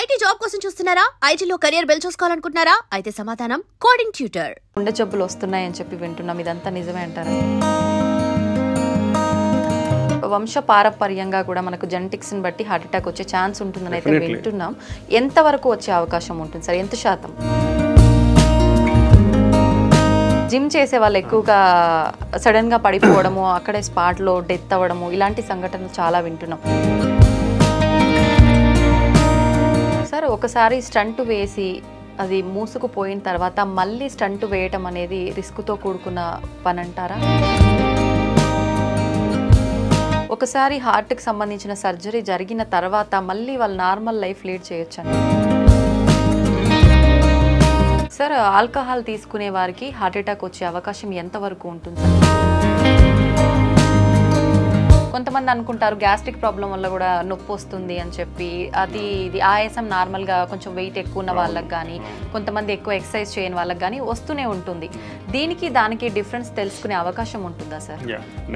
IT job కోసం చూస్తున్నారా? ఐటీలో కెరియర్ బిల్డ్ చేసుకోవాలనుకుంటున్నారా? అయితే సమాధానం కోడింగ్ ట్యూటర్. గుండె జబ్బులు వస్తున్నాయని చెప్పి వింటున్నాం, ఇదంతా నిజమే అంటారా? వంశ పారపర్యంగా కూడా మనకు జెనెటిక్స్ని బట్టి హార్ట్ అటాక్ వచ్చే ఛాన్స్ ఉంటుందని అయితే వింటున్నాం. ఎంతవరకు వచ్చే అవకాశం ఉంటుంది సార్? ఎంత శాతం? జిమ్ చేసే వాళ్ళు ఎక్కువగా సడన్గా పడిపోవడము, అక్కడే స్పాట్లో డెత్ అవ్వడము, ఇలాంటి సంఘటనలు చాలా వింటున్నాం. సార్, ఒకసారి స్టంట్ వేసి అది మూసుకుపోయిన తర్వాత మళ్ళీ స్టంట్ వేయటం అనేది రిస్క్తో కూడుకున్న పని అంటారా? ఒకసారి హార్ట్కి సంబంధించిన సర్జరీ జరిగిన తర్వాత మళ్ళీ వాళ్ళు నార్మల్ లైఫ్ లీడ్ చేయొచ్చండి. సార్, ఆల్కహాల్ తీసుకునే వారికి హార్ట్ అటాక్ వచ్చే అవకాశం ఎంతవరకు ఉంటుంది సార్? కొంతమంది అనుకుంటారు గ్యాస్ట్రిక్ ప్రాబ్లం వల్ల కూడా నొప్పి వస్తుంది అని చెప్పి, ఇది ఆయాసం నార్మల్గా కొంచెం వెయిట్ ఎక్కువ ఉన్న వాళ్ళకి కానీ, కొంతమంది ఎక్కువ ఎక్సర్సైజ్ చేయని వాళ్ళకి కానీ వస్తూనే ఉంటుంది. దీనికి దానికి డిఫరెన్స్ తెలుసుకునే అవకాశం ఉంటుందా సార్?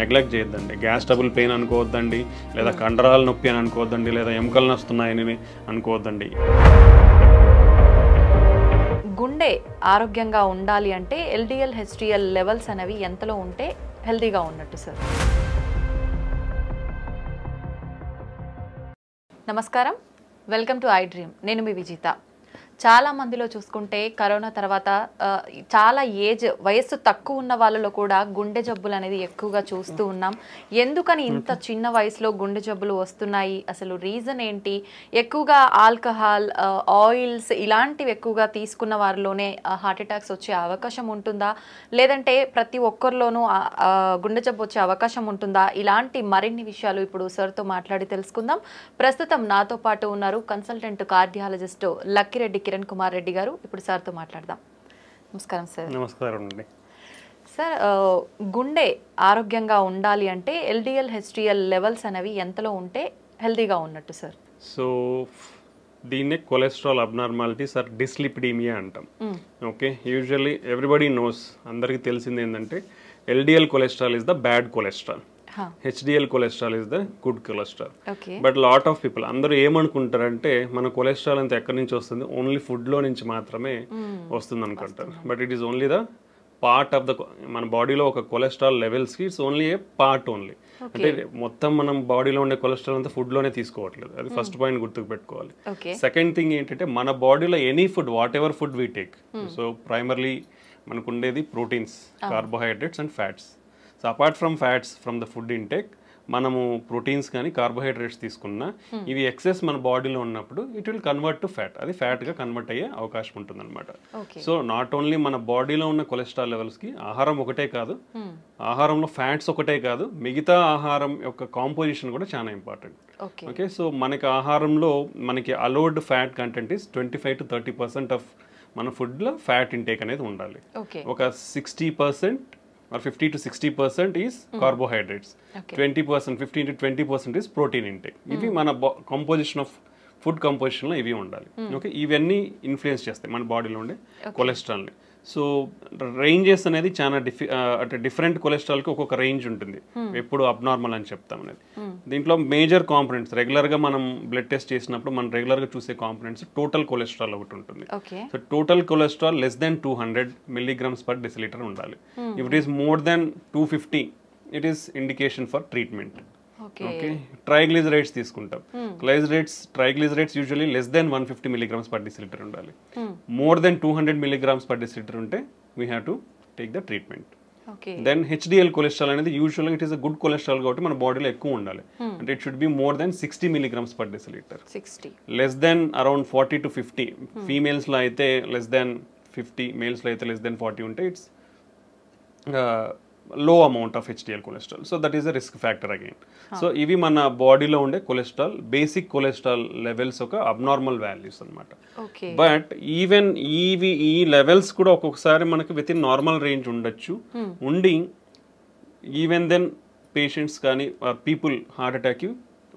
నెగ్లెక్ట్ చేయొద్దండి. గ్యాస్ ట్రబుల్ పెయిన్ అనుకోవద్దండి, లేదా కండరాల నొప్పి అని అనుకోవద్దండి, లేదా ఎముకలు నొస్తున్నాయని అనుకోవద్దండి. గుండె ఆరోగ్యంగా ఉండాలి అంటే ఎల్డిఎల్ హెచ్డిఎల్ లెవెల్స్ అనేవి ఎంతలో ఉంటే హెల్తీగా ఉన్నట్టు సార్? నమస్కారం, వెల్కమ్ టు ఐ డ్రీమ్. నేను మీ విజిత. చాలా మందిలో చూసుకుంటే కరోనా తర్వాత చాలా వయస్సు తక్కువ ఉన్న వాళ్ళలో కూడా గుండె జబ్బులు అనేది ఎక్కువగా చూస్తూ ఉన్నాం. ఎందుకని ఇంత చిన్న వయసులో గుండె జబ్బులు వస్తున్నాయి? అసలు రీజన్ ఏంటి? ఎక్కువగా ఆల్కహాల్, ఆయిల్స్ ఇలాంటివి ఎక్కువగా తీసుకున్న వారిలోనే హార్ట్ అటాక్స్ వచ్చే అవకాశం ఉంటుందా, లేదంటే ప్రతి ఒక్కరిలోనూ గుండె జబ్బు వచ్చే అవకాశం ఉంటుందా? ఇలాంటి మరిన్ని విషయాలు ఇప్పుడు సార్తో మాట్లాడి తెలుసుకుందాం. ప్రస్తుతం నాతో పాటు ఉన్నారు కన్సల్టెంట్ కార్డియాలజిస్ట్ లక్కిరెడ్డి కిరణ్ కుమార్ రెడ్డి గారు. ఇప్పుడు సార్తో మాట్లాడదాం. నమస్కారం సార్. నమస్కారం అండి. సార్, గుండె ఆరోగ్యంగా ఉండాలి అంటే ఎల్డిఎల్ హెచ్డిఎల్ లెవెల్స్ అనేవి ఎంతలో ఉంటే హెల్తీగా ఉన్నట్టు సార్? సో దీన్నే కొలెస్ట్రాల్ అబ్నార్మాలిటీస్ ఆర్ డిస్లిపిడీమియా అంటాం. ఓకే, యూజువల్లీ ఎవ్రీబడి నోస్, అందరికీ తెలిసింది ఏంటంటే LDL cholesterol is the bad cholesterol, HDL cholesterol is the good cholesterol. But lot of people అందరూ ఏమనుకుంటారంటే మన కొలెస్ట్రాల్ అంతా ఎక్కడి నుంచి వస్తుంది, ఓన్లీ ఫుడ్లో నుంచి మాత్రమే వస్తుంది అనుకుంటారు. But it is only the part of the, మన బాడీలో ఒక కొలెస్ట్రాల్ లెవెల్స్కి it's only a part only. అంటే మొత్తం మనం బాడీలో ఉండే కొలెస్ట్రాల్ అంతా ఫుడ్లోనే తీసుకోవట్లేదు. అది ఫస్ట్ పాయింట్ గుర్తుకు పెట్టుకోవాలి. సెకండ్ థింగ్ ఏంటంటే మన బాడీలో any food, what ever food we take, so primarily మనకు ఉండేది proteins, carbohydrates and fats. So apart from fats from the food intake, మనము ప్రోటీన్స్ కానీ కార్బోహైడ్రేట్స్ తీసుకున్నా ఇవి ఎక్సెస్ మన బాడీలో ఉన్నప్పుడు it will convert to fat. అది ఫ్యాట్గా కన్వర్ట్ అయ్యే అవకాశం ఉంటుంది అనమాట. సో నాట్ ఓన్లీ మన బాడీలో ఉన్న కొలెస్ట్రాల్ లెవెల్స్కి ఆహారం ఒకటే కాదు, ఆహారంలో ఫ్యాట్స్ ఒకటే కాదు, మిగతా ఆహారం యొక్క కాంపోజిషన్ కూడా చాలా ఇంపార్టెంట్. ఓకే, సో మనకి ఆహారంలో మనకి allowed fat content is 25 to 30% of మన ఫుడ్లో ఫ్యాట్ ఇంటేక్ అనేది ఉండాలి. ఒక 60% or 50 to 60% is carbohydrates, 20%, 15 to 20% is protein intake. ఇవి మన కంపోజిషన్ ఆఫ్ ఫుడ్ కంపోజిషన్లో ఇవి ఉండాలి. ఓకే, ఇవన్నీ ఇన్ఫ్లుయెన్స్ చేస్తాయి మన బాడీలో ఉండే కొలెస్ట్రాల్ని. సో రేంజెస్ అనేది చాలా అంటే డిఫరెంట్ కొలెస్ట్రాల్కి ఒక్కొక్క రేంజ్ ఉంటుంది, ఎప్పుడు అబ్నార్మల్ అని చెప్తాం అనేది. దీంట్లో మేజర్ కాంపోనెంట్స్ రెగ్యులర్గా మనం బ్లడ్ టెస్ట్ చేసినప్పుడు మనం రెగ్యులర్గా చూసే కాంపోనెంట్స్ టోటల్ కొలెస్ట్రాల్ ఒకటి ఉంటుంది. So total cholesterol less than 200 mg/dL ఉండాలి. If it is more than 250 it is indication for treatment. Okay, triglycerides తీసుకుంటాం. Triglycerides usually less than 150 mg/dL ఉండాలి. మోర్ దెన్ 200 mg/dL ఉంటే we have to take the treatment. Then HDL cholesterol అనేది యూజువల్గా it is a good cholesterol కాబట్టి మన బాడీలో ఎక్కువ ఉండాలి. అంటే it should be more than 60 mg/dL. Less than around 40 to 50, ఫీమేల్స్లో అయితే less than 50, మేల్స్లో అయితే less than 40 ఉంటే it's low amount of HDL cholesterol. So that is a risk factor again. So ఇవి మన బాడీలో ఉండే కొలెస్ట్రాల్, బేసిక్ కొలెస్ట్రాల్ లెవెల్స్ ఒక abnormal values అనమాట. బట్ ఈవెన్ ఈ లెవెల్స్ కూడా ఒక్కొక్కసారి మనకి విత్ ఇన్ నార్మల్ రేంజ్ ఉండొచ్చు, ఉండి ఈవెన్ దెన్ పేషెంట్స్ కానీ పీపుల్ హార్ట్ అటాక్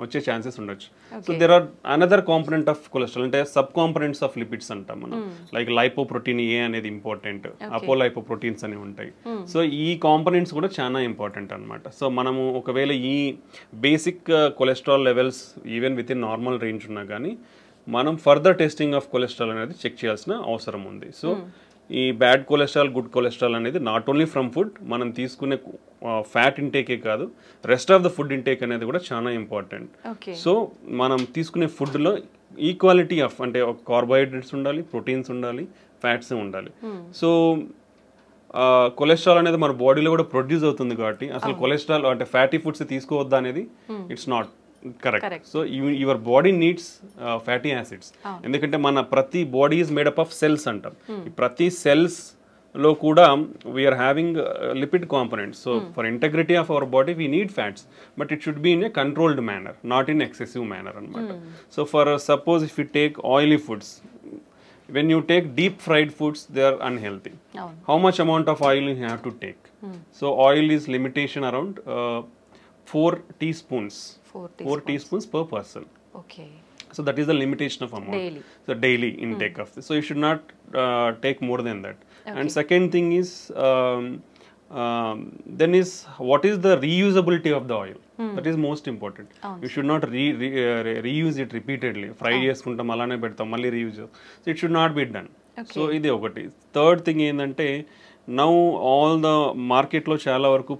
వచ్చే ఛాన్సెస్ ఉండొచ్చు. So there are another component of cholesterol, అంటే సబ్ కాంపోనెంట్స్ ఆఫ్ లిపిడ్స్ అంటాం మనం. లైక్ లైపోప్రోటీన్ ఏ అనేది ఇంపార్టెంట్, అపోలైపోప్రోటీన్స్ అనేవి ఉంటాయి. సో ఈ కాంపోనెంట్స్ కూడా చాలా ఇంపార్టెంట్ అనమాట. సో మనము ఒకవేళ ఈ basic cholesterol levels even with in normal range ఉన్నా కానీ మనం ఫర్దర్ టెస్టింగ్ ఆఫ్ కొలెస్ట్రాల్ అనేది చెక్ చేయాల్సిన అవసరం ఉంది. సో ఈ బ్యాడ్ కొలెస్ట్రాల్, గుడ్ కొలెస్ట్రాల్ అనేది నాట్ ఓన్లీ ఫ్రమ్ ఫుడ్, మనం తీసుకునే ఫ్యాట్ ఇంటేకే కాదు, rest of the food intake అనేది కూడా చాలా ఇంపార్టెంట్. సో మనం తీసుకునే ఫుడ్లో ఈక్వాలిటీ ఆఫ్ అంటే కార్బోహైడ్రేట్స్ ఉండాలి, ప్రోటీన్స్ ఉండాలి, ఫ్యాట్స్ ఉండాలి. సో కొలెస్ట్రాల్ అనేది మన బాడీలో కూడా ప్రొడ్యూస్ అవుతుంది కాబట్టి అసలు కొలెస్ట్రాల్ అంటే ఫ్యాటీ ఫుడ్స్ తీసుకోవద్దా అనేది it's not correct. So your body needs fatty acids, ఎందుకంటే మన ప్రతి body is made up of cells అంటాం. ప్రతి సెల్స్ లో కూడా we are having lipid components. So for integrity of our body we need fats, but it should be in a controlled manner, not in excessive manner అనమాట. So for suppose if you take oily foods, when you take deep fried foods, they are unhealthy. How much amount of oil you have to take? So oil is limitation around 4 teaspoons. 4 teaspoons per person. Okay. So that is the limitation of amount. Daily. So daily intake of this. So you should not take more than that. And second thing is then is what is the reusability of the oil? That is most important. You should not reuse it repeatedly. Fry చేసుకుంటాం అలానే పెడతాం మళ్ళీ reuse. So it should not be done. So ఇది ఒకటి. Third thing ఏంటంటే now all the మార్కెట్లో చాలా వరకు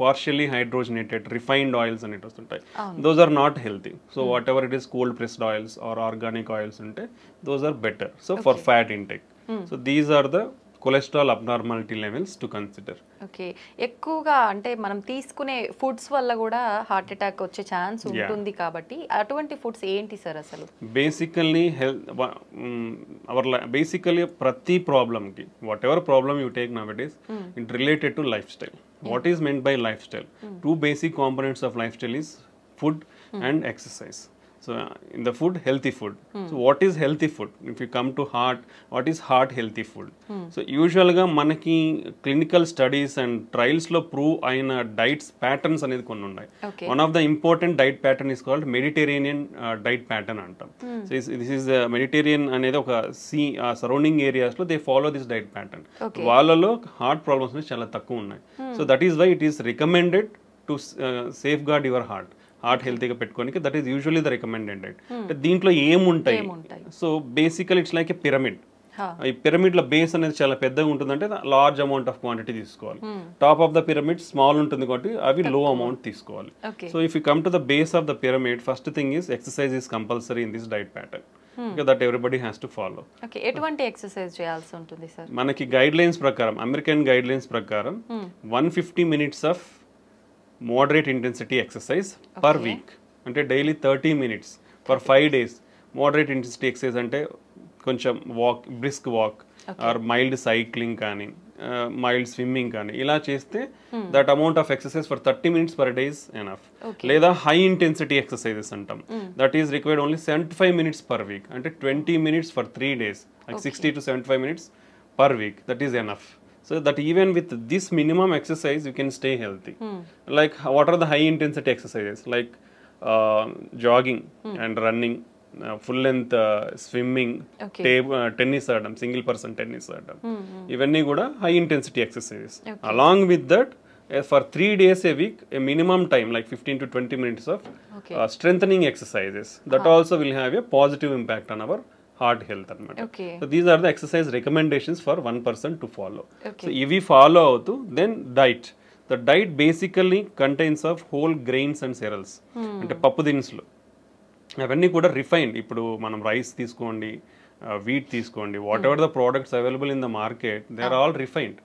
పార్షియల్లీ హైడ్రోజనేటెడ్ రిఫైన్డ్ ఆయిల్స్ అనేవి వస్తుంటాయి. Those are not healthy. So whatever it is cold pressed oils or organic oils ఉంటే those are better. So for fat intake. So these are the cholesterol abnormality levels to consider. Okay, ఎక్కువగా అంటే మనం తీసుకునే foods వల్ల కూడా heart attack వచ్చే chance ఉంటుంది కాబట్టి అటువంటి ఫుడ్స్ ఏంటి సార్ అసలు? బేసికల్లీ బేసికల్లీ ప్రతి ప్రాబ్లమ్కి whatever problem you take now it is it related to lifestyle. What is meant by lifestyle? 2 basic components of life style is food and exercise. So in the food, healthy food. So what is healthy food? If you come to heart, what is heart healthy food? So usually ga manaki clinical studies and trials lo prove aina diets patterns anedi konni unnai. One of the important diet pattern is called Mediterranean diet pattern antam. So this is Mediterranean anedi oka sea surrounding areas lo they follow this diet pattern. Vallalo heart problems ne chala takku unnai. So that is why it is recommended to safeguard your heart. Heart హెల్తీగా పెట్టుకోనికి that is usually the recommended diet. అంటే దీంట్లో ఏముంటాయి? So బేసికల్ it's like A pyramid. ఈ పిరమిడ్ల base అనేది చాలా పెద్దగా ఉంటుందంటే లార్జ్ అమౌంట్ ఆఫ్ క్వాంటిటీ తీసుకోవాలి. Top of the pyramid small ఉంటుంది కాబట్టి అవి లో అమౌంట్ తీసుకోవాలి. So if you come to the base of the pyramid, first thing is exercise is compulsory in this diet pattern. That everybody has to follow. ఎటువంటి exercise చేయాల్సి ఉంటుంది sir? మనకి guide lines ప్రకారం, అమెరికన్ గైడ్ లైన్స్ ప్రకారం 150 minutes of moderate intensity exercise per week. అంటే daily 30 minutes for 5 days. Moderate intensity exercise అంటే కొంచెం walk, brisk walk are mild cycling కానీ మైల్డ్ స్విమ్మింగ్ కానీ ఇలా చేస్తే that amount of exercise for 30 minutes per day is enough. లేదా high intensity exercises అంటాం. That is required only 75 minutes per week. అంటే 20 minutes for 3 days, like 60 to 75 minutes per week. That is enough. So that even with this minimum exercise, you can stay healthy. Like what are the high intensity exercises? Like jogging and running, full length swimming, tennis adam, single person tennis adam. Ivanni kuda high intensity exercises. Along with that, for 3 days a week, a minimum time like 15 to 20 minutes of strengthening exercises. That also will have a positive impact on our heart health anamata. So these are the exercise recommendations for one person to follow. So if we follow out, then diet. The diet basically contains of whole grains and cereals. అంటే పప్పు దినుసులు అవన్నీ కూడా refined. ఇప్పుడు మనం rice తీసుకోండి, wheat తీసుకోండి, whatever the products available in the market, they are all refined.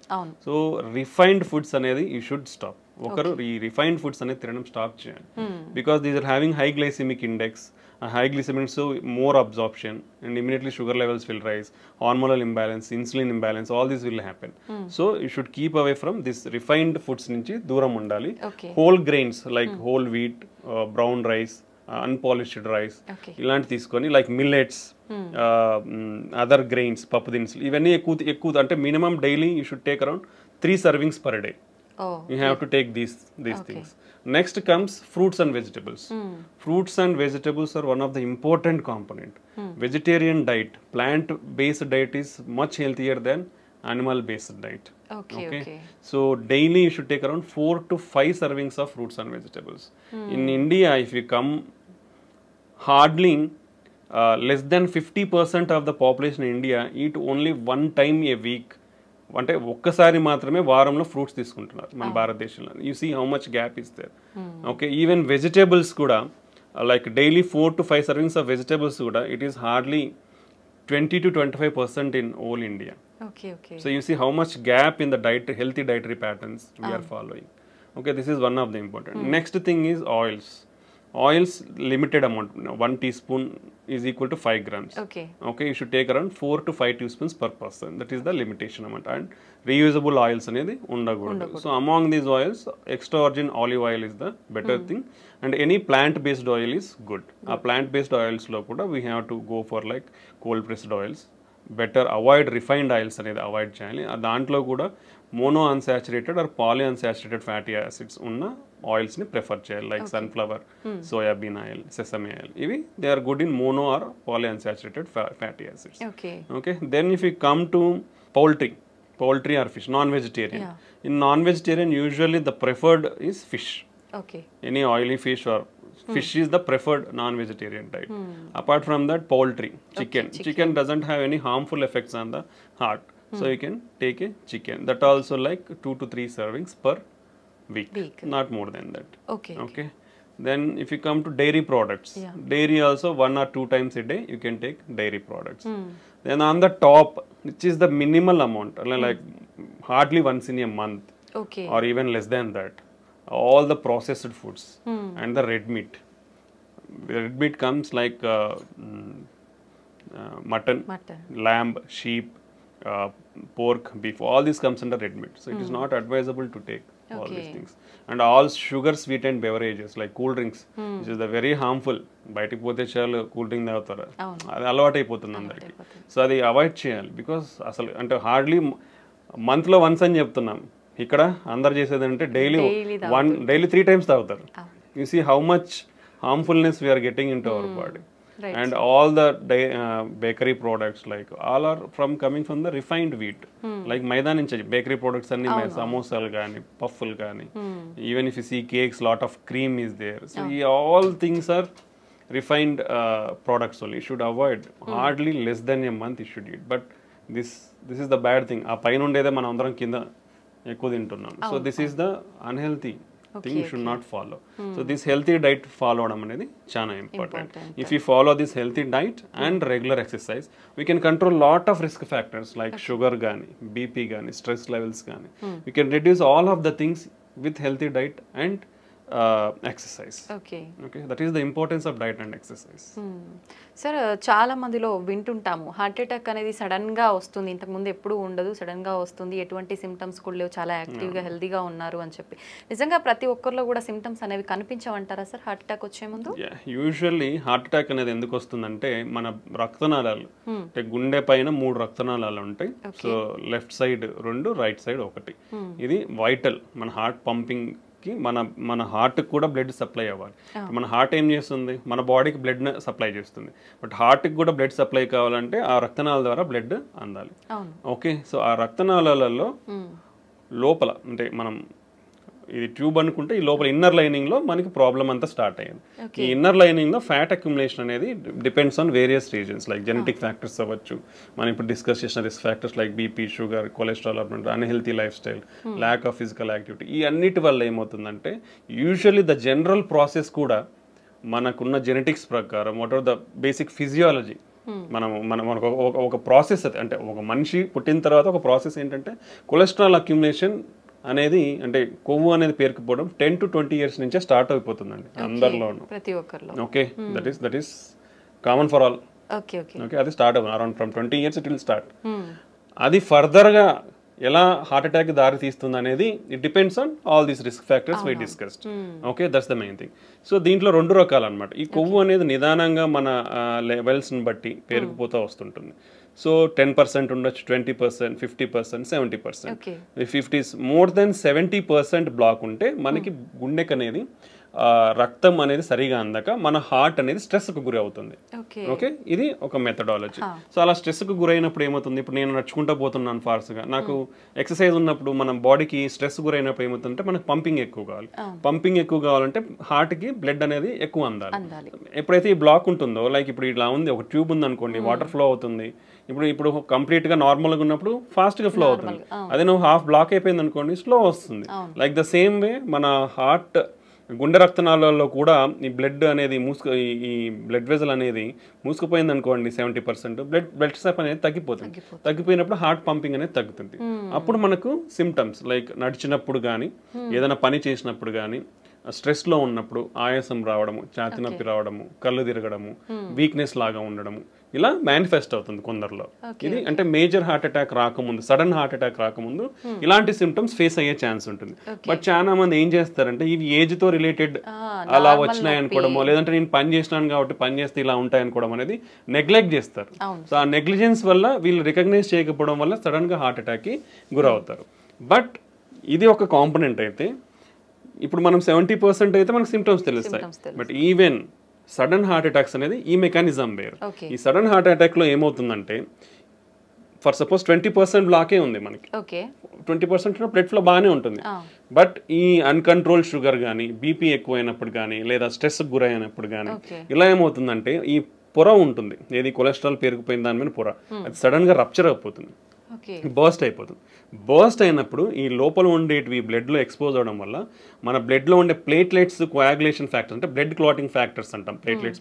So refined foods అనేది యూ షుడ్ స్టాప్. ఒకరు ఈ రిఫైన్డ్ ఫుడ్స్ అనేది తినడం స్టాప్ చేయాలి. Because these are having high glycemic index. High glycemic, so more absorption and immediately sugar levels will rise, hormonal imbalance, insulin imbalance, all this will happen. So you should keep away from this refined foods nunchi dooram undali. Whole grains like whole wheat, brown rice, unpolished rice, ilanti తీసుకొని like millets, other grains, pappu dinsuలు ఇవన్నీ ఎక్కువ అంటే minimum daily you should take around 3 servings per day. You have to take these things. Next comes fruits and vegetables. Fruits and vegetables are one of the important component. Vegetarian diet, plant-based diet is much healthier than animal-based diet. Okay. So daily you should take around 4 to 5 servings of fruits and vegetables. In India, if you come, hardly less than 50% of the population in India eat only one time a week. అంటే ఒక్కసారి మాత్రమే వారంలో fruits తీసుకుంటున్నారు మన భారతదేశంలో. You see how much gap is there. Okay, even vegetables కూడా like daily 4 to 5 servings of vegetables కూడా it is hardly 20 to 25% in all India. Okay. So you see how much gap in the diet, healthy dietary patterns we are following. Okay, this is one of the important. Next thing is oils. Oils, limited amount. 1 teaspoon is equal to 5 grams. Okay. Okay, you should take around 4 to 5 teaspoons per person. That is the limitation amount. And reusable oils anedi undagudu. So among these oils, extra virgin olive oil is the better thing. And any plant-based oil is good. Plant-based oils lo kuda we have to go for like cold pressed oils. Better avoid refined oils అనేది avoid చేయాలి. దాంట్లో కూడా mono unsaturated or poly unsaturated fatty acids ఉన్న ఆయిల్స్ని prefer చేయాలి. Like sunflower, soybean oil, sesame oil, ఇవి they are good in mono or poly unsaturated fatty acids. Okay, then if you come to poultry or fish, non-vegetarian. In non-vegetarian, usually the preferred is fish. Any oily fish or fish is the preferred non-vegetarian diet. Apart from that, poultry, chicken doesn't have any harmful effects on the heart, so you can take a chicken. That also like 2 to 3 servings per week, not more than that. Okay. Then if you come to dairy products, dairy also 1 or 2 times a day you can take dairy products. Then on the top, which is the minimal amount, like hardly once in a month, or even less than that, all the processed foods and the red meat. Red meat comes like mutton, lamb, sheep, pork, beef. All this comes under red meat. So it is not advisable to take all these things. And all sugar sweetened beverages like cool drinks, which is the very harmful. బయటికి పోతే చాలు cool drink తాగుతారు, అది అలవాటు అయిపోతుంది అందరికి. So అది avoid చేయాలి. బికాస్ అసలు అంటే హార్డ్లీ మంత్లో వన్స్ అని చెప్తున్నాం, ఇక్కడ అందరు చేసేది అంటే డైలీ 3 times తాగుతారు. You see how much harmfulness we are getting into our body. And all the bakery products, like all are coming from the refined wheat. Like maida nunchi bakery products anni samosal gaani, pufful gaani, even if you see cakes, lot of cream is there. So all things are refined products only. You should avoid. Hardly less than a month you should eat. But this is the bad thing. ఆ పైన ఉండేదే మనం అందరం కింద ఎక్కువ తింటున్నాం. So this is the unhealthy thing you should not follow. So this healthy diet follow అనేది చాలా important. If you follow this healthy diet and regular exercise, we can control lot of risk factors like sugar gaani, BP gaani, stress levels gaani. We can reduce all of the things with healthy diet and exercise. Okay, that is the importance of diet and exercise. Sir చాలా మందిలో వింటుంటాము heart attack అనేది sudden గా వస్తుంది, ఇంతకు ముందు ఎప్పుడు ఉండదు, sudden గా వస్తుంది, ఎటువంటి సిమ్టమ్స్ కూడా లేవు, చాలా యాక్టివ్ గా హెల్దీగా ఉన్నారు అని చెప్పి. నిజంగా ప్రతి ఒక్కరిలో కూడా సిమ్టమ్స్ అనేవి కనిపించవంటారా సార్ హార్ట్ అటాక్ వచ్చే ముందు? యూజువల్లీ హార్ట్ అటాక్ అనేది ఎందుకు వస్తుందంటే మన రక్తనాళాలు అంటే గుండె పైన 3 రక్తనాళాలు ఉంటాయి. So left side 2, right side 1. ఇది వైటల్, మన హార్ట్ పంపింగ్ కి మన హార్ట్ కూడా బ్లడ్ సప్లై అవ్వాలి. మన హార్ట్ ఏం చేస్తుంది, మన బాడీకి బ్లడ్ సప్లై చేస్తుంది. బట్ హార్ట్కి కూడా బ్లడ్ సప్లై కావాలంటే ఆ రక్తనాళాల ద్వారా బ్లడ్ అందాలి. ఓకే, సో ఆ రక్తనాళాలలో లోపల అంటే మనం ఇది ట్యూబ్ అనుకుంటే ఈ లోపల ఇన్నర్ లైనింగ్ లో మనకి ప్రాబ్లం అంతా స్టార్ట్ అయ్యింది. ఈ ఇన్నర్ లైనింగ్ లో ఫ్యాట్ అక్యుములేషన్ అనేది depends on various reasons like genetic factors అవ్వచ్చు, మనం ఇప్పుడు డిస్కస్ చేసిన risk factors like BP, sugar, cholesterol, unhealthy life style, lack of physical activity. ఈ అన్నిటి వల్ల ఏమవుతుందంటే యూజువల్లీ ద జనరల్ ప్రాసెస్ కూడా మనకున్న జెనెటిక్స్ ప్రకారం what are the basic physiology మనకు ఒక ప్రాసెస్ అంటే ఒక మనిషి పుట్టిన తర్వాత ఒక ప్రాసెస్ ఏంటంటే కొలెస్ట్రాల్ అక్యుములేషన్ అనేది అంటే కొవ్వు అనేది పేరుకుపోవడం 10 to 20 years నుంచే స్టార్ట్ అయిపోతుందండి అందరిలోనూ, ప్రతి ఒక్కరిలో. Okay, that is common for all. Okay, అది స్టార్ట్ అవుతుంది around from 20 years it will start. అది ఫర్దర్గా ఎలా హార్ట్ అటాక్ దారి తీస్తుంది అనేది it depends on all these risk factors we discussed. Okay, that's the main thing. So దీంట్లో 2 రకాలు అనమాట. ఈ కొవ్వు అనేది నిదానంగా మన లెవెల్స్ని బట్టి పేరుకుపోతూ వస్తుంటుంది. సో 10% ఉండొచ్చు, 20%, 50%, 70%. If it is more than 70% black ఉంటే మనకి గుండెకి అనేది రక్తం అనేది సరిగా అందక మన హార్ట్ అనేది స్ట్రెస్కు గురి అవుతుంది. ఓకే, ఇది ఒక మెథడాలజీ. సో అలా స్ట్రెస్కు గురైనప్పుడు ఏమవుతుంది, ఇప్పుడు నేను నడుచుకుంటూ పోతున్నాను ఫాస్ట్గా, నాకు ఎక్సర్సైజ్ ఉన్నప్పుడు మన బాడీకి స్ట్రెస్ గురైనప్పుడు ఏమవుతుందంటే మనకు పంపింగ్ ఎక్కువ కావాలి. పంపింగ్ ఎక్కువ కావాలంటే హార్ట్కి బ్లడ్ అనేది ఎక్కువ అందాలి. ఎప్పుడైతే ఈ బ్లాక్ ఉంటుందో, లైక్ ఇప్పుడు ఇట్లా ఉంది, ఒక ట్యూబ్ ఉంది అనుకోండి, వాటర్ ఫ్లో అవుతుంది. ఇప్పుడు కంప్లీట్గా నార్మల్గా ఉన్నప్పుడు ఫాస్ట్గా ఫ్లో అవుతుంది. అదే నువ్వు హాఫ్ బ్లాక్ అయిపోయింది అనుకోండి, స్లో వస్తుంది. లైక్ ద సేమ్ వే మన హార్ట్ గుండె రక్తనాళాల్లో కూడా ఈ బ్లడ్ అనేది ఈ బ్లడ్ వెజల్ అనేది మూసుకుపోయింది అనుకోండి 70%, బ్లడ్ స్టెప్ అనేది తగ్గిపోయినప్పుడు హార్ట్ పంపింగ్ అనేది తగ్గుతుంది. అప్పుడు మనకు సిమ్టమ్స్ లైక్ నడిచినప్పుడు కానీ, ఏదైనా పని చేసినప్పుడు కానీ, స్ట్రెస్లో ఉన్నప్పుడు ఆయాసం రావడము, ఛాతీ నొప్పి రావడము, కళ్ళు తిరగడము, వీక్నెస్ లాగా ఉండడము, ఇలా మేనిఫెస్ట్ అవుతుంది కొందరిలో. ఇది అంటే మేజర్ హార్ట్ అటాక్ రాకముందు, సడన్ హార్ట్ అటాక్ రాకముందు ఇలాంటి సిమ్టమ్స్ ఫేస్ అయ్యే ఛాన్స్ ఉంటుంది. బట్ చాలా మంది ఏం చేస్తారంటే ఇవి ఏజ్ తో రిలేటెడ్ అలా వచ్చినాయి అనుకోవడమో, లేదంటే నేను పని చేసినాను కాబట్టి పని చేస్తే ఇలా ఉంటాయి అనుకోవడం అనేది నెగ్లెక్ట్ చేస్తారు. సో ఆ నెగ్లిజెన్స్ వల్ల వీళ్ళు రికగ్నైజ్ చేయకపోవడం వల్ల సడన్ గా హార్ట్ అటాక్ కి గురవుతారు. బట్ ఇది ఒక కాంపోనెంట్ అయితే, ఇప్పుడు మనం 70% అయితే మనకు సిమ్టమ్స్ తెలుస్తాయి. But even sudden heart attacks అనేది ఈ మెకానిజం వేరు. ఈ సడన్ హార్ట్ అటాక్ లో ఏమవుతుందంటే, ఫర్ సపోజ్ 20% బ్లాకే ఉంది మనకి, 20% బ్లడ్ ఫ్లో బాగానే ఉంటుంది. బట్ ఈ అన్కంట్రోల్ షుగర్ కానీ, బీపీ ఎక్కువైనప్పుడు కానీ, లేదా స్ట్రెస్ గురైనప్పుడు కానీ, ఇలా ఏమవుతుందంటే ఈ పొర ఉంటుంది, ఏది కొలెస్ట్రాల్ పెరిగిపోయిన దాని మీద పొర, అది సడన్ గా రప్చర్ అయిపోతుంది, బర్స్ట్ అయిపోతుంది. బర్స్ట్ అయినప్పుడు ఈ లోపల ఉండేటివి బ్లడ్లో ఎక్స్పోజ్ అవడం వల్ల మన బ్లడ్లో ఉండే ప్లేట్లెట్స్ కోయాగులేషన్ ఫ్యాక్టర్స్, అంటే బ్లడ్ క్లాటింగ్ ఫ్యాక్టర్స్ అంటాం, ప్లేట్లెట్స్,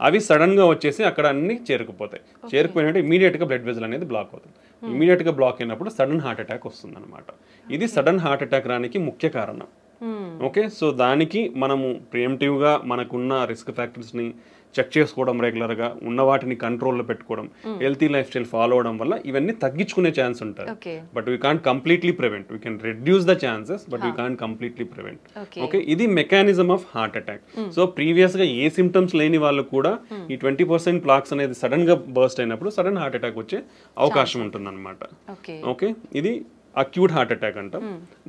అవి సడన్గా వచ్చేసి అక్కడ అన్ని చేరుకుపోతాయి. చేరుకుపోయినట్టు ఇమీడియట్గా బ్లడ్ వెజల్ అనేది బ్లాక్ అవుతుంది. ఇమీడియట్గా బ్లాక్ అయినప్పుడు సడన్ హార్ట్ అటాక్ వస్తుంది అనమాట. ఇది సడన్ హార్ట్ అటాక్ రానికి ముఖ్య కారణం. ఓకే, సో దానికి మనము ప్రియంటివ్గా మనకున్న రిస్క్ ఫ్యాక్టర్స్ని చెక్ చేసుకోవడం, రెగ్యులర్గా ఉన్న వాటిని కంట్రోల్లో పెట్టుకోవడం, హెల్తీ లైఫ్ స్టైల్ ఫాలో అవడం వల్ల ఇవన్నీ తగ్గించుకునే ఛాన్స్ ఉంటుంది. But we can't completely prevent, we can reduce the chances, but we can't completely prevent. Okay, ఇది mechanism of heart attack. So ప్రీవియస్గా ఏ సిమ్టమ్స్ లేని వాళ్ళు కూడా ఈ 20% ప్లాక్స్ అనేది సడన్ గా బర్స్ట్ అయినప్పుడు సడన్ హార్ట్ అటాక్ వచ్చే అవకాశం ఉంటుంది అనమాట. ఓకే, ఇది అక్యూట్ హార్ట్ అటాక్ అంటాం.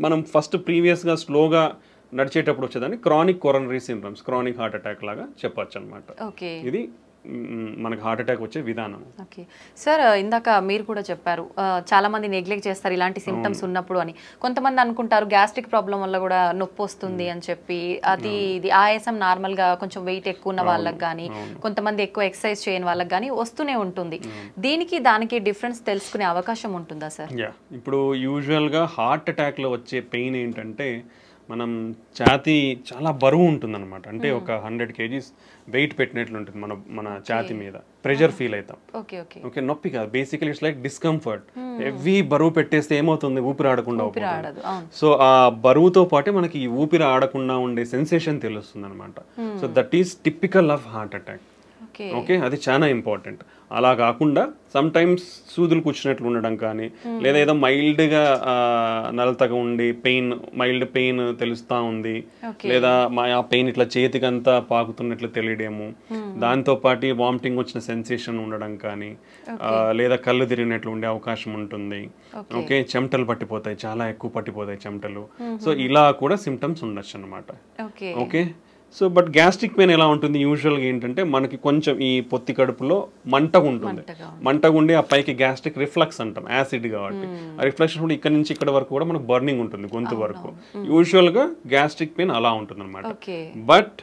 మనం ఫస్ట్ ప్రీవియస్గా స్లోగా నడిచేటప్పుడు వచ్చేదాన్ని chronic coronary syndromes, chronic heart attack లాగా చెప్పొచ్చు అనమాట. ఇది మనకు హార్ట్ అటాక్ వచ్చే విధానం. ఓకే సార్, ఇందాక మీరు కూడా చెప్పారు చాలా మంది నెగ్లెక్ట్ చేస్తారు ఇలాంటి సిమ్టమ్స్ ఉన్నప్పుడు అని. కొంతమంది అనుకుంటారు గ్యాస్ట్రిక్ ప్రాబ్లం వల్ల కూడా నొప్పి వస్తుంది అని చెప్పి, ఇది ఆయాసం నార్మల్ గా కొంచెం వెయిట్ ఎక్కువ ఉన్న వాళ్ళకి కానీ, కొంతమంది ఎక్కువ ఎక్సర్సైజ్ చేయని వాళ్ళకి కానీ వస్తూనే ఉంటుంది. దీనికి దానికి డిఫరెన్స్ తెలుసుకునే అవకాశం ఉంటుందా సార్? ఇప్పుడు యూజువల్ గా హార్ట్ అటాక్ లో వచ్చే పెయిన్ ఏంటంటే, మనం ఛాతీ చాలా బరువు ఉంటుంది అనమాట. అంటే ఒక 100 kgs వెయిట్ పెట్టినట్లు ఉంటుంది మన ఛాతీ మీద, ప్రెషర్ ఫీల్ అవుతాం. ఓకే, నొప్పి కాదు, basically it's like discomfort. Heavy బరువు పెట్టేస్తే ఏమవుతుంది, ఊపిరి ఆడకుండా. సో ఆ బరువుతో పాటే మనకి ఈ ఊపిరి ఆడకుండా ఉండే సెన్సేషన్ తెలుస్తుంది అనమాట. So that is typical of heart attack. Okay, అది చాలా ఇంపార్టెంట్. అలా కాకుండా సమ్ టైమ్స్ సూదులు కూర్చున్నట్లు ఉండడం కానీ, లేదా ఏదో మైల్డ్గా నలతగా ఉండి మైల్డ్ పెయిన్ తెలుస్తూ ఉంది, లేదా ఆ పెయిన్ ఇట్లా చేతికంతా పాకుతున్నట్లు తెలియడము, దాంతో పాటు వామిటింగ్ వచ్చిన సెన్సేషన్ ఉండడం కానీ, లేదా కళ్ళు తిరిగినట్లు ఉండే అవకాశం ఉంటుంది. ఓకే, చెమటలు పట్టిపోతాయి, చాలా ఎక్కువ పట్టిపోతాయి చెమటలు. సో ఇలా కూడా సిమ్టమ్స్ ఉండొచ్చు అనమాట. Okay, so but gastric pain ఎలా ఉంటుంది, యూజువల్గా ఏంటంటే మనకి కొంచెం ఈ పొత్తి కడుపులో మంటగా ఉంటుంది, మంటగా ఉండి ఆ పైకి గ్యాస్ట్రిక్ రిఫ్లక్స్ అంటాం, యాసిడ్ కాబట్టి ఆ రిఫ్లెక్షన్ కూడా ఇక్కడ నుంచి ఇక్కడ వరకు కూడా మనకు బర్నింగ్ ఉంటుంది గొంతు వరకు. యూజువల్గా గ్యాస్ట్రిక్ పెయిన్ అలా ఉంటుంది అనమాట. But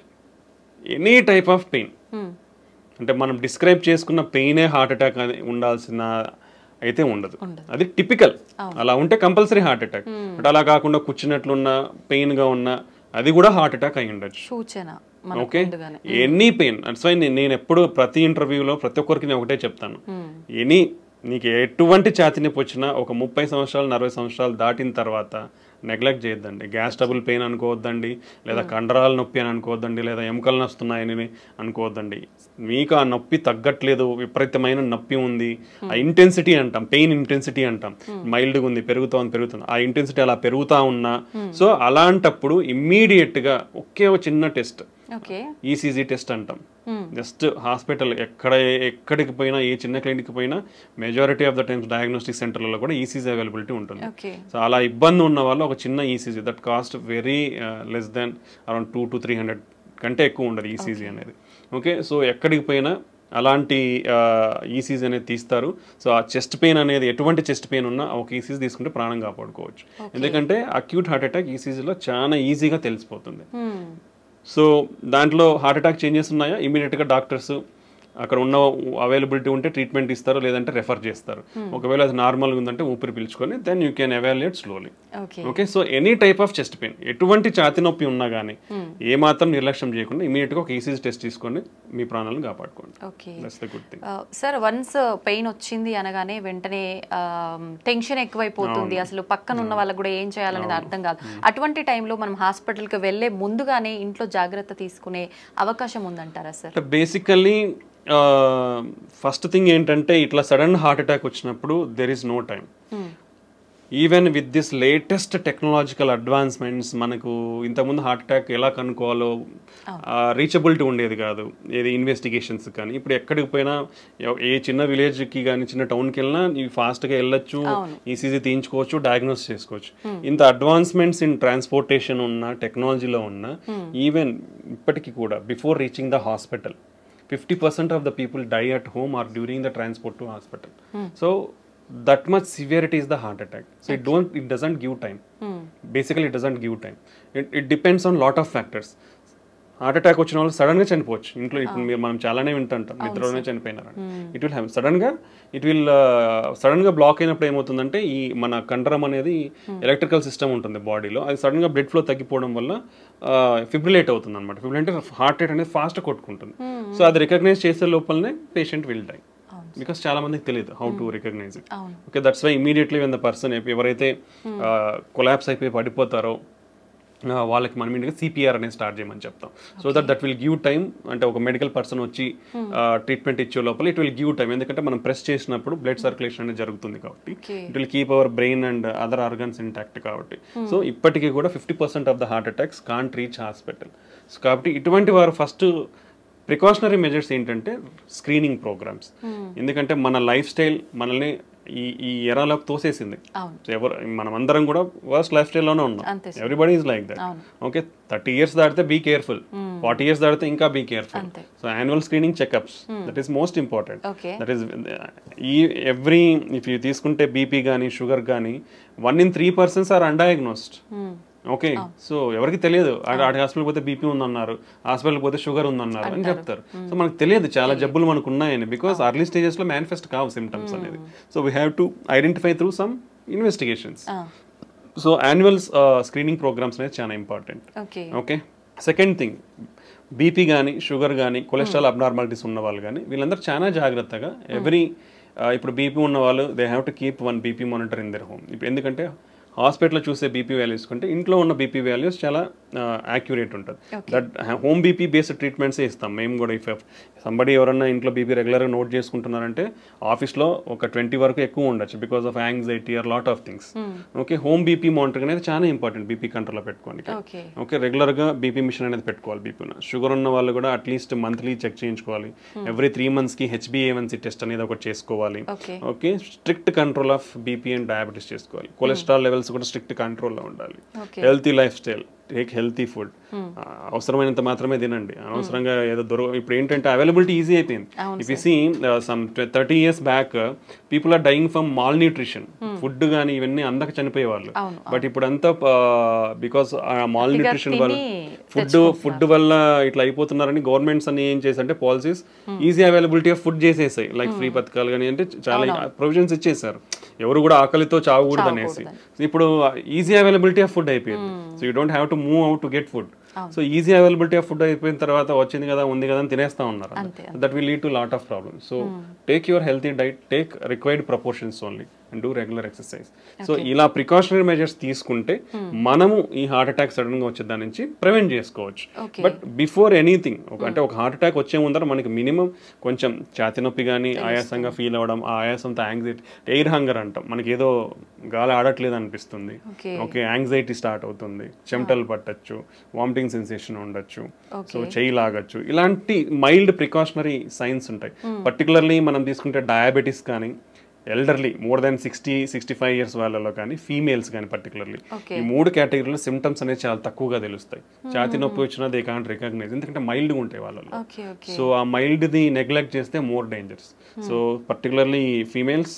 any type of pain, అంటే మనం డిస్క్రైబ్ చేసుకున్న పెయినే హార్ట్ అటాక్ ఉండాల్సిన అయితే ఉండదు, అది టిపికల్. అలా ఉంటే కంపల్సరీ హార్ట్ అటాక్. బట్ అలా కాకుండా కూర్చున్నట్లున్న పెయిన్గా ఉన్న అది కూడా హార్ట్ అటాక్ అయి ఉండొచ్చు. Okay, any pain. That's why నేను ఎప్పుడు ప్రతి ఇంటర్వ్యూలో ప్రతి ఒక్కరికి నేను ఒకటే చెప్తాను, నీకు ఎటువంటి ఛాతీ నొప్పి వచ్చినా ఒక 30 సంవత్సరాలు 40 సంవత్సరాలు దాటిన తర్వాత నెగ్లెక్ట్ చేయొద్దండి. గ్యాస్ ట్రబుల్ పెయిన్ అనుకోవద్దండి, లేదా కండరాల నొప్పి అని అనుకోవద్దండి, లేదా ఎముకలు నొస్తున్నాయని అనుకోవద్దండి. మీకు ఆ నొప్పి తగ్గట్లేదు, విపరీతమైన నొప్పి ఉంది, ఆ ఇంటెన్సిటీ అంటాం, పెయిన్ ఇంటెన్సిటీ అంటాం, మైల్డ్గా ఉంది, పెరుగుతుంది, ఆ ఇంటెన్సిటీ అలా పెరుగుతూ ఉన్నా, సో అలాంటప్పుడు ఇమ్మీడియట్గా ఒకే ఒక చిన్న టెస్ట్, ఓకే, ఈసీజీ టెస్ట్ అంటాం. జస్ట్ హాస్పిటల్ ఎక్కడికి పోయినా, ఏ చిన్న క్లినిక్ పోయినా majority of the times diagnostic సెంటర్లలో కూడా ఈసీజీ అవైలబిలిటీ ఉంటుంది. సో అలా ఇబ్బంది ఉన్న వాళ్ళు ఒక చిన్న ECG that cost very less than around 200 to 300 కంటే ఎక్కువ ఉండదు ఈసీజీ అనేది. ఓకే, సో ఎక్కడికి పోయినా అలాంటి ఈసీజీ అనేది తీస్తారు. సో ఆ చెస్ట్ పెయిన్ అనేది ఎటువంటి చెస్ట్ పెయిన్ ఉన్నా ఒక ఈసీజీ తీసుకుంటే ప్రాణం కాపాడుకోవచ్చు. ఎందుకంటే అక్యూట్ హార్ట్ అటాక్ ఈసీజీలో చాలా ఈజీగా తెలిసిపోతుంది. సో దాంట్లో హార్ట్ అటాక్ చేంజెస్ ఉన్నాయా, ఇమీడియట్గా డాక్టర్స్ అక్కడ ఉన్న అవైలబిలిటీ ఉంటే ట్రీట్మెంట్ ఇస్తారు, లేదంటే రెఫర్ చేస్తారు. ఒకవేళ అది నార్మల్గా ఉందంటే ఊపిరి పీల్చుకొని then you can evaluate slowly. Okay, so any type of chest pain, ఎటువంటి ఛాతి నొప్పి ఉన్నా కానీ ఏ మాత్రం నిర్లక్ష్యం చేయకుండా ఇమీడియట్గా ఒక ఈసీజీ టెస్ట్ తీసుకొని మీ ప్రాణాలను కాపాడుకోండి. That's the good thing. Sir, once pain వచ్చింది అనగానే వెంటనే టెన్షన్ ఎక్కువైపోతుంది, అసలు పక్కన ఉన్న వాళ్ళకి కూడా ఏం చేయాలనేది అర్థం కాదు. అటువంటి టైంలో మనం హాస్పిటల్కి వెళ్ళే ముందుగానే ఇంట్లో జాగ్రత్త తీసుకునే అవకాశం ఉందంటారా సార్? బేసికల్లీ ఫస్ట్ థింగ్ ఏంటంటే ఇట్లా సడన్ హార్ట్ అటాక్ వచ్చినప్పుడు there is no time. Even with this latest technological advancements, మనకు ఇంతకుముందు హార్ట్ అటాక్ ఎలా కనుక్కోవాలో రీచబిలిటీ ఉండేది కాదు, ఏది ఇన్వెస్టిగేషన్స్ కానీ. ఇప్పుడు ఎక్కడికి పోయినా, ఏ చిన్న విలేజ్కి కానీ చిన్న టౌన్కి వెళ్ళినా ఫాస్ట్గా వెళ్ళొచ్చు, ఈసీజీ తీయించుకోవచ్చు, డయాగ్నోస్ చేసుకోవచ్చు. ఇంత అడ్వాన్స్మెంట్స్ ఇన్ ట్రాన్స్పోర్టేషన్ ఉన్న, టెక్నాలజీలో ఉన్న, ఈవెన్ ఇప్పటికీ కూడా before reaching the hospital 50% of the people die at home or during the transport to hospital. So that much severity is the heart attack. So it doesn't give time. Basically it doesn't give time. It depends on lot of factors. Heart attack వచ్చిన వాళ్ళు సడన్గా చనిపోవచ్చు. ఇంట్లో ఇప్పుడు మనం చాలానే వింటుంటాం, నిద్రలోనే చనిపోయినారు. ఇట్ విల్ హ్యావ్ సడన్గా బ్లాక్ అయినప్పుడు ఏమవుతుందంటే ఈ మన కండరం అనేది ఎలక్ట్రికల్ సిస్టమ్ ఉంటుంది బాడీలో, అది సడన్గా బ్లడ్ ఫ్లో తగ్గిపోవడం వల్ల ఫిబ్రిలేట్ అవుతుంది అనమాట. ఫిబ్రిలేట్ అంటే హార్ట్ రేట్ అనేది ఫాస్ట్ కొట్టుకుంటుంది. సో అది రికగ్నైజ్ చేసే లోపలనే పేషెంట్ విల్ డై, బికాస్ చాలా మందికి తెలియదు how to recognise it. Okay, that's why immediately when the person ఎవరైతే కొలాప్స్ అయిపోయి పడిపోతారో వాళ్ళకి మనం ఇంటికి సిపిఆర్ అనేది స్టార్ట్ చేయమని చెప్తాం. So that will give time. అంటే ఒక మెడికల్ పర్సన్ వచ్చి ట్రీట్మెంట్ ఇచ్చే లోపల ఇట్ విల్ గివ్ టైమ్. ఎందుకంటే మనం ప్రెస్ చేసినప్పుడు బ్లడ్ సర్క్యులేషన్ అనేది జరుగుతుంది కాబట్టి it will keep our brain and other organs intact కాబట్టి. సో ఇప్పటికీ కూడా 50% of the heart attacks can't reach hospital. So కాబట్టి ఇటువంటి వారు ఫస్ట్ ప్రికాషనరీ మెజర్స్ ఏంటంటే స్క్రీనింగ్ ప్రోగ్రామ్స్. ఎందుకంటే మన లైఫ్ స్టైల్ మనల్ని ఈ ఎరాలోకి తోసేసింది. మనం అందరం కూడా వర్స్ట్ లైఫ్ స్టైల్లోనే ఉన్నాం. Everybody is like that. Okay, 30 years దాటితే బీ కేర్ఫుల్, 40 years దాటితే ఇంకా be careful. So annual screening checkups, that is most important. That is every if you తీసుకుంటే బీపీ కానీ షుగర్ కానీ 1 in 3 persons are undiagnosed. Okay, so ఎవరికి తెలియదు, hospital పోతే BP ఉందన్నారు, హాస్పిటల్ పోతే షుగర్ ఉందన్నారు అని చెప్తారు. సో మనకు తెలియదు చాలా జబ్బులు మనకు ఉన్నాయని, బికాస్ అర్లీ స్టేజెస్ లో మేనిఫెస్ట్ కావు సిమ్టమ్స్ అనేది. So we have to identify through some investigations. So annual screening programmes అనేది చాలా important. Okay, second thing, BP కానీ షుగర్ కానీ కొలెస్ట్రాల్ అబ్నార్మాలిటీస్ ఉన్న వాళ్ళు కానీ వీళ్ళందరూ చాలా జాగ్రత్తగా ఇప్పుడు బీపీ ఉన్న వాళ్ళు they have to keep 1 BP monitor in their home. ఇప్పుడు ఎందుకంటే హాస్పిటల్లో చూసే బీపీ వాల్యూస్ కంటే ఇంట్లో ఉన్న బీపీ వాల్యూస్ చాలా యాక్యురేట్ ఉంటుంది. దట్ హోమ్ బీపీ బేస్డ్ ట్రీట్మెంట్సే ఇస్తాం మేము కూడా. ఇఫ్ సంబడి ఎవరన్నా ఇంట్లో బీపీ రెగ్యులర్గా నోట్ చేసుకుంటున్నారంటే ఆఫీస్లో ఒక 20 వరకు ఎక్కువ ఉండొచ్చు because of anxiety are lot of things. Okay, home BP monitoring అనేది చాలా ఇంపార్టెంట్ బీపీ కంట్రోల్లో పెట్టుకోండి. ఓకే, రెగ్యులర్గా బీపీ మిషన్ అనేది పెట్టుకోవాలి. బీపీ షుగర్ ఉన్న వాళ్ళు కూడా అట్లీస్ట్ మంత్లీ చెక్ చేయించుకోవాలి. ఎవ్రీ 3 months HbA1c టెస్ట్ అనేది ఒకటి చేసుకోవాలి. Okay, strict control of BP and diabetes చేసుకోవాలి. కొలెస్ట్రాల్ లెవెల్స్ కూడా స్ట్రిక్ట్ కంట్రోల్లో ఉండాలి. Healthy lifestyle, take healthy food, అవసరమైనంత మాత్రమే తినండి. అనవసరంగా ఏదో ఇప్పుడు ఏంటంటే అవైలబిలిటీ ఈజీ అయిపోయింది. If you see some 30 years back people are dying from malnutrition. Food కానీ ఇవన్నీ అందక చనిపోయేవాళ్ళు. బట్ ఇప్పుడు అంతా బికాస్ మాల్ న్యూట్రిషన్ వల్ల ఫుడ్ వల్ల ఇట్లా అయిపోతున్నారని గవర్నమెంట్స్ అన్ని ఏం చేశారంటే policies easy availability of food చేసేసాయి. లైక్ ఫ్రీ పథకాలు కానీ అంటే చాలా ప్రొవిజన్స్ ఇచ్చేసారు, ఎవరు కూడా ఆకలితో చావకూడదు అనేసి. ఇప్పుడు ఈజీ అవైలబిలిటీ ఆఫ్ ఫుడ్ అయిపోయింది. So you don't have to move out to get food. So easy availability of food అయిపోయిన తర్వాత వచ్చింది కదా ఉంది కదా అని తినేస్తా ఉన్నారు. That will lead to lot of problems. So take your healthy diet, take required proportions only and do regular exercise. So ఇలా ప్రికాషనరీ మెజర్స్ తీసుకుంటే మనము ఈ హార్ట్ అటాక్ సడన్ గా వచ్చే దాని నుంచి ప్రివెంట్ చేసుకోవచ్చు. బట్ బిఫోర్ ఎనీథింగ్ అంటే ఒక హార్ట్ అటాక్ వచ్చే ముందర మనకి మినిమం కొంచెం ఛాతి నొప్పి కానీ ఆయాసంగా ఫీల్ అవ్వడం, ఆ ఆయాసంతో యాంగ్జైటీ, ఎయిర్ హంగర్ అంటాం, మనకి ఏదో గాలి ఆడట్లేదు అనిపిస్తుంది, ఓకే యాంగ్జైటీ స్టార్ట్ అవుతుంది, చెమటలు పట్టచ్చు, వామిటింగ్ సెన్సేషన్ ఉండొచ్చు, సో చెయ్యి లాగచ్చు, ఇలాంటి మైల్డ్ ప్రికాషనరీ సైన్స్ ఉంటాయి. పర్టికులర్లీ మనం తీసుకుంటే డయాబెటీస్ కానీ, ఎల్డర్లీ మోర్ దాన్ 60-65 ఇయర్స్ వాళ్ళలో కానీ, ఫీమేల్స్ కానీ పర్టికులర్లీ ఈ 3 కేటగిరీలో సిమ్టమ్స్ అనేది చాలా తక్కువగా తెలుస్తాయి. ఛాతి నొప్పి వచ్చినా దే కాంట్ రికగ్నైజ్, ఎందుకంటే మైల్డ్గా ఉంటాయి వాళ్ళలో. సో ఆ మైల్డ్ది నెగ్లెక్ట్ చేస్తే more dangers. So particularly females,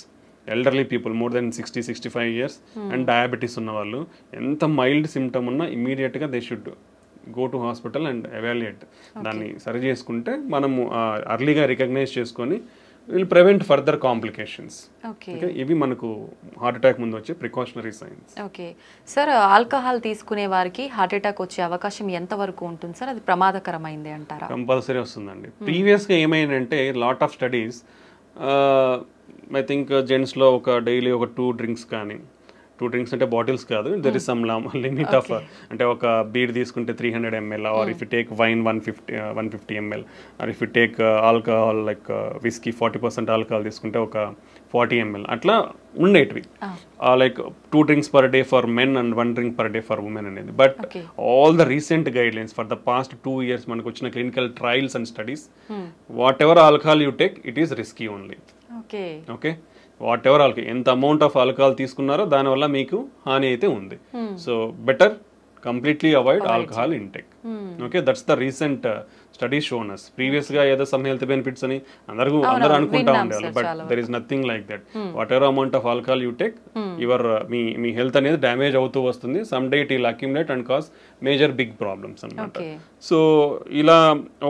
elderly people more than 60-65 years and diabetes ఉన్న వాళ్ళు ఎంత మైల్డ్ సిమ్టమ్ ఉన్నా ఇమీడియట్గా they should go to hospital and evaluate. దాన్ని సరి చేసుకుంటే మనము అర్లీగా రికగ్నైజ్ చేసుకొని విల్ ప్రివెంట్ ఫర్దర్ కాంప్లికేషన్స్. ఇవి మనకు హార్ట్ అటాక్ ముందు వచ్చే precautionary science. Okay sir, alcohol తీసుకునే వారికి హార్ట్ అటాక్ వచ్చే అవకాశం ఎంత వరకు ఉంటుంది సార్? అది ప్రమాదకరమైంది అంటారా? కంపల్సరీ వస్తుందండి. ప్రీవియస్గా ఏమైందంటే lot of studies, I think జెంట్స్లో ఒక డైలీ ఒక 2 డ్రింక్స్ కానీ, 2 డ్రింక్స్ అంటే బాటిల్స్ కాదు, there is some limit of, అంటే ఒక బీర్ తీసుకుంటే 300 ml, or if you take wine 150 ml, or if you take alcohol like whisky 40% alcohol తీసుకుంటే ఒక 40 ml, అట్లా ఉండేటివి. లైక్ 2 drinks per day for men and 1 drink per day for women అనేది. But all the recent guidelines for the past 2 years మనకు వచ్చిన clinical trials and studies, what ever alcohol you take it is risky only. Okay, whatever alcohol, ఎంత amount of alcohol తీసుకున్నారో దానివల్ల మీకు హాని అయితే ఉంది. So better completely avoid alcohol intake. Okay, that's the recent study shown us. Previous గా ఏదో some health benefits అని అందరూ అనుకుంటా ఉండేవాళ్ళు, but there is nothing like that. Whatever amount of alcohol you take, your మీ health అనేది damage అవుతూ వస్తుంది. Some day it will accumulate and cause major big problems అన్నమాట. సో ఇలా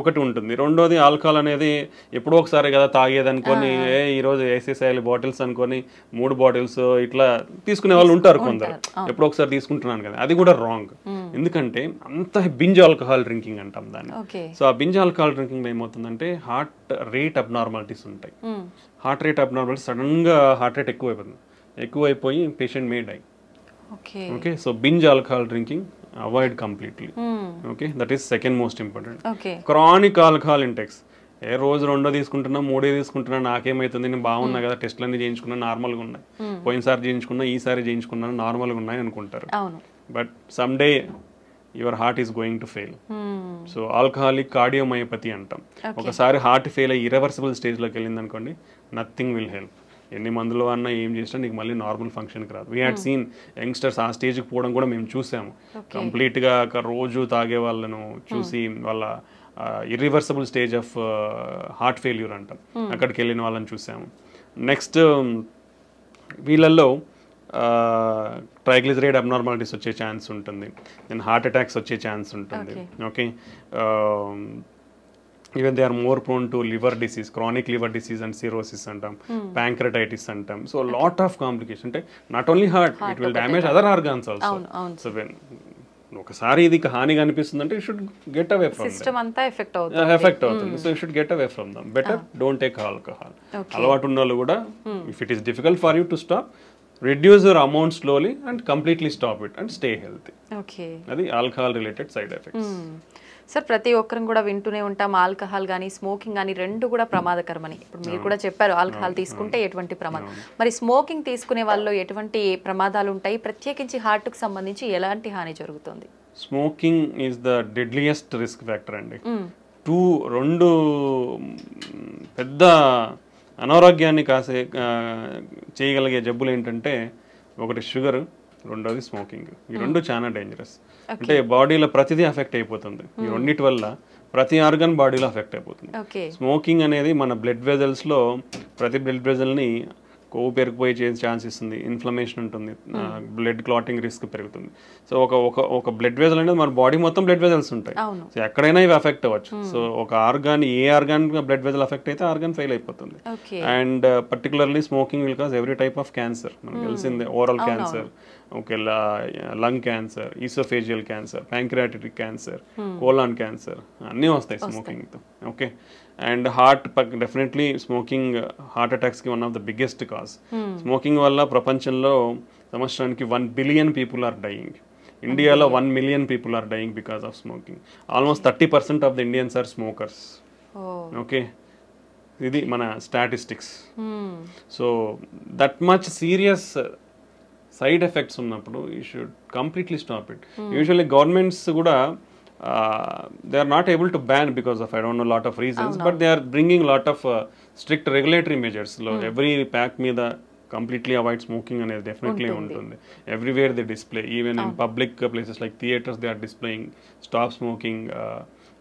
ఒకటి ఉంటుంది. రెండోది, ఆల్కహాల్ అనేది ఎప్పుడో ఒకసారి కదా తాగేది అనుకొని, ఈరోజు వేసేసేయాలి బాటిల్స్ అనుకొని 3 బాటిల్స్ ఇట్లా తీసుకునే వాళ్ళు ఉంటారు కొందరు, ఎప్పుడో ఒకసారి తీసుకుంటున్నాను కదా, అది కూడా రాంగ్. ఎందుకంటే అంత బింజ్ ఆల్కహాల్ డ్రింకింగ్ అంటాం దాన్ని. సో ఆ బింజ్ ఆల్కహాల్ డ్రింకింగ్ ఏమవుతుందంటే హార్ట్ రేట్ అబ్నార్మాలిటీస్ ఉంటాయి. హార్ట్ రేట్ అబ్నార్మాలిటీస్, సడన్ గా హార్ట్ రేట్ ఎక్కువైపోయి patient may die. Okay, so binge alcohol drinking avoid completely. Okay, that is second most important. Chronic alcohol intakes, రోజు 2 తీసుకుంటున్నా, 3 తీసుకుంటున్నా, నాకేమైతుంది, నేను బాగున్నా కదా, టెస్ట్లన్నీ చేయించుకున్నా నార్మల్గా ఉన్నాయి, పోయినసారి చేయించుకున్నా, ఈసారి చేయించుకున్నాను నార్మల్గా ఉన్నాయి అనుకుంటారు. But some day your heart is going to fail. So alcoholic cardiomyopathy అంటాం. ఒకసారి హార్ట్ ఫెయిల్ అయ్యి ఇర్రివర్సిబుల్ స్టేజ్లోకి వెళ్ళింది అనుకోండి, నథింగ్ విల్ హెల్ప్. ఎన్ని మందులు అన్నా ఏం చేసినా నీకు మళ్ళీ నార్మల్ ఫంక్షన్కి రాదు. వీ హ్యాడ్ సీన్ యంగ్స్టర్స్ ఆ స్టేజ్కి పోవడం కూడా మేము చూసాము. కంప్లీట్గా రోజు తాగే వాళ్ళను చూసి వాళ్ళ irreversible stage of heart failure అంటాం, అక్కడికి వెళ్ళిన వాళ్ళని చూసాము. నెక్స్ట్ వీళ్ళల్లో ట్రైగ్లిజరైడ్ అబ్నార్మాలిటీస్ వచ్చే ఛాన్స్ ఉంటుంది, దెన్ హార్ట్ అటాక్స్ వచ్చే ఛాన్స్ ఉంటుంది. Okay, even they are more prone to liver disease, chronic liver disease and cirrhosis అంటాం, ప్యాంక్రటైటిస్ అంటాం. సో లాట్ ఆఫ్ కాంప్లికేషన్, అంటే not only heart, it will damage other organs also. So when ఒకసారి ఇది హానిగా అనిపిస్తుంది అంటే you should get away from effect అవుతుంది. So you should get away from them. Better don't take alcohol. అలవాటు ఉన్న వాళ్ళు కూడా, if it is difficult for you to stop, reduce your amount slowly and completely stop it and stay healthy. Okay, అది alcohol related side effects. Sir, ప్రతి ఒక్కరం కూడా వింటూనే ఉంటాం ఆల్కహాల్ కానీ స్మోకింగ్ కానీ రెండు కూడా ప్రమాదకరమని. ఇప్పుడు మీరు కూడా చెప్పారు ఆల్కహాల్ తీసుకుంటే ఎటువంటి ప్రమాదం. మరి స్మోకింగ్ తీసుకునే వాళ్ళలో ఎటువంటి ప్రమాదాలు ఉంటాయి? ప్రత్యేకించి హార్ట్కి సంబంధించి ఎలాంటి హాని జరుగుతుంది? Smoking is the deadliest risk factor అండి. రెండు పెద్ద అనారోగ్యాన్ని చేయగలిగే జబ్బులు ఏంటంటే, ఒకటి షుగర్, రెండోది స్మోకింగ్. ఈ రెండు చాలా డేంజరస్. అంటే బాడీలో ప్రతిదీ అఫెక్ట్ అయిపోతుంది. ఈ రెండింటి వల్ల ప్రతి ఆర్గన్ బాడీలో అఫెక్ట్ అయిపోతుంది. స్మోకింగ్ అనేది మన బ్లడ్ వెజల్స్లో ప్రతి బ్లడ్ వెజల్ని కొవ్వు పెరిగిపోయే ఛాన్స్ ఇస్తుంది, ఇన్ఫ్లమేషన్ ఉంటుంది, బ్లడ్ క్లాటింగ్ రిస్క్ పెరుగుతుంది. సో ఒక బ్లడ్ వెజల్ అనేది మన బాడీ మొత్తం బ్లడ్ వెజల్స్ ఉంటాయి. సో ఎక్కడైనా ఇవి అఫెక్ట్ అవ్వచ్చు. సో ఒక ఆర్గాన్, ఏ ఆర్గాన్ బ్లడ్ వెజల్ అఫెక్ట్ అయితే ఆర్గాన్ ఫెయిల్ అయిపోతుంది. And particularly smoking will cause every type of cancer. మనకు తెలిసిందే, oral cancer, okay, lung cancer, oesophageal cancer, pancreatic cancer, colon cancer అన్నీ వస్తాయి స్మోకింగ్తో. Okay, and heart definitely smoking heart అటాక్స్కి one of the biggest cause. Smoking వల్ల ప్రపంచంలో సంవత్సరానికి 1 billion people are dying. ఇండియాలో 1 million people are dying because of smoking. Almost 30% of the Indians are smokers. Okay, ఇది మన statistics. So that much serious side effects ఉన్నప్పుడు you should completely stop it. Usually governments కూడా they are not able to ban because of I don't know lot of reasons, but they are bringing lot of strict regulatory measures. Every pack మీద completely avoid smoking అనేది definitely ఉంటుంది. Everywhere they display, even in public places like theaters, they are displaying stop smoking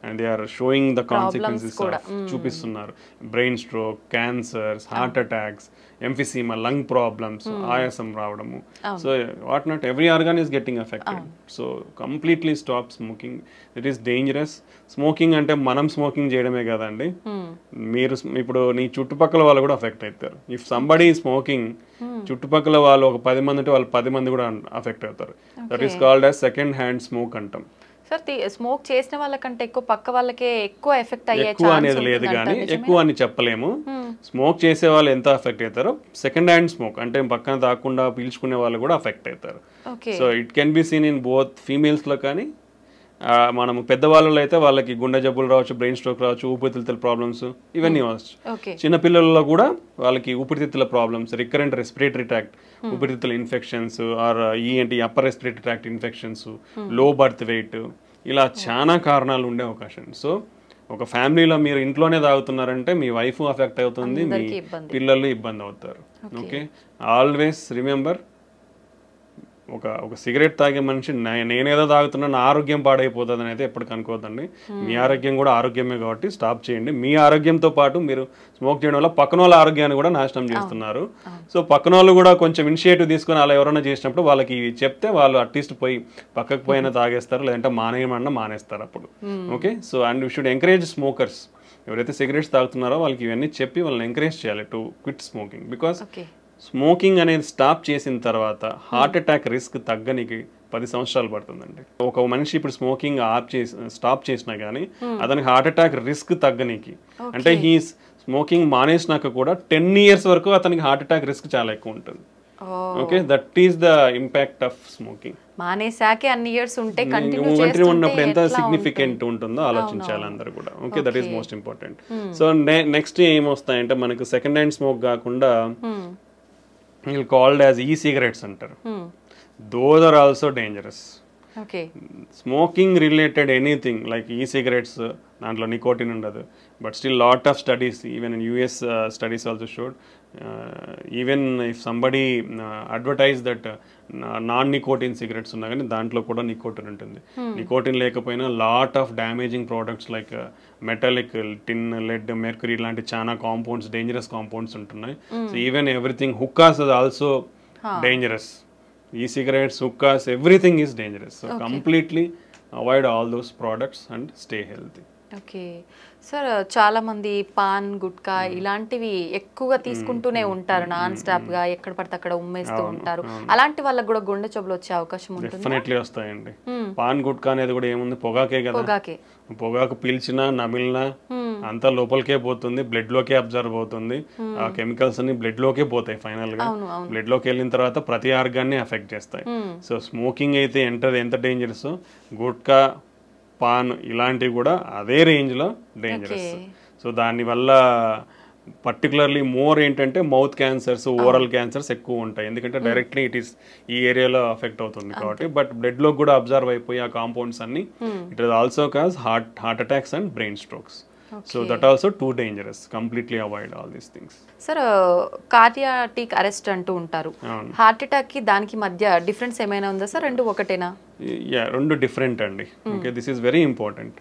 and they are showing the consequences of చూపిస్తున్నారు. Brain stroke, cancers, heart attacks, emphysema, lung problems, ఆయాసం రావడము. So what not every organ is getting affected. So completely stop smoking. It is dangerous. Smoking అంటే మనం smoking చేయడమే కదండి, మీరు ఇప్పుడు నీ చుట్టుపక్కల వాళ్ళు కూడా అఫెక్ట్ అవుతారు. ఇఫ్ సంబడీ స్మోకింగ్, చుట్టుపక్కల వాళ్ళు ఒక 10 మంది ఉంటే వాళ్ళు 10 మంది కూడా అఫెక్ట్ అవుతారు. That is called as second hand smoke అంటాం. సార్, స్మోక్ చేసిన వాళ్ళకంటే ఎక్కువ పక్క వాళ్ళకే ఎక్కువ ఎఫెక్ట్ అయ్యే ఎక్కువ అనేది లేదు, కానీ ఎక్కువ అని చెప్పలేము. స్మోక్ చేసే వాళ్ళు ఎంత ఎఫెక్ట్ అవుతారో సెకండ్ హ్యాండ్ స్మోక్ అంటే పక్కన తాకుండా పీల్చుకునే వాళ్ళు కూడా అఫెక్ట్ అవుతారు. So it can be seen in both females లో, కానీ మనము పెద్దవాళ్ళలో అయితే వాళ్ళకి గుండె జబ్బులు రావచ్చు, బ్రెయిన్ స్ట్రోక్ రావచ్చు, ఊపిరితిత్తుల ప్రాబ్లమ్స్ ఇవన్నీ వచ్చు. చిన్నపిల్లలలో కూడా వాళ్ళకి ఊపిరితిత్తుల ప్రాబ్లమ్స్, రికరెంట్ రెస్పిరేటరీ ట్రాక్ట్ ఊపిరితిత్తుల infections, or ENT upper respiratory tract infections, low birth weight, ఇలా చాలా కారణాలు ఉండే అవకాశం. సో ఒక ఫ్యామిలీలో మీరు ఇంట్లోనే తాగుతున్నారంటే మీ వైఫ్ అఫెక్ట్ అవుతుంది, మీ పిల్లలు ఇబ్బంది అవుతారు. ఓకే, ఆల్వేస్ రిమెంబర్, ఒక సిగరెట్ తాగే మనిషి నేనేదో తాగుతున్నా నా ఆరోగ్యం పాడైపోతుంది అయితే ఎప్పటికి అనుకోవద్దండి. మీ ఆరోగ్యం కూడా ఆరోగ్యమే కాబట్టి స్టాప్ చేయండి. మీ ఆరోగ్యంతో పాటు మీరు స్మోక్ చేయడం వల్ల పక్కన వాళ్ళ ఆరోగ్యాన్ని కూడా నాశనం చేస్తున్నారు. సో పక్కన వాళ్ళు కూడా కొంచెం ఇనిషియేటివ్ తీసుకొని అలా ఎవరైనా చేసినప్పుడు వాళ్ళకి చెప్తే వాళ్ళు అట్లీస్ట్ పోయి పక్కకు పోయినా తాగేస్తారు, లేదంటే మానేయమన్నా మానేస్తారు అప్పుడు. Okay, so and you should encourage smokers. ఎవరైతే సిగరెట్స్ తాగుతున్నారో వాళ్ళకి ఇవన్నీ చెప్పి వాళ్ళని ఎంకరేజ్ చేయాలి to quit smoking. Because smoking అనేది స్టాప్ చేసిన తర్వాత హార్ట్ అటాక్ రిస్క్ తగ్గనికి 10 సంవత్సరాలు పడుతుందండి. ఒక మనిషి ఇప్పుడు స్మోకింగ్ స్టాప్ చేసినా కానీ అతనికి హార్ట్ అటాక్ రిస్క్ తగ్గనికి, అంటే హీ స్మోకింగ్ మానేసినాక కూడా 10 years వరకు అతనికి హార్ట్ అటాక్ రిస్క్ చాలా ఎక్కువ ఉంటుంది. Okay, that is the impact of smoking. మానేసాకే అన్ని ఇయర్స్ ఉంటే కంటిన్యూ ఉన్నప్పుడు ఎంత సిగ్నిఫికెంట్ ఉంటుందో ఆలోచించాలి అందరు కూడా. Okay, that is most important. So next ఏమొస్తాయంటే మనకు సెకండ్ హ్యాండ్ స్మోక్ కాకుండా called as e-cigarettes అంటారు. Those are also dangerous. Okay. Smoking related anything like e-cigarettes, దాంట్లో నికోటిన్ ఉండదు. But still lot of studies, even in US studies also showed, even if somebody advertise that non-nicotine cigarettes ఉన్నా కానీ దాంట్లో కూడా nicotine ఉంటుంది. Nicotine లేకపోయినా lot of damaging products like metallic, tin, lead, mercury ఇలాంటి చాలా కాంపౌండ్స్, డేంజరస్ కాంపౌండ్స్ ఉంటున్నాయి. So even everything, hookahs is also dangerous. E-cigarettes, hookahs, everything is dangerous. So completely avoid all those products and stay healthy. Okay sir, చాలా మంది pan, gutka ఇలాంటివి ఎక్కువగా తీసుకుంటూనే ఉంటారు non stop గా, ఎక్కడ పడితే అక్కడ ఉమ్మేస్తూ ఉంటారు. అలాంటి వాళ్ళకి కూడా గుండె జబ్బులు వచ్చే అవకాశం ఉంటుంది. డెఫినెట్లీ వస్తాయండి. పాన్, గుట్కా అనేది కూడా ఏముంది, పొగాకే కదా. పొగాకు పీల్చినా నమిలినా అంతా లోపలికే పోతుంది, బ్లడ్ లోకే అబ్జర్వ్ అవుతుంది. ఆ కెమికల్స్ అన్ని బ్లడ్ లోకే పోతాయి. ఫైనల్ గా బ్లడ్ లోకి వెళ్ళిన తర్వాత ప్రతి ఆర్గాన్ని ఎఫెక్ట్ చేస్తాయి. సో స్మోకింగ్ అయితే ఎంత డేంజరస్, గుట్కా, పాన్ ఇలాంటివి కూడా అదే రేంజ్లో డేంజరస్. సో దానివల్ల పర్టికులర్లీ మోర్ ఏంటంటే మౌత్ క్యాన్సర్స్, ఓరల్ క్యాన్సర్స్ ఎక్కువ ఉంటాయి. ఎందుకంటే డైరెక్ట్లీ ఇట్ ఈస్ ఈ ఏరియాలో అఫెక్ట్ అవుతుంది కాబట్టి. బట్ బ్లడ్లో కూడా అబ్జర్వ్ అయిపోయి ఆ కాంపౌండ్స్ అన్ని it is also cause heart attacks and brain strokes. So that also too dangerous. Completely avoid all these things. Sir, cardiac arrest అంటూ ఉంటారు. హార్ట్ అటాక్ కి దానికి మధ్య డిఫరెన్స్ ఏమైనా ఉందా సార్? రెండు ఒకటేనా? రెండు డిఫరెంట్ అండి. Okay, this is very important.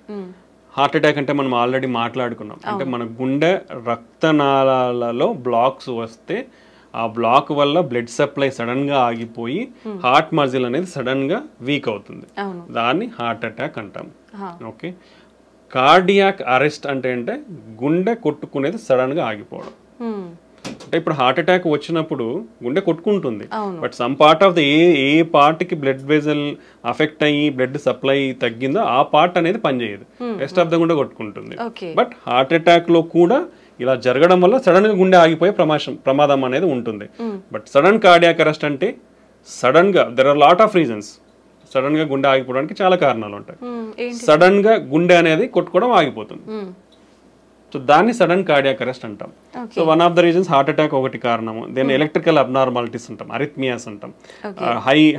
Heart attack అంటే మనం ఆల్రెడీ మాట్లాడుకున్నాం. అంటే మన గుండె రక్తనాళాలలో బ్లాక్స్ వస్తే ఆ బ్లాక్ వల్ల బ్లడ్ సప్లై సడన్ గా ఆగిపోయి హార్ట్ మజిల్ అనేది సడన్ గా వీక్ అవుతుంది. దాన్ని హార్ట్ అటాక్ అంటాం. ఓకే, కార్డియాక్ అరెస్ట్ అంటే గుండె కొట్టుకునేది సడన్ గా ఆగిపోవడం. అంటే ఇప్పుడు హార్ట్ అటాక్ వచ్చినప్పుడు గుండె కొట్టుకుంటుంది, అవును. But some part of the ఏ పార్ట్కి బ్లడ్ వెజల్ అఫెక్ట్ అయ్యి బ్లడ్ సప్లై తగ్గిందో ఆ పార్ట్ అనేది పనిచేయదు, రెస్ట్ ఆఫ్ ద గుండె కొట్టుకుంటుంది. ఓకే. బట్ హార్ట్ అటాక్ లో కూడా ఇలా జరగడం వల్ల సడన్ గా గుండె ఆగిపోయే ప్రమాదం అనేది ఉంటుంది. బట్ సడన్ కార్డియాక్ అరెస్ట్ అంటే సడన్ గా there are lot of reasons. Sudden గా గుండె ఆగిపోవడానికి చాలా కారణాలు ఉంటాయి. సడన్ గా గుండె అనేది కొట్టుకోవడం ఆగిపోతుంది, సో దాన్ని సడన్ కార్డియాక్ అరెస్ట్ అంటాం. So one of the reasons heart attack ఒకటి కారణము. దెన్ ఎలక్ట్రికల్ అబ్నార్మాలిటీస్ అంటాం, అరిథ్మియాస్ అంటాం,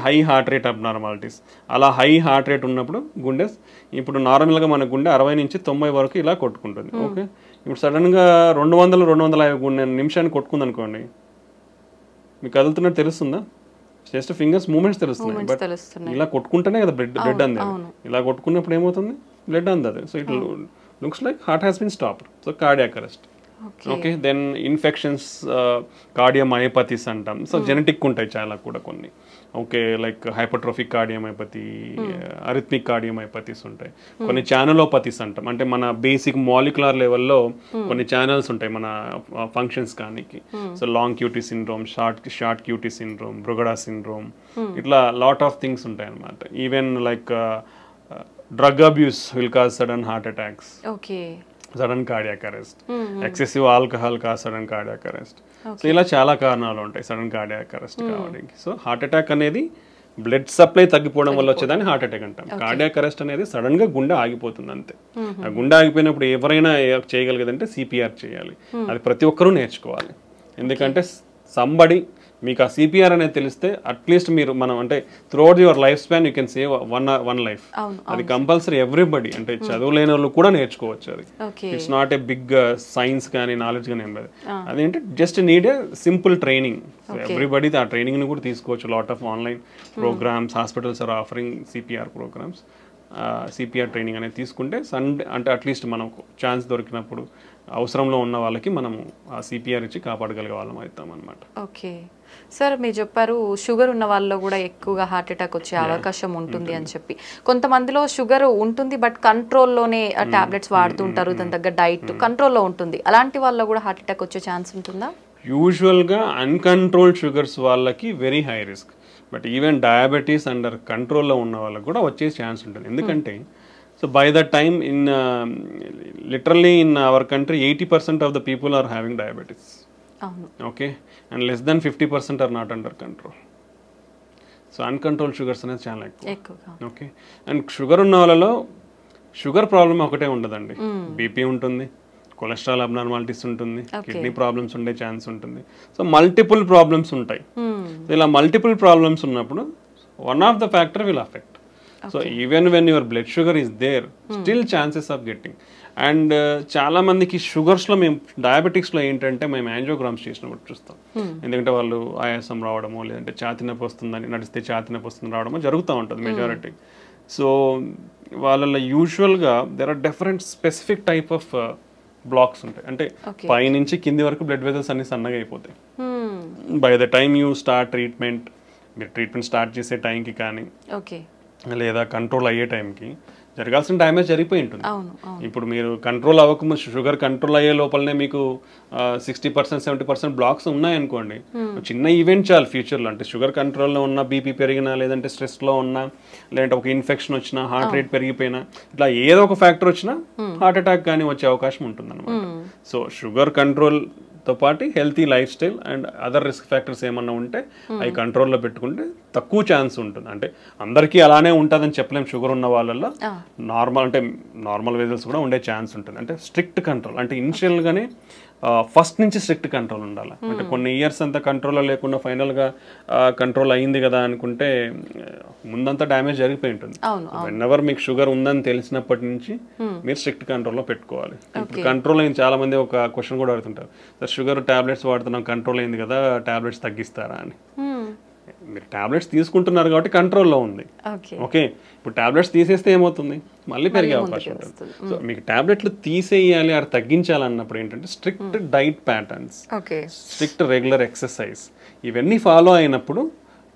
హై హార్ట్ రేట్ అబ్నార్మాలిటీస్. అలా హై హార్ట్ రేట్ ఉన్నప్పుడు గుండె, ఇప్పుడు నార్మల్గా మన గుండె 60 నుంచి 90 వరకు ఇలా కొట్టుకుంటుంది. ఓకే, ఇప్పుడు సడన్గా 200-250 నిమిషాన్ని కొట్టుకుంది అనుకోండి, మీకు కదులుతున్నట్టు తెలుస్తుందా? జస్ట్ ఫింగర్స్ మూమెంట్స్ తెలుస్తున్నాయి, బట్ ఇలా కొట్టుకుంటేనే కదా బ్లడ్ అందేది. ఇలా కొట్టుకున్నప్పుడు ఏమవుతుంది, బ్లడ్ అందదు. So it looks like heart has been stopped. So cardiac arrest. Okay, then infections, cardiomyopathies అంటాం. సో జెనెటిక్ ఉంటాయి చాలా కూడా కొన్ని. Okay, like hypertrophic cardiomyopathy, arrhythmic cardiomyopathies ఉంటాయి. కొన్ని ఛానలోపతీస్ అంటాం, అంటే మన బేసిక్ మాలిక్యులర్ లెవెల్లో కొన్ని ఛానల్స్ ఉంటాయి మన ఫంక్షన్స్ కానీ. So long QT syndrome, short QT syndrome, Brugada syndrome, ఇట్లా లాట్ ఆఫ్ థింగ్స్ ఉంటాయి అన్నమాట. Even like drug abuse will cause sudden heart attacks, sudden cardiac arrest, excessive alcohol cause sudden cardiac arrest. So ఇలా చాలా కారణాలు ఉంటాయి sudden cardiac arrest కావడానికి. So heart attack అనేది blood supply తగ్గిపోవడం వల్ల వచ్చేదాన్ని హార్ట్ అటాక్ అంటాం. కార్డియాక్ అరెస్ట్ అనేది సడన్ గా గుండె ఆగిపోతుంది అంతే. ఆ గుండె ఆగిపోయినప్పుడు ఎవరైనా చేయగలిగేదంటే సిపిఆర్ చేయాలి. అది ప్రతి ఒక్కరూ నేర్చుకోవాలి. ఎందుకంటే సంబడి మీకు ఆ సిపిఆర్ అనేది తెలిస్తే అట్లీస్ట్ మీరు మనం అంటే throughout your life span you can save one life. అది కంపల్సరీ ఎవ్రీబడి, అంటే చదువులేని వాళ్ళు కూడా నేర్చుకోవచ్చు. అది it's not a big science కానీ నాలెడ్జ్ కానీ ఏం లేదు. అదేంటే just need a simple training. Everybody ఆ ట్రైనింగ్ ని కూడా తీసుకోవచ్చు. Lot of online programmes, hospitals are offering CPR programmes. CPR training అనేది తీసుకుంటే అంటే అట్లీస్ట్ మనకు ఛాన్స్ దొరికినప్పుడు అవసరంలో ఉన్న వాళ్ళకి మనము ఆ సిపిఆర్ ఇచ్చి కాపాడగలిగే వాళ్ళం అవుతాం అనమాట. ఓకే సార్, మీరు చెప్పారు షుగర్ ఉన్న వాళ్ళలో కూడా ఎక్కువగా హార్ట్ అటాక్ వచ్చే అవకాశం ఉంటుంది అని చెప్పి. కొంతమందిలో షుగర్ ఉంటుంది బట్ కంట్రోల్లోనే టాబ్లెట్స్ వాడుతుంటారు, దాని దగ్గర డైట్ కంట్రోల్లో ఉంటుంది. అలాంటి వాళ్ళలో కూడా హార్ట్ అటాక్ వచ్చే ఛాన్స్ ఉంటుందా? యూజువల్గా అన్కంట్రోల్డ్ షుగర్స్ వాళ్ళకి very high risk. But even diabetes under కంట్రోల్లో ఉన్న వాళ్ళకి కూడా వచ్చే ఛాన్స్ ఉంటుంది. ఎందుకంటే so by the time literally in our country 80% of the people are having diabetes. Okay, and less than 50% are not under control. So uncontrol sugars అనేది చాలా ఎక్కువ. ఓకే, అండ్ షుగర్ ఉన్న వాళ్ళలో షుగర్ ప్రాబ్లమ్ ఒకటే ఉండదండి, BP ఉంటుంది, cholesterol abnormalities ఉంటుంది, kidney problems ఉండే ఛాన్స్ ఉంటుంది. సో మల్టిపుల్ ప్రాబ్లమ్స్ ఉంటాయి. ఇలా మల్టిపుల్ ప్రాబ్లమ్స్ ఉన్నప్పుడు one of the factor will affect. So even when your blood sugar is there, still chances of getting. And చాలా మందికి షుగర్స్లో మేము డయాబెటిక్స్లో ఏంటంటే మేము యాంజియోగ్రామ్స్ చేసినప్పుడు చూస్తాం. ఎందుకంటే వాళ్ళు ఆయాసం రావడమో లేదంటే ఛాతీ నొప్పి వస్తుందని నడిస్తే ఛాతీ నొప్పి వస్తుంది రావడమో జరుగుతూ ఉంటుంది మెజారిటీ. సో వాళ్ళలో యూజువల్గా there are different specific type of blocks ఉంటాయి. అంటే పైనుంచి కింది వరకు బ్లడ్ వెజల్స్ అన్ని సన్నగా అయిపోతాయి. By the time you start treatment, మీరు ట్రీట్మెంట్ స్టార్ట్ చేసే టైంకి కానీ లేదా కంట్రోల్ అయ్యే టైంకి జరగాల్సిన డ్యామేజ్ జరిగిపోయి ఉంటుంది. ఇప్పుడు మీరు కంట్రోల్ అవ్వకముందు షుగర్ కంట్రోల్ అయ్యే లోపలనే మీకు 60% 70% బ్లాక్స్ ఉన్నాయనుకోండి, చిన్న ఈవెంట్ చాలు ఫ్యూచర్లో. అంటే షుగర్ కంట్రోల్లో ఉన్న బీపీ పెరిగినా లేదంటే స్ట్రెస్లో ఉన్నా లేదంటే ఒక ఇన్ఫెక్షన్ వచ్చినా హార్ట్ రేట్ పెరిగిపోయినా ఇట్లా ఏదో ఒక ఫ్యాక్టర్ వచ్చినా హార్ట్ అటాక్ కానీ వచ్చే అవకాశం ఉంటుంది అనమాట. సో షుగర్ కంట్రోల్ తో పాటు healthy life style and other risk factors ఏమన్నా ఉంటే అవి కంట్రోల్లో పెట్టుకుంటే తక్కువ ఛాన్స్ ఉంటుంది. అంటే అందరికీ అలానే ఉంటుందని చెప్పలేం. షుగర్ ఉన్న వాళ్ళల్లో నార్మల్ వెజల్స్ కూడా ఉండే ఛాన్స్ ఉంటుంది. అంటే స్ట్రిక్ట్ కంట్రోల్, అంటే ఇనిషియల్గానే ఫస్ట్ నుంచి స్ట్రిక్ట్ కంట్రోల్ ఉండాలి. అంటే కొన్ని ఇయర్స్ అంతా కంట్రోల్లో లేకుండా ఫైనల్గా కంట్రోల్ అయింది కదా అనుకుంటే ముందంతా డ్యామేజ్ జరిగిపోయి ఉంటుంది. వెన్నెవర్ మీకు షుగర్ ఉందని తెలిసినప్పటి నుంచి మీరు స్ట్రిక్ట్ కంట్రోల్లో పెట్టుకోవాలి. ఇప్పుడు కంట్రోల్ అయింది, చాలా మంది ఒక క్వశ్చన్ కూడా అడుగుతుంటారు, సార్ షుగర్ టాబ్లెట్స్ వాడుతున్నాం కంట్రోల్ అయింది కదా టాబ్లెట్స్ తగ్గిస్తారా అని. మీరు టాబ్లెట్స్ తీసుకుంటున్నారు కాబట్టి కంట్రోల్లో ఉంది. ఓకే, ఇప్పుడు టాబ్లెట్స్ తీసేస్తే ఏమవుతుంది, మళ్ళీ పెరిగే అవకాశం ఉంటుంది. సో మీకు టాబ్లెట్లు తీసేయాలి అది తగ్గించాలన్నప్పుడు ఏంటంటే strict diet patterns, strict regular exercise ఇవన్నీ ఫాలో అయినప్పుడు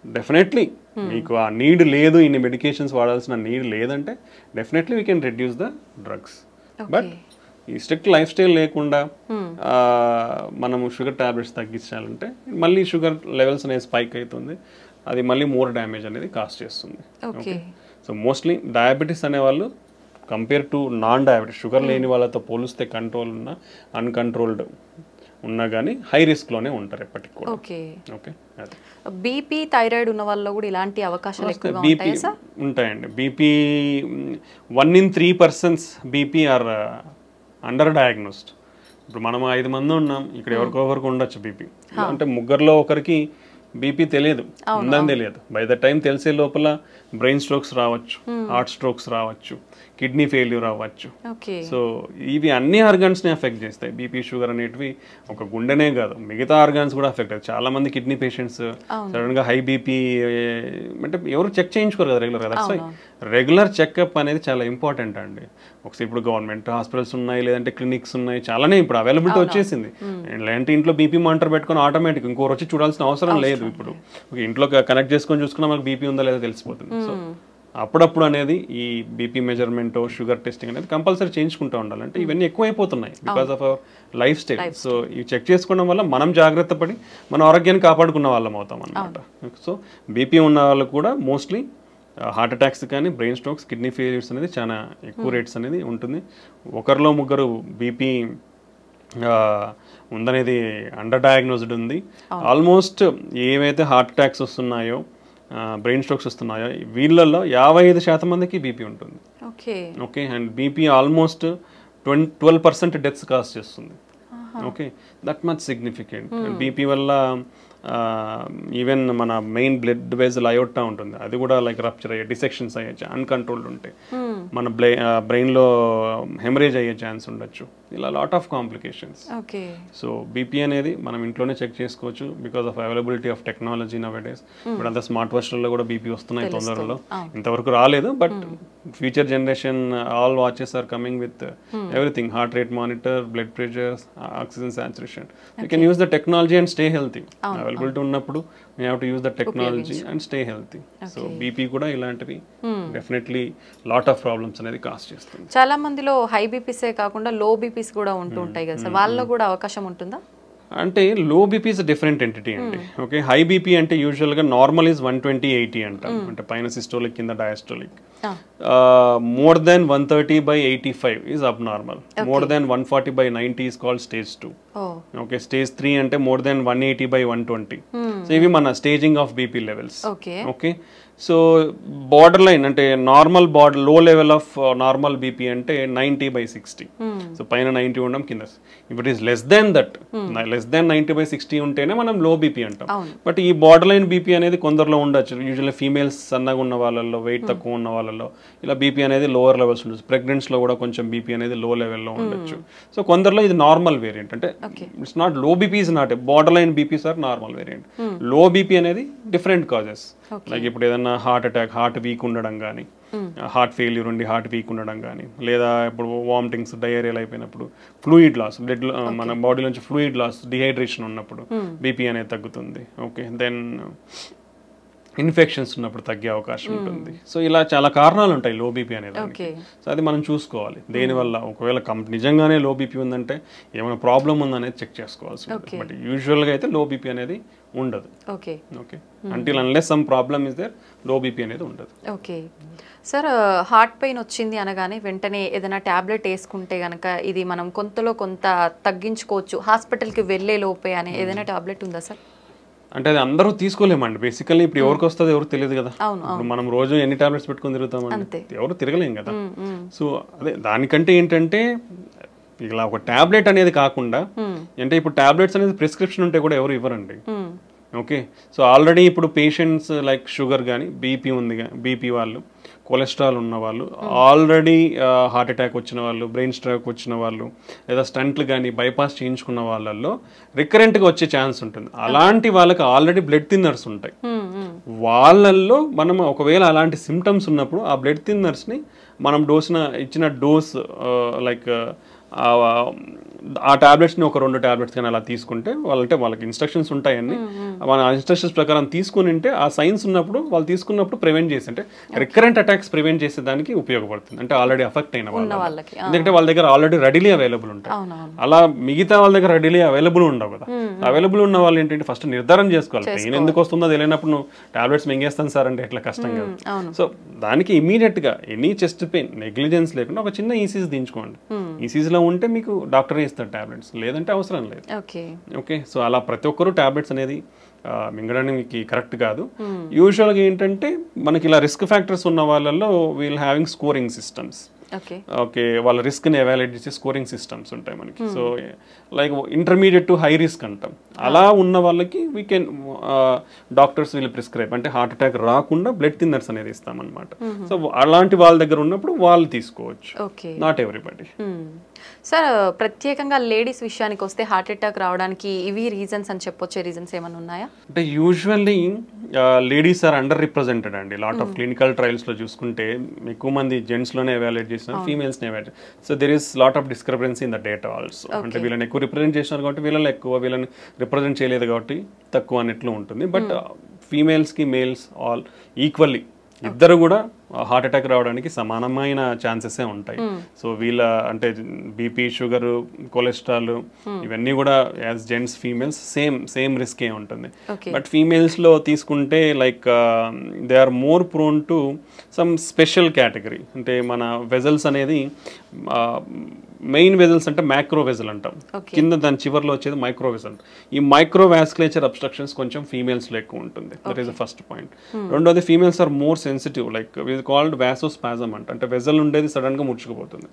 డెఫినెట్లీ మీకు ఆ నీడ్ లేదు, ఇన్ని మెడికేషన్స్ వాడాల్సిన నీడ్ లేదంటే definitely we can reduce the drugs. But ఈ స్ట్రిక్ట్ లైఫ్ స్టైల్ లేకుండా మనము షుగర్ టాబ్లెట్స్ తగ్గించాలంటే మళ్ళీ షుగర్ లెవెల్స్ అనేది స్పైక్ అవుతుంది, అది మళ్ళీ మోర్ డ్యామేజ్ అనేది కాస్ట్ చేస్తుంది. ఓకే, సో మోస్ట్లీ డయాబెటీస్ అనేవాళ్ళు compare to non diabetes sugar లేని వాళ్ళతో పోలిస్తే కంట్రోల్ ఉన్న అన్కంట్రోల్డ్ ఉన్నా కానీ హై రిస్క్లోనే ఉంటారు ఎప్పటికి కూడా. ఓకే ఓకే, బీపీ థైరాయిడ్ ఉన్న వాళ్ళు కూడా ఇలాంటి అవకాశాలు ఎక్కువగా బీపీ ఉంటాయండి. BP 1 in 3 persons BP or under diagnosed. ఇప్పుడు మనం 5 మంది ఉన్నాం, ఇక్కడ ఎవరికొకరికి ఉండొచ్చు బీపీ, అంటే ముగ్గురులో ఒకరికి బీపీ తెలియదు, ఉందని తెలియదు. బై ద టైం తెలిసే లోపల బ్రెయిన్ స్ట్రోక్స్ రావచ్చు, హార్ట్ స్ట్రోక్స్ రావచ్చు, కిడ్నీ ఫెయిల్యూర్ అవ్వచ్చు. సో ఇవి అన్ని ఆర్గాన్స్ని ఎఫెక్ట్ చేస్తాయి. బీపీ షుగర్ అనేటివి ఒక గుండెనే కాదు, మిగతా ఆర్గాన్స్ కూడా ఎఫెక్ట్ అవుతాయి. చాలా మంది కిడ్నీ పేషెంట్స్ సడన్గా హై బీపీ అంటే ఎవరు చెక్ చేయించుకోరు కదా రెగ్యులర్ కదా. సో రెగ్యులర్ చెకప్ అనేది చాలా ఇంపార్టెంట్ అండి. ఒకసారి ఇప్పుడు గవర్నమెంట్ హాస్పిటల్స్ ఉన్నాయి, లేదంటే క్లినిక్స్ ఉన్నాయి, చాలానే ఇప్పుడు అవైలబిలిటీ వచ్చేసింది. లేదంటే ఇంట్లో బీపీ మానిటర్ పెట్టుకుని ఆటోమేటిక్ ఇంకోరు వచ్చి చూడాల్సిన అవసరం లేదు. ఇప్పుడు ఇంట్లో కనెక్ట్ చేసుకొని చూసుకున్నా మనకు బీపీ ఉందా లేదా తెలిసిపోతుంది. సో అప్పుడప్పుడు అనేది ఈ బీపీ మెజర్మెంట్, షుగర్ టెస్టింగ్ అనేది కంపల్సరీ చేయించుకుంటూ ఉండాలంటే ఇవన్నీ ఎక్కువైపోతున్నాయి because of our lifestyle. So ఇవి చెక్ చేసుకోవడం వల్ల మనం జాగ్రత్త పడి మన ఆరోగ్యాన్ని కాపాడుకున్న వాళ్ళం అవుతాం అన్నమాట. సో బీపీ ఉన్న వాళ్ళు కూడా మోస్ట్లీ హార్ట్ అటాక్స్ కానీ బ్రెయిన్ స్ట్రోక్స్, కిడ్నీ ఫెయిల్యూర్స్ అనేది చాలా ఎక్కువ రేట్స్ అనేది ఉంటుంది. ఒకరిలో ముగ్గురు బీపీ ఉందనేది అండర్ డయాగ్నోస్డ్ ఉంది. ఆల్మోస్ట్ ఏవైతే హార్ట్ అటాక్స్ వస్తున్నాయో, బ్రెయిన్ స్ట్రోక్స్ వస్తున్నాయో వీళ్ళల్లో 55% మందికి బీపీ ఉంటుంది. Okay, and BP almost 12% deaths cause చేస్తుంది. Okay, that much significant. BP వల్ల ఈవెన్ మన మెయిన్ బ్లడ్ వెజల్ అయోటా ఉంటుంది, అది కూడా లైక్ రప్చర్ అయ్యే, డిసెక్షన్స్ అయ్యే అన్కంట్రోల్డ్ ఉంటే మన బ్రెయిన్లో హెమరేజ్ అయ్యే ఛాన్స్ ఉండొచ్చు. ఇలా lot of complications. So BP అనేది మనం ఇంట్లోనే చెక్ చేసుకోవచ్చు because of availability of technology now days. ఇప్పుడు అంతా స్మార్ట్ వాచ్లలో కూడా బీపీ వస్తున్నాయి తొందరలో, ఇంతవరకు రాలేదు. But future generation all watches are coming with everything, heart rate monitor, blood pressure, oxygen saturation. You can use the technology and stay healthy. Availability ఉన్నప్పుడు we have to use the technology and stay healthy. So BP కూడా ఇలాంటివి definitely lot of problems అనేది cos చేస్తుంది. చాలా మందిలో high బీపీసే కాకుండా లో BPs కూడా ఉంటూ ఉంటాయి కదా సార్, వాళ్ళలో కూడా అవకాశం ఉంటుందా? అంటే లో బీపీ ఇస్ డిఫరెంట్ ఎంటిటీ అండి. ఓకే, హై బీపీ అంటే యూజువల్గా నార్మల్ ఈజ్ 120/80 అంటాం, అంటే పైన సిస్టోలిక్ కింద డయాస్టోలిక్. మోర్ దెన్ 130/85 ఈజ్ అబ్ normal. More than 140/90 is called stage 2. Okay, stage 3 అంటే మోర్ దెన్ 180/120. సో ఇవి మన staging of BP levels. Okay, so border line అంటే నార్మల్ లో లెవెల్ ఆఫ్ నార్మల్ బీపీ అంటే 90/60. సో పైన 90 ఉండడం, కింద if it is less than 90/60 ఉంటేనే మనం లో బీపీ అంటాం. బట్ ఈ బార్డర్ లైన్ బీపీ అనేది కొందరిలో ఉండొచ్చు. యూజువల్లీ ఫీమేల్స్ సన్నగా ఉన్న వాళ్ళల్లో, వెయిట్ తక్కువ ఉన్న వాళ్ళలో ఇలా బీపీ అనేది లోవర్ లెవెల్స్ ఉండొచ్చు. ప్రెగ్నెంట్స్ లో కూడా కొంచెం బీపీ అనేది లో లెవెల్లో ఉండొచ్చు. సో కొందరిలో ఇది నార్మల్ వేరియంట్, అంటే it's not low BP is not borderline BPs are normal variant. Low BP అనేది డిఫరెంట్ కాజెస్, లైక్ ఇప్పుడు ఏదైనా హార్ట్ అటాక్, హార్ట్ వీక్ ఉండడం కానీ, హార్ట్ ఫెయిల్యూర్ ఉండి హార్ట్ వీక్ ఉండడం కానీ, లేదా ఇప్పుడు వామిటింగ్స్, డయేరియల్ అయిపోయినప్పుడు, ఫ్లూయిడ్ లాస్, బ్లడ్ మన బాడీ నుంచి ఫ్లూయిడ్ లాస్, డిహైడ్రేషన్ ఉన్నప్పుడు బీపీ అనేది తగ్గుతుంది. ఓకే, దెన్ ఇన్ఫెక్షన్స్ ఉన్నప్పుడు తగ్గే అవకాశం ఉంటుంది. సో ఇలా చాలా కారణాలు ఉంటాయి లో బీపీ అనేది. సో అది మనం చూసుకోవాలి దేనివల్ల. ఒకవేళ నిజంగానే లో బీపీ ఉందంటే ఏమైనా ప్రాబ్లం ఉందనేది చెక్ చేసుకోవాల్సి ఉంటుంది. బట్ యూజువల్గా అయితే లో బీపీ అనేది ఉండదు. Okay, until unless some problem is there, low BP అనేది ఉండదు. ఓకే సార్, హార్ట్ పెయిన్ వచ్చింది అనగానే వెంటనే ఏదైనా ట్యాబ్లెట్ వేసుకుంటే కనుక ఇది మనం కొంతలో కొంత తగ్గించుకోవచ్చు హాస్పిటల్కి వెళ్ళే లోపే అనే ఏదైనా ట్యాబ్లెట్ ఉందా సార్? అంటే అది అందరూ తీసుకోలేమండి బేసికల్లీ. ఇప్పుడు ఎవరికి వస్తుంది ఎవరు తెలియదు కదా. ఇప్పుడు మనం రోజు ఎన్ని టాబ్లెట్స్ పెట్టుకొని తిరుగుతామండి, ఎవరు తిరగలేం కదా. సో అదే దానికంటే ఏంటంటే ఇలా ఒక టాబ్లెట్ అనేది కాకుండా, అంటే ఇప్పుడు టాబ్లెట్స్ అనేది ప్రిస్క్రిప్షన్ ఉంటే కూడా ఎవరు ఇవ్వరండి. ఓకే, సో ఆల్రెడీ ఇప్పుడు పేషెంట్స్ లైక్ షుగర్ కానీ, బీపీ ఉంది, బీపీ వాళ్ళు, కొలెస్ట్రాల్ ఉన్న వాళ్ళు, ఆల్రెడీ హార్ట్ అటాక్ వచ్చిన వాళ్ళు, బ్రెయిన్ స్ట్రోక్ వచ్చిన వాళ్ళు, లేదా స్టంట్లు కానీ బైపాస్ చేయించుకున్న వాళ్ళల్లో రికరెంట్గా వచ్చే ఛాన్స్ ఉంటుంది. అలాంటి వాళ్ళకి ఆల్రెడీ బ్లడ్ థిన్నర్స్ ఉంటాయి. వాళ్ళల్లో మనం ఒకవేళ అలాంటి సిమ్టమ్స్ ఉన్నప్పుడు ఆ బ్లడ్ థిన్నర్స్ని మనం ఇచ్చిన డోస్ లైక్ ఆ టాబ్లెట్స్ని ఒక 2 టాబ్లెట్స్ కానీ అలా తీసుకుంటే వాళ్ళకి ఇన్స్ట్రక్షన్స్ ఉంటాయని మన ఇన్స్ట్రక్షన్స్ ప్రకారం తీసుకుని ఉంటే ఆ సైన్స్ ఉన్నప్పుడు వాళ్ళు తీసుకున్నప్పుడు ప్రివెంట్ చేసి అంటే రికరెంట్ అటాక్స్ ప్రివెంట్ చేసేదానికి ఉపయోగపడుతుంది. అంటే ఆల్రెడీ అఫెక్ట్ అయిన వాళ్ళకి, ఎందుకంటే వాళ్ళ దగ్గర ఆల్రెడీ రెడీలీ అవైలబుల్ ఉంటాయి. అలా మిగతా వాళ్ళ దగ్గర రెడీలీ అవైలబుల్ ఉండవు కదా. అవైలబుల్ ఉన్న వాళ్ళు ఏంటంటే ఫస్ట్ నిర్ధారణ చేసుకోవాలి. పెయిన్ ఎందుకు వస్తుందో తెలియనప్పుడు నువ్వు టాబ్లెట్స్ మింగేస్తాను సార్ అంటే ఎట్లా కష్టం కదా. సో దానికి ఇమీడియట్ గా ఎనీ చెస్ట్ పెయిన్ నెగ్లిజెన్స్ లేకుండా ఒక చిన్న ఈసీజీ దించుకోండి. ఈసీజీలో ఉంటే మీకు డాక్టరే ఇస్తారు టాబ్లెట్స్, లేదంటే అవసరం లేదు. ఓకే, సో అలా ప్రతి ఒక్కరు టాబ్లెట్స్ అనేది మింగడానికి కరెక్ట్ కాదు. యూజువల్గా ఏంటంటే మనకి ఇలా రిస్క్ ఫ్యాక్టర్స్ ఉన్న వాళ్ళల్లో we'll having scoring systems. Okay, వాళ్ళ రిస్క్ని ఎవాల్యుయేట్ చేసే స్కోరింగ్ సిస్టమ్స్ ఉంటాయి మనకి. So like intermediate to high risk అంటాం. అలా ఉన్న వాళ్ళకి వీ కెన్ డాక్టర్స్ వీళ్ళు ప్రిస్క్రైబ్ అంటే హార్ట్ అటాక్ రాకుండా బ్లడ్ థిన్నర్స్ అనేది ఇస్తామన్నమాట. సో అలాంటి వాళ్ళ దగ్గర ఉన్నప్పుడు వాళ్ళు తీసుకోవచ్చు, నాట్ ఎవ్రీబడి. సార్, ప్రత్యేకంగా లేడీస్ విషయానికి వస్తే హార్ట్ అటాక్ రావడానికి ఇవి రీజన్స్ అని చెప్పొచ్చే రీజన్స్ ఏమైనా ఉన్నాయా? అంటే usually ladies are under represented అండి. లాట్ ఆఫ్ క్లినికల్ ట్రయల్స్లో చూసుకుంటే ఎక్కువ మంది జెంట్స్లోనే ఎవాల్యుయేట్ చేసిన ఫీమేల్స్ని evaluate. So there is lot of discrepancy in the data also. అంటే వీళ్ళని ఎక్కువ రిప్రజెంట్ చేసినారు కాబట్టి వీళ్ళని ఎక్కువ, వీళ్ళని రిప్రజెంట్ చేయలేదు కాబట్టి తక్కువ అన్నట్లు ఉంటుంది. బట్ ఫీమేల్స్కి మేల్స్ ఆల్ ఈక్వల్లీ ఇద్దరు కూడా హార్ట్ అటాక్ రావడానికి సమానమైన ఛాన్సెసే ఉంటాయి. సో వీళ్ళ అంటే బీపీ, షుగర్, కొలెస్ట్రాల్ ఇవన్నీ కూడా యాజ్ జెంట్స్ ఫీమేల్స్ సేమ్ రిస్కే ఉంటుంది. బట్ ఫీమేల్స్లో తీసుకుంటే like they are more prone to some special category. అంటే మన వెజల్స్ అనేది మెయిన్ వెజల్స్ అంటే మైక్రో వెజల్ అంటాం, కింద దాని చివర్లో వచ్చేది మైక్రో వెజల్. ఈ మైక్రో వాస్కులేచర్ అబ్స్ట్రక్షన్స్ కొంచెం ఫీమేల్స్లో ఎక్కువ ఉంటుంది. That is the first point. రెండోది females are more sensitive, like it called vasospasm అంటే వెజల్ ఉండేది సడన్ గా ముడుచుకుపోతుంది.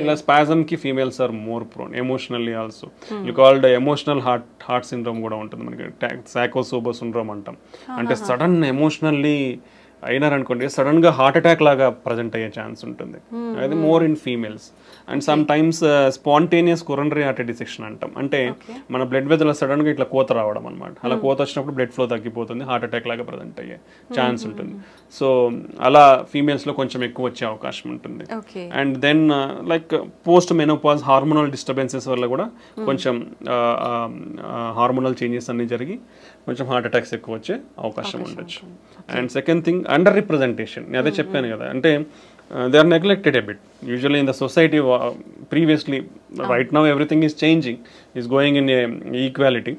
ఇలా స్పాజమ్ కి females are more prone. Emotionally also it called emotional heart syndrome కూడా ఉంటుంది మనకి, సాకోసోబో సిండ్రోమ్ అంటాం. అంటే సడన్ ఎమోషనల్లీ అయినారనుకోండి సడన్ గా హార్ట్ అటాక్ లాగా ప్రజెంట్ అయ్యే ఛాన్స్ ఉంటుంది. అది more in females. And sometimes spontaneous coronary artery dissection అంటాం. అంటే మన బ్లడ్ వెజల్ సడన్ గా ఇట్లా కోత రావడం అనమాట. అలా కోత వచ్చినప్పుడు బ్లడ్ ఫ్లో తగ్గిపోతుంది, హార్ట్ అటాక్ లాగా ప్రజెంట్ అయ్యే ఛాన్స్ ఉంటుంది. సో అలా ఫీమేల్స్ లో కొంచెం ఎక్కువ వచ్చే అవకాశం ఉంటుంది. And then like post menopause hormonal disturbances వల్ల కూడా కొంచెం హార్మోనల్ చేంజెస్ అన్ని జరిగి కొంచెం హార్ట్ అటాక్స్ ఎక్కువ వచ్చే అవకాశం ఉండొచ్చు. And second thing under representation. నేను అదే చెప్పాను కదా, అంటే they are neglected a bit usually in the society. Previously, right now everything is changing, is going in a equality.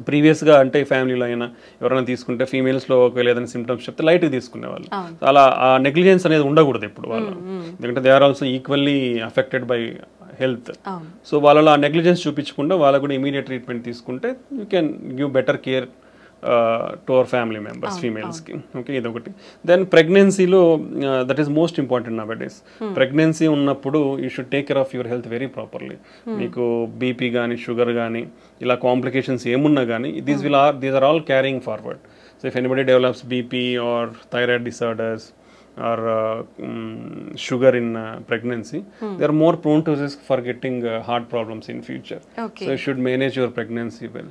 ప్రీవియస్గా అంటే ఫ్యామిలీలో అయినా ఎవరైనా తీసుకుంటే ఫీమేల్స్లో ఒకవేళ ఏదైనా సిమ్టమ్స్ చెప్తే లైట్గా తీసుకునేవాళ్ళు. అలా ఆ నెగ్లిజెన్స్ అనేది ఉండకూడదు ఇప్పుడు వాళ్ళు, ఎందుకంటే they are also equally affected by health. So వాళ్ళలో ఆ నెగ్లిజెన్స్ చూపించకుండా వాళ్ళకు కూడా ఇమీడియట్ ట్రీట్మెంట్ తీసుకుంటే you can give better care to our family members ఫీమేల్స్కి. ఓకే, ఇదొకటి. దెన్ ప్రెగ్నెన్సీలో that is most important nowadays. Pregnancy ఉన్నప్పుడు you should take care of your health very properly. మీకు బీపీ కానీ షుగర్ కానీ ఇలా complications ఏమున్నా కానీ these are all carrying forward. So if anybody develops BP or thyroid disorders or sugar in pregnancy, they are more prone to risk for getting heart problems in future. So you should manage your pregnancy well.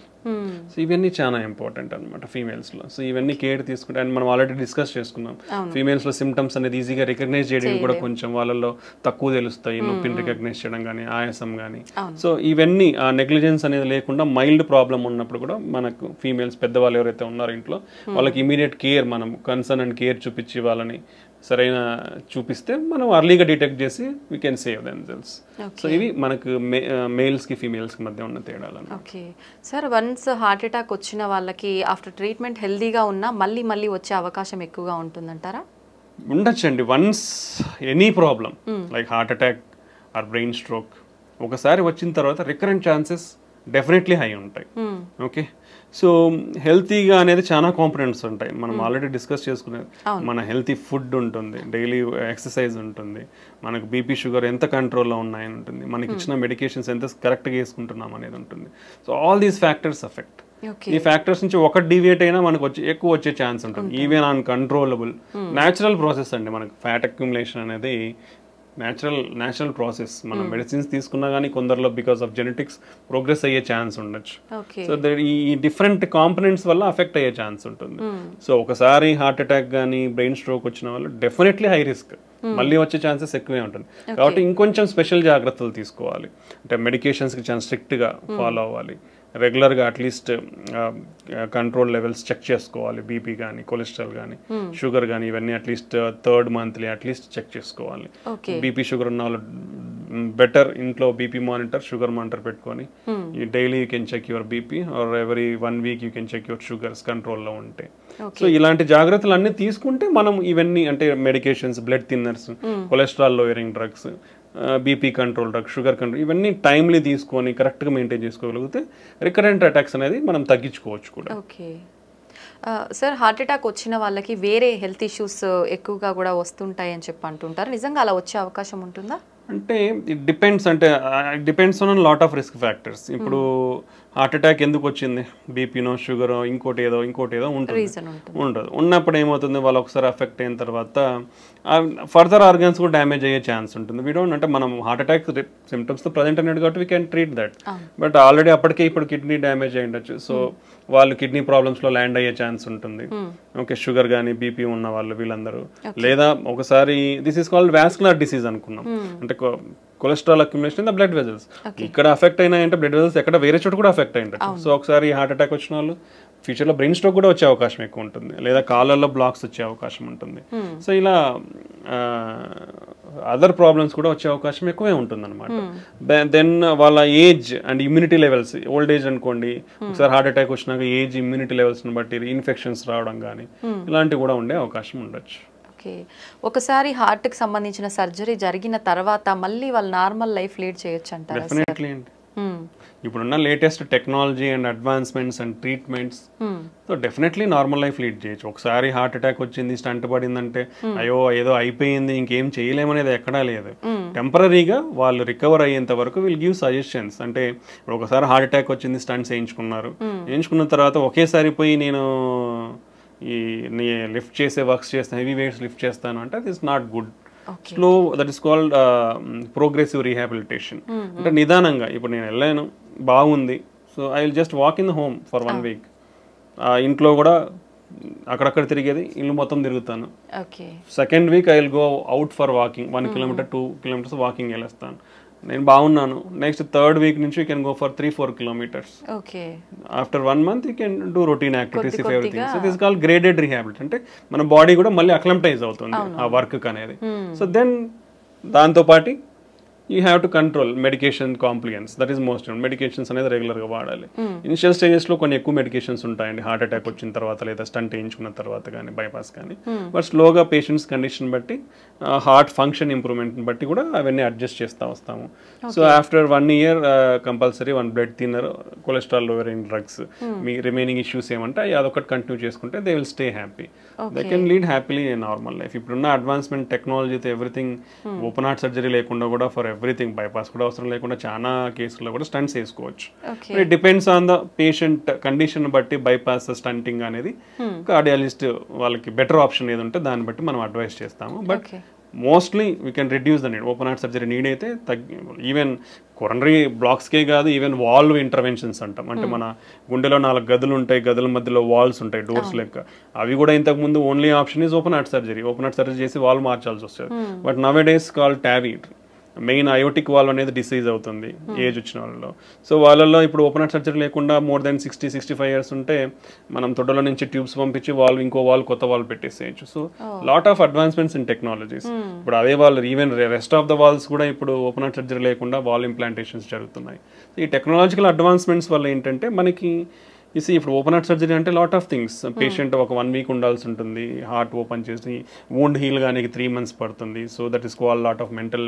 So ఇవన్నీ చాలా important అనమాట ఫీమేల్స్లో. So ఇవన్నీ care తీసుకుంటే, and మనం already discuss చేసుకున్నాం ఫీమేల్స్లో symptoms అనేది ఈజీగా recognise చేయడం కూడా కొంచెం వాళ్ళలో తక్కువ తెలుస్తాయి, నొప్పిని రికగ్నైజ్ చేయడం కానీ ఆయాసం కానీ. సో ఇవన్నీ ఆ నెగ్లిజెన్స్ అనేది లేకుండా మైల్డ్ ప్రాబ్లం ఉన్నప్పుడు కూడా మనకు ఫీమేల్స్ పెద్దవాళ్ళు ఎవరైతే ఉన్నారో ఇంట్లో వాళ్ళకి ఇమీడియట్ కేర్, మనం కన్సర్న్ అండ్ కేర్ చూపించి వాళ్ళని సరైన చూపిస్తే మనం అర్లీగా డిటెక్ట్ చేసి we can save themselves. So ఇవి మనకు మేల్స్కి ఫీమేల్స్కి మధ్య ఉన్న తేడాలు. Okay sir, once heart attack వచ్చిన వాళ్ళకి ఆఫ్టర్ ట్రీట్మెంట్ హెల్దీగా ఉన్నా మళ్ళీ వచ్చే అవకాశం ఎక్కువగా ఉంటుందంటారా? ఉండొచ్చండి. Once any problem like heart attack or brain stroke ఒకసారి వచ్చిన తర్వాత రికరెంట్ ఛాన్సెస్ డెఫినెట్లీ హై ఉంటాయి. ఓకే, సో హెల్తీగా అనేది చాలా కాంపోనెంట్స్ ఉంటాయి. మనం ఆల్రెడీ డిస్కస్ చేసుకునేది మన హెల్తీ ఫుడ్ ఉంటుంది, డైలీ ఎక్సర్సైజ్ ఉంటుంది, మనకు బీపీ షుగర్ ఎంత కంట్రోల్లో ఉన్నాయని ఉంటుంది, మనకి ఇచ్చిన మెడికేషన్స్ ఎంత కరెక్ట్గా వేసుకుంటున్నాం అనేది ఉంటుంది. So all these factors affect. ఈ ఫ్యాక్టర్స్ నుంచి ఒకటి డివియేట్ అయినా మనకు ఎక్కువ వచ్చే ఛాన్స్ ఉంటుంది. ఈవెన్ అన్కంట్రోలబుల్ న్యాచురల్ ప్రాసెస్ అండి. మనకు ఫ్యాట్ అక్యుములేషన్ అనేది న్యాచురల్ ప్రాసెస్. మనం మెడిసిన్స్ తీసుకున్నా కానీ కొందరిలో బికాస్ ఆఫ్ జెనెటిక్స్ ప్రోగ్రెస్ అయ్యే ఛాన్స్ ఉండొచ్చు. సో ఈ డిఫరెంట్ కాంపనెంట్స్ వల్ల అఫెక్ట్ అయ్యే ఛాన్స్ ఉంటుంది. సో ఒకసారి హార్ట్ అటాక్ కానీ బ్రెయిన్ స్ట్రోక్ వచ్చిన వాళ్ళు డెఫినెట్లీ హై రిస్క్, మళ్ళీ వచ్చే ఛాన్సెస్ ఎక్కువే ఉంటుంది. కాబట్టి ఇంకొంచెం స్పెషల్ జాగ్రత్తలు తీసుకోవాలి. అంటే మెడికేషన్స్కి చాలా స్ట్రిక్ట్గా ఫాలో అవ్వాలి. రెగ్యులర్గా అట్లీస్ట్ కంట్రోల్ లెవెల్స్ చెక్ చేసుకోవాలి. బీపీ కానీ కొలెస్ట్రాల్ కానీ షుగర్ కానీ ఇవన్నీ at least 3rd monthly at least check చేసుకోవాలి. బీపీ షుగర్ ఉన్న వాళ్ళు బెటర్ ఇంట్లో బీపీ మానిటర్, షుగర్ మానిటర్ పెట్టుకొని daily you can check your BP or every 1 week you can check your sugars కంట్రోల్లో ఉంటే. సో ఇలాంటి జాగ్రత్తలు అన్నీ తీసుకుంటే మనం ఇవన్నీ అంటే medications, blood thinners, cholesterol lowering drugs, BP control drug, sugar control ఇవన్నీ టైమ్లీ తీసుకొని కరెక్ట్గా మెయింటైన్ చేసుకోగలిగితే రికరెంట్ అటాక్స్ అనేది మనం తగ్గించుకోవచ్చు కూడా. ఓకే సార్, హార్ట్ అటాక్ వచ్చిన వాళ్ళకి వేరే హెల్త్ ఇష్యూస్ ఎక్కువగా కూడా వస్తుంటాయి అని చెప్పి అంటుంటారు. నిజంగా అలా వచ్చే అవకాశం ఉంటుందా? అంటే ఇట్ డిపెండ్స్. అంటే depends on lot of risk factors. ఇప్పుడు హార్ట్ అటాక్ ఎందుకు వచ్చింది, బీపీనో షుగరో ఇంకోటి ఏదో ఉండదు. ఉన్నప్పుడు ఏమవుతుంది, వాళ్ళు ఒకసారి అఫెక్ట్ అయిన తర్వాత ఫర్దర్ ఆర్గన్స్ కూడా డ్యామేజ్ అయ్యే ఛాన్స్ ఉంటుంది. వీ డోంట్ అంటే మనం హార్ట్ అటాక్ సిమ్టమ్స్తో ప్రజెంట్ అనేది కాబట్టి we can treat that. But already అప్పటికే ఇప్పుడు కిడ్నీ డ్యామేజ్ అయి ఉండొచ్చు. సో వాళ్ళు కిడ్నీ ప్రాబ్లమ్స్లో ల్యాండ్ అయ్యే ఛాన్స్ ఉంటుంది. ఓకే, షుగర్ కానీ బీపీ ఉన్న వాళ్ళు వీళ్ళందరూ. లేదా ఒకసారి this is called vascular disease అనుకున్నాం. అంటే cholesterol accumulation in the blood vessels. ఇక్కడ అఫెక్ట్ అయినాయంటే బ్లడ్ వెజల్స్ ఎక్కడ వేరే చోట కూడా అఫెక్ట్ అయ్యింటారు. సో ఒకసారి హార్ట్ అటాక్ వచ్చిన వాళ్ళు ఫ్యూచర్లో బ్రెయిన్ స్ట్రోక్ కూడా వచ్చే అవకాశం ఎక్కువ ఉంటుంది, లేదా కాళ్ళల్లో బ్లాక్స్ వచ్చే అవకాశం ఉంటుంది. సో ఇలా అదర్ ప్రాబ్లమ్స్ కూడా వచ్చే అవకాశం ఎక్కువే ఉంటుంది అనమాట. దెన్ వాళ్ళ age and immunity levels, old age అనుకోండి, ఒకసారి హార్ట్ అటాక్ వచ్చినాక ఏజ్, ఇమ్యూనిటీ లెవెల్స్ని బట్టి ఇన్ఫెక్షన్స్ రావడం కానీ ఇలాంటివి కూడా ఉండే అవకాశం ఉండొచ్చు. ఒకసారి హార్ట్ కి సంబంధించిన సర్జరీ జరిగిన తర్వాత మళ్ళీ వాళ్ళు నార్మల్ లైఫ్ లీడ్ చేయొచ్చు అంటారా? డెఫినెట్లీ అండి. ఇప్పుడున్న latest technology and advancements and treatments so definitely normal life lead చేయొచ్చు. ఒకసారి హార్ట్ అటాక్ వచ్చింది, స్టంట్ పడిందంటే అయ్యో ఏదో అయిపోయింది ఇంకేం చేయలేమనేది ఎక్కడా లేదు. టెంపరీగా వాళ్ళు రికవర్ అయ్యేంత వరకు విల్ గివ్ సజెషన్స్. అంటే ఇప్పుడు ఒకసారి హార్ట్ అటాక్ వచ్చింది, స్టంట్స్ వేయించుకున్న తర్వాత ఒకేసారి పోయి నేను ఈ లిఫ్ట్ చేసే వర్క్స్ చేస్తాను, హెవీ వెయిట్స్ లిఫ్ట్ చేస్తాను అంటే అది is not good. Slow, that is called progressive rehabilitation. అంటే నిదానంగా ఇప్పుడు నేను వెళ్ళాను, బాగుంది, so I will just walk in the home for 1 week. ఇంట్లో కూడా అక్కడక్కడ తిరిగేది, ఇల్లు మొత్తం తిరుగుతాను. Second week I will go out for walking, 1 kilometer 2 kilometers walking వెళ్ళేస్తాను. నేను బాగున్నాను. నెక్స్ట్ 3rd week నుంచి you can go for 3-4 kilometers. After 1 month you can do routine activities if everything. So this call graded rehability. అంటే మన body కూడా మళ్ళీ acclimatise అవుతుంది ఆ వర్క్ అనేది. సో దెన్ దాంతోపాటు you have to control medication compliance. That is most medications అనేది రెగ్యులర్గా వాడాలి. ఇనిషియల్ స్టేజెస్లో కొన్ని ఎక్కువ మెడికేషన్స్ ఉంటాయండి హార్ట్ అటాక్ వచ్చిన తర్వాత, లేదా స్టంట్ వేయించుకున్న తర్వాత కానీ, బైపాస్ కానీ. బట్ స్లోగా పేషెంట్స్ కండిషన్ బట్టి, హార్ట్ ఫంక్షన్ ఇంప్రూవ్మెంట్ని బట్టి కూడా అవన్నీ అడ్జస్ట్ చేస్తూ వస్తాము. So after 1 year compulsory 1 blood thinner, cholesterol lowering drugs, మీ రిమైనింగ్ ఇష్యూస్ ఏమంటే అదొకటి కంటిన్యూ చేసుకుంటే they will stay happy. They can lead happily in normal life. ఇప్పుడున్న అడ్వాన్స్మెంట్ టెక్నాలజీతో ఎవ్రీథింగ్, ఓపెన్ హార్ట్ సర్జరీ లేకుండా కూడా ఫర్ ఎవ్రీథింగ్, బైపాస్ కూడా అవసరం లేకుండా చాలా కేసుల్లో కూడా స్టంట్స్ వేసుకోవచ్చు. It depends on the patient condition బట్టి బైపాస్, స్టంటింగ్ అనేది కార్డియాలజిస్ట్ వాళ్ళకి బెటర్ ఆప్షన్ ఏది ఉంటే దాన్ని బట్టి మనం అడ్వైస్ చేస్తాము. But mostly we can reduce the need. Open heart surgery need అయితే ఈవెన్ కొరనరీ బ్లాక్స్కే కాదు, ఈవెన్ వాల్వ్ ఇంటర్వెన్షన్స్ అంటాం. అంటే మన గుండెలో 4 గదులు ఉంటాయి, గదుల మధ్యలో వాల్స్ ఉంటాయి, డోర్స్ లెక్క. అవి కూడా ఇంతకు ముందు only option is open heart surgery. Open heart surgery చేసి వాల్వ్ మార్చాల్సి వస్తుంది. But now A days call Tavy. Main aortic valve అనేది డిసీజ్ అవుతుంది ఏజ్ వచ్చిన వాళ్ళలో. సో వాళ్ళల్లో ఇప్పుడు ఓపెన్ హార్ట్ సర్జరీ లేకుండా more than 60-65 years ఉంటే మనం తొడలో నుంచి ట్యూబ్స్ పంపించి ఇంకో వాల్వ్, కొత్త వాల్వ్ పెట్టేసేయచ్చు. So lot of advancements in technologies. ఇప్పుడు అదే వాళ్ళు even rest of the valves కూడా ఇప్పుడు ఓపెన్ హార్ట్ సర్జరీ లేకుండా వాల్ ఇంప్లాంటేషన్స్ జరుగుతున్నాయి. ఈ టెక్నాలజికల్ అడ్వాన్స్మెంట్స్ వల్ల ఏంటంటే మనకి ఇప్పుడు ఓపెన్ హార్ట్ సర్జరీ అంటే లాట్ ఆఫ్ థింగ్స్. పేషెంట్ ఒక 1 week ఉండాల్సి ఉంటుంది, హార్ట్ ఓపెన్ చేసి వూండ్ హీల్ కానీ 3 months పడుతుంది. So that is call lot of mental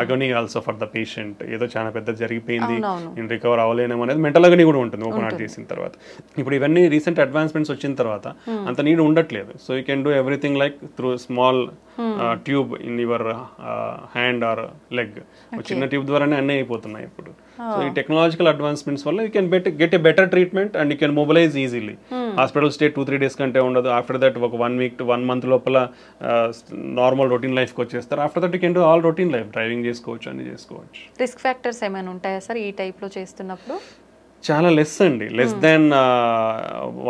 agony also for the patient. ఏదో చాలా పెద్ద జరిగిపోయింది, నేను రికవర్ అవ్వలేనేమో అనేది మెంటల్ అగనీ కూడా ఉంటుంది ఓపెన్ హార్ట్ చేసిన తర్వాత. ఇప్పుడు ఇవన్నీ రీసెంట్ అడ్వాన్స్మెంట్స్ వచ్చిన తర్వాత అంత నీడ్ ఉండట్లేదు. So you can do everything like through small tube in your hand or leg. చిన్న ట్యూబ్ ద్వారానే అన్నీ అయిపోతున్నాయి ఇప్పుడు. సో ఈ టెక్నాలజికల్ అడ్వాన్స్మెంట్స్ వల్ల you can get a better treatment and you can mobilise easily. Hospital stay 2-3 days కంటే ఉండదు. After that ఒక 1 week to 1 month లోపల నార్మల్ రొటీన్ లైఫ్కి వచ్చేస్తారు. After that you can do all routine life, driving చేసుకోవచ్చు, అన్ని చేసుకోవచ్చు. రిస్క్ ఫ్యాక్టర్స్ ఏమైనా ఉంటాయా సార్ ఈ టైప్లో చేస్తున్నప్పుడు? చాలా లెస్ అండి, less than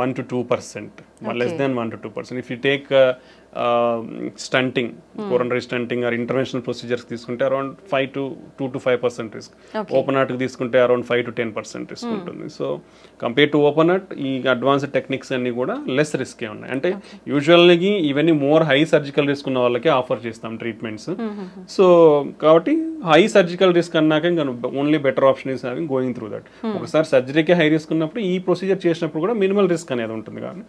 1 to 2%, less than 1 to 2%. If you take stenting, coronary stenting or interventional procedures తీసుకుంటే అరౌండ్ 2 to 5% రిస్క్. ఓపెన్ హార్ట్కి తీసుకుంటే అరౌండ్ 5 to 10% రిస్క్ ఉంటుంది. So compare to open heart ఈ అడ్వాన్స్డ్ టెక్నిక్స్ అన్ని కూడా లెస్ రిస్కే ఉన్నాయి. అంటే యూజువల్గా ఇవన్నీ మోర్ హై సర్జికల్ రిస్క్ ఉన్న వాళ్ళకి ఆఫర్ చేస్తాం ట్రీట్మెంట్స్. సో కాబట్టి హై సర్జికల్ రిస్క్ అన్నాక ఇంకా only better option is having going through that. ఒకసారి సర్జరీకి హై రిస్క్ ఉన్నప్పుడు ఈ ప్రొసీజర్ చేసినప్పుడు కూడా మినిమల్ రిస్క్ అనేది ఉంటుంది, కానీ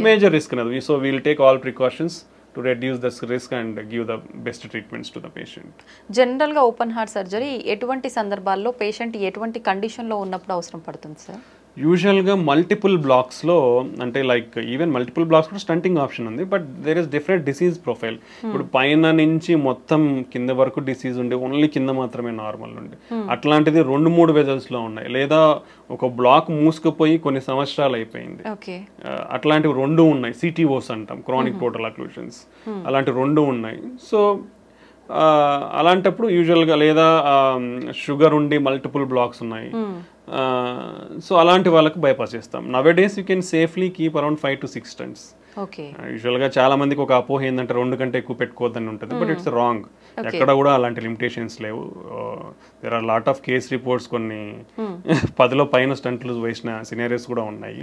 మేజర్ రిస్క్ అనేది. So we'll take all precautions to reduce the risk and give the best treatments to the patient. జనరల్గా ఓపెన్ హార్ట్ సర్జరీ ఎటువంటి సందర్భాల్లో పేషెంట్ ఎటువంటి కండిషన్లో ఉన్నప్పుడు అవసరం పడుతుంది సార్? యూజువల్గా మల్టిపుల్ బ్లాక్స్లో, అంటే లైక్ ఈవెన్ మల్టిపుల్ బ్లాక్స్ కూడా స్టంటింగ్ ఆప్షన్ ఉంది, but there is different disease profile. ఇప్పుడు పైన నుంచి మొత్తం కింద వరకు డిసీజ్ ఉండి ఓన్లీ కింద మాత్రమే నార్మల్ ఉండి అట్లాంటిది 2-3 వెజల్స్లో ఉన్నాయి, లేదా ఒక బ్లాక్ మూసుకుపోయి కొన్ని సంవత్సరాలు అయిపోయింది, అట్లాంటివి 2 ఉన్నాయి. సిటీఓస్ అంటాం, క్రానిక్ టోటల్ అక్లూషన్స్, అలాంటి 2 ఉన్నాయి. సో అలాంటప్పుడు యూజువల్గా, లేదా షుగర్ ఉండి మల్టిపుల్ బ్లాక్స్ ఉన్నాయి, సో అలాంటి వాళ్ళకి బైపాస్ చేస్తాం. Nowadays you can safely keep around 5 to 6 stents. యూజువల్గా చాలా మందికి ఒక అపోహ ఏంటంటే 2 కంటే ఎక్కువ పెట్టుకోవద్దని ఉంటుంది, బట్ ఇట్స్ రాంగ్. ఎక్కడ కూడా అలాంటి లిమిటేషన్స్ లేవు. There are lot of case reports, కొన్ని 10లో పైన స్టంట్లు వేసిన సినారియోస్ కూడా ఉన్నాయి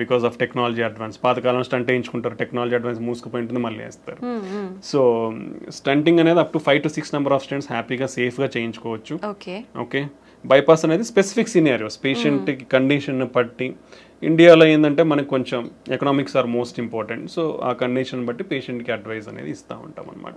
బికాస్ ఆఫ్ టెక్నాలజీ అడ్వాన్స్. పాతకాలం స్టంట్ వేయించుకుంటారు, టెక్నాలజీ అడ్వాన్స్ మూసుకుపోయి ఉంటుంది, మళ్ళీ వేస్తారు. సో స్టంటింగ్ అనేది up to 5 to 6 number of stents హ్యాపీగా సేఫ్గా చేయించుకోవచ్చు. ఓకే, బైపాస్ అనేది స్పెసిఫిక్ సినారియోస్, పేషెంట్ కండిషన్ బట్టి. ఇండియాలో ఏంటంటే మనకు కొంచెం economics are most important, so ఆ కండిషన్ బట్టి పేషెంట్కి అడ్వైజ్ అనేది ఇస్తూ ఉంటాం అనమాట.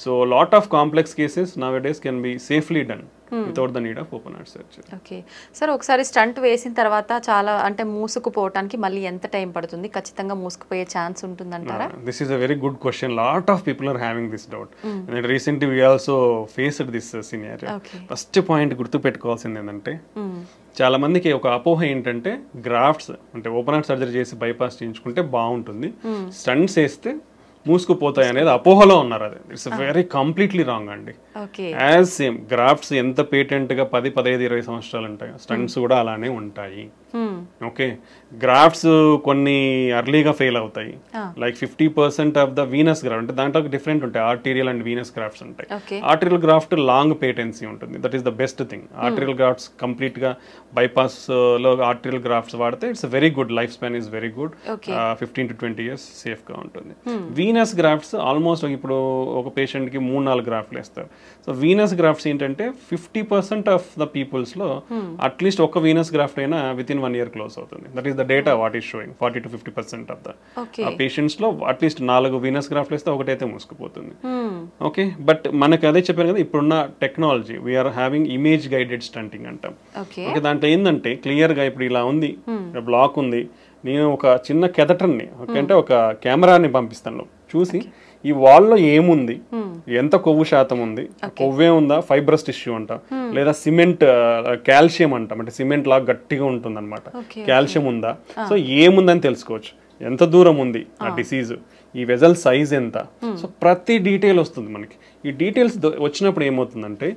So lot of complex cases nowadays can be safely done without the need of open heart surgery. Okay sir, ఒకసారి స్టంట్ వేసిన తర్వాత చాలా అంటే మూసుకుపోవడానికి మళ్ళీ ఎంత టైం పడుతుంది? ఖచ్చితంగా మూసుకుపోయే ఛాన్స్ ఉంటుందంటారా? This is a very good question. Lot of people are having this doubt. And recently we also faced this scenario. First point గుర్తు పెట్టుకోవాల్సింది ఏంటంటే, చాలా మందికి ఒక అపోహ ఏంటంటే గ్రాఫ్ట్స్ అంటే ఓపెన్ హార్ట్ సర్జరీ చేసి బైపాస్ చేయించుకుంటే బాగుంటుంది, స్టంట్స్ వేస్తే మూసుకుపోతాయి అనేది అపోహలో ఉన్నారు. అది ఇట్స్ వెరీ కంప్లీట్లీ రాంగ్ అండి. యాజ్ సేమ్ గ్రాఫ్ట్స్ ఎంత పేటెంట్గా 10, 15, 20 సంవత్సరాలు ఉంటాయి, స్టంట్స్ కూడా అలానే ఉంటాయి. ఓకే, గ్రాఫ్ట్స్ కొన్ని అర్లీగా ఫెయిల్ అవుతాయి, like 50% of the Venus graft, అంటే దాంట్లో డిఫరెంట్ ఉంటాయి, ఆర్టీరియల్ అండ్ వీనస్ గ్రాఫ్ట్స్ ఉంటాయి. ఆర్టీరియల్ గ్రాఫ్ట్ లాంగ్ పేటెన్సీ ఉంటుంది, that is the best thing. Arterial grafts కంప్లీట్గా బైపాస్ లో ఆర్టీరియల్ గ్రాఫ్ట్స్ వాడితే it's very good, life span is very good, 15 to 20 years సేఫ్గా ఉంటుంది. వీనస్ గ్రాఫ్ట్స్ ఆల్మోస్ట్ ఇప్పుడు ఒక పేషెంట్కి 3-4 గ్రాఫ్ట్లు వేస్తారు. సో వీనస్ గ్రాఫ్ట్స్ ఏంటంటే 50% ఆఫ్ ద పీపుల్స్లో అట్లీస్ట్ ఒక వీనస్ గ్రాఫ్ట్ అయినా వితిన్ 1 year క్లోజ్ అవుతుంది. That is the data what is showing. 40 to 50% of the పేషెంట్స్లో అట్లీస్ట్ 4 వీనస్ గ్రాఫ్ట్లు వేస్తే ఒకటైతే మూసుకుపోతుంది. ఓకే, బట్ మనకి అదే చెప్పాను కదా, ఇప్పుడున్న technology we are having image guided stunting అంటాం. ఓకే, దాంట్లో ఏంటంటే క్లియర్గా ఇప్పుడు ఇలా ఉంది, బ్లాక్ ఉంది, నేను ఒక చిన్న కెథటర్ని అంటే ఒక కెమెరాని పంపిస్తాను, చూసి ఈ వాల్లో ఏముంది, ఎంత కొవ్వు శాతం ఉంది, కొవ్వే ఉందా, ఫైబ్రస్ టిష్యూ అంటాం, లేదా సిమెంట్ కాల్షియం అంటాం, అంటే సిమెంట్ లాగా గట్టిగా ఉంటుంది అనమాట, కాల్షియం ఉందా, సో ఏముందని తెలుసుకోవచ్చు. ఎంత దూరం ఉంది ఆ డిసీజ్, ఈ వెజల్ సైజ్ ఎంత, సో ప్రతి డీటెయిల్ వస్తుంది మనకి. ఈ డీటెయిల్స్ వచ్చినప్పుడు ఏమవుతుందంటే,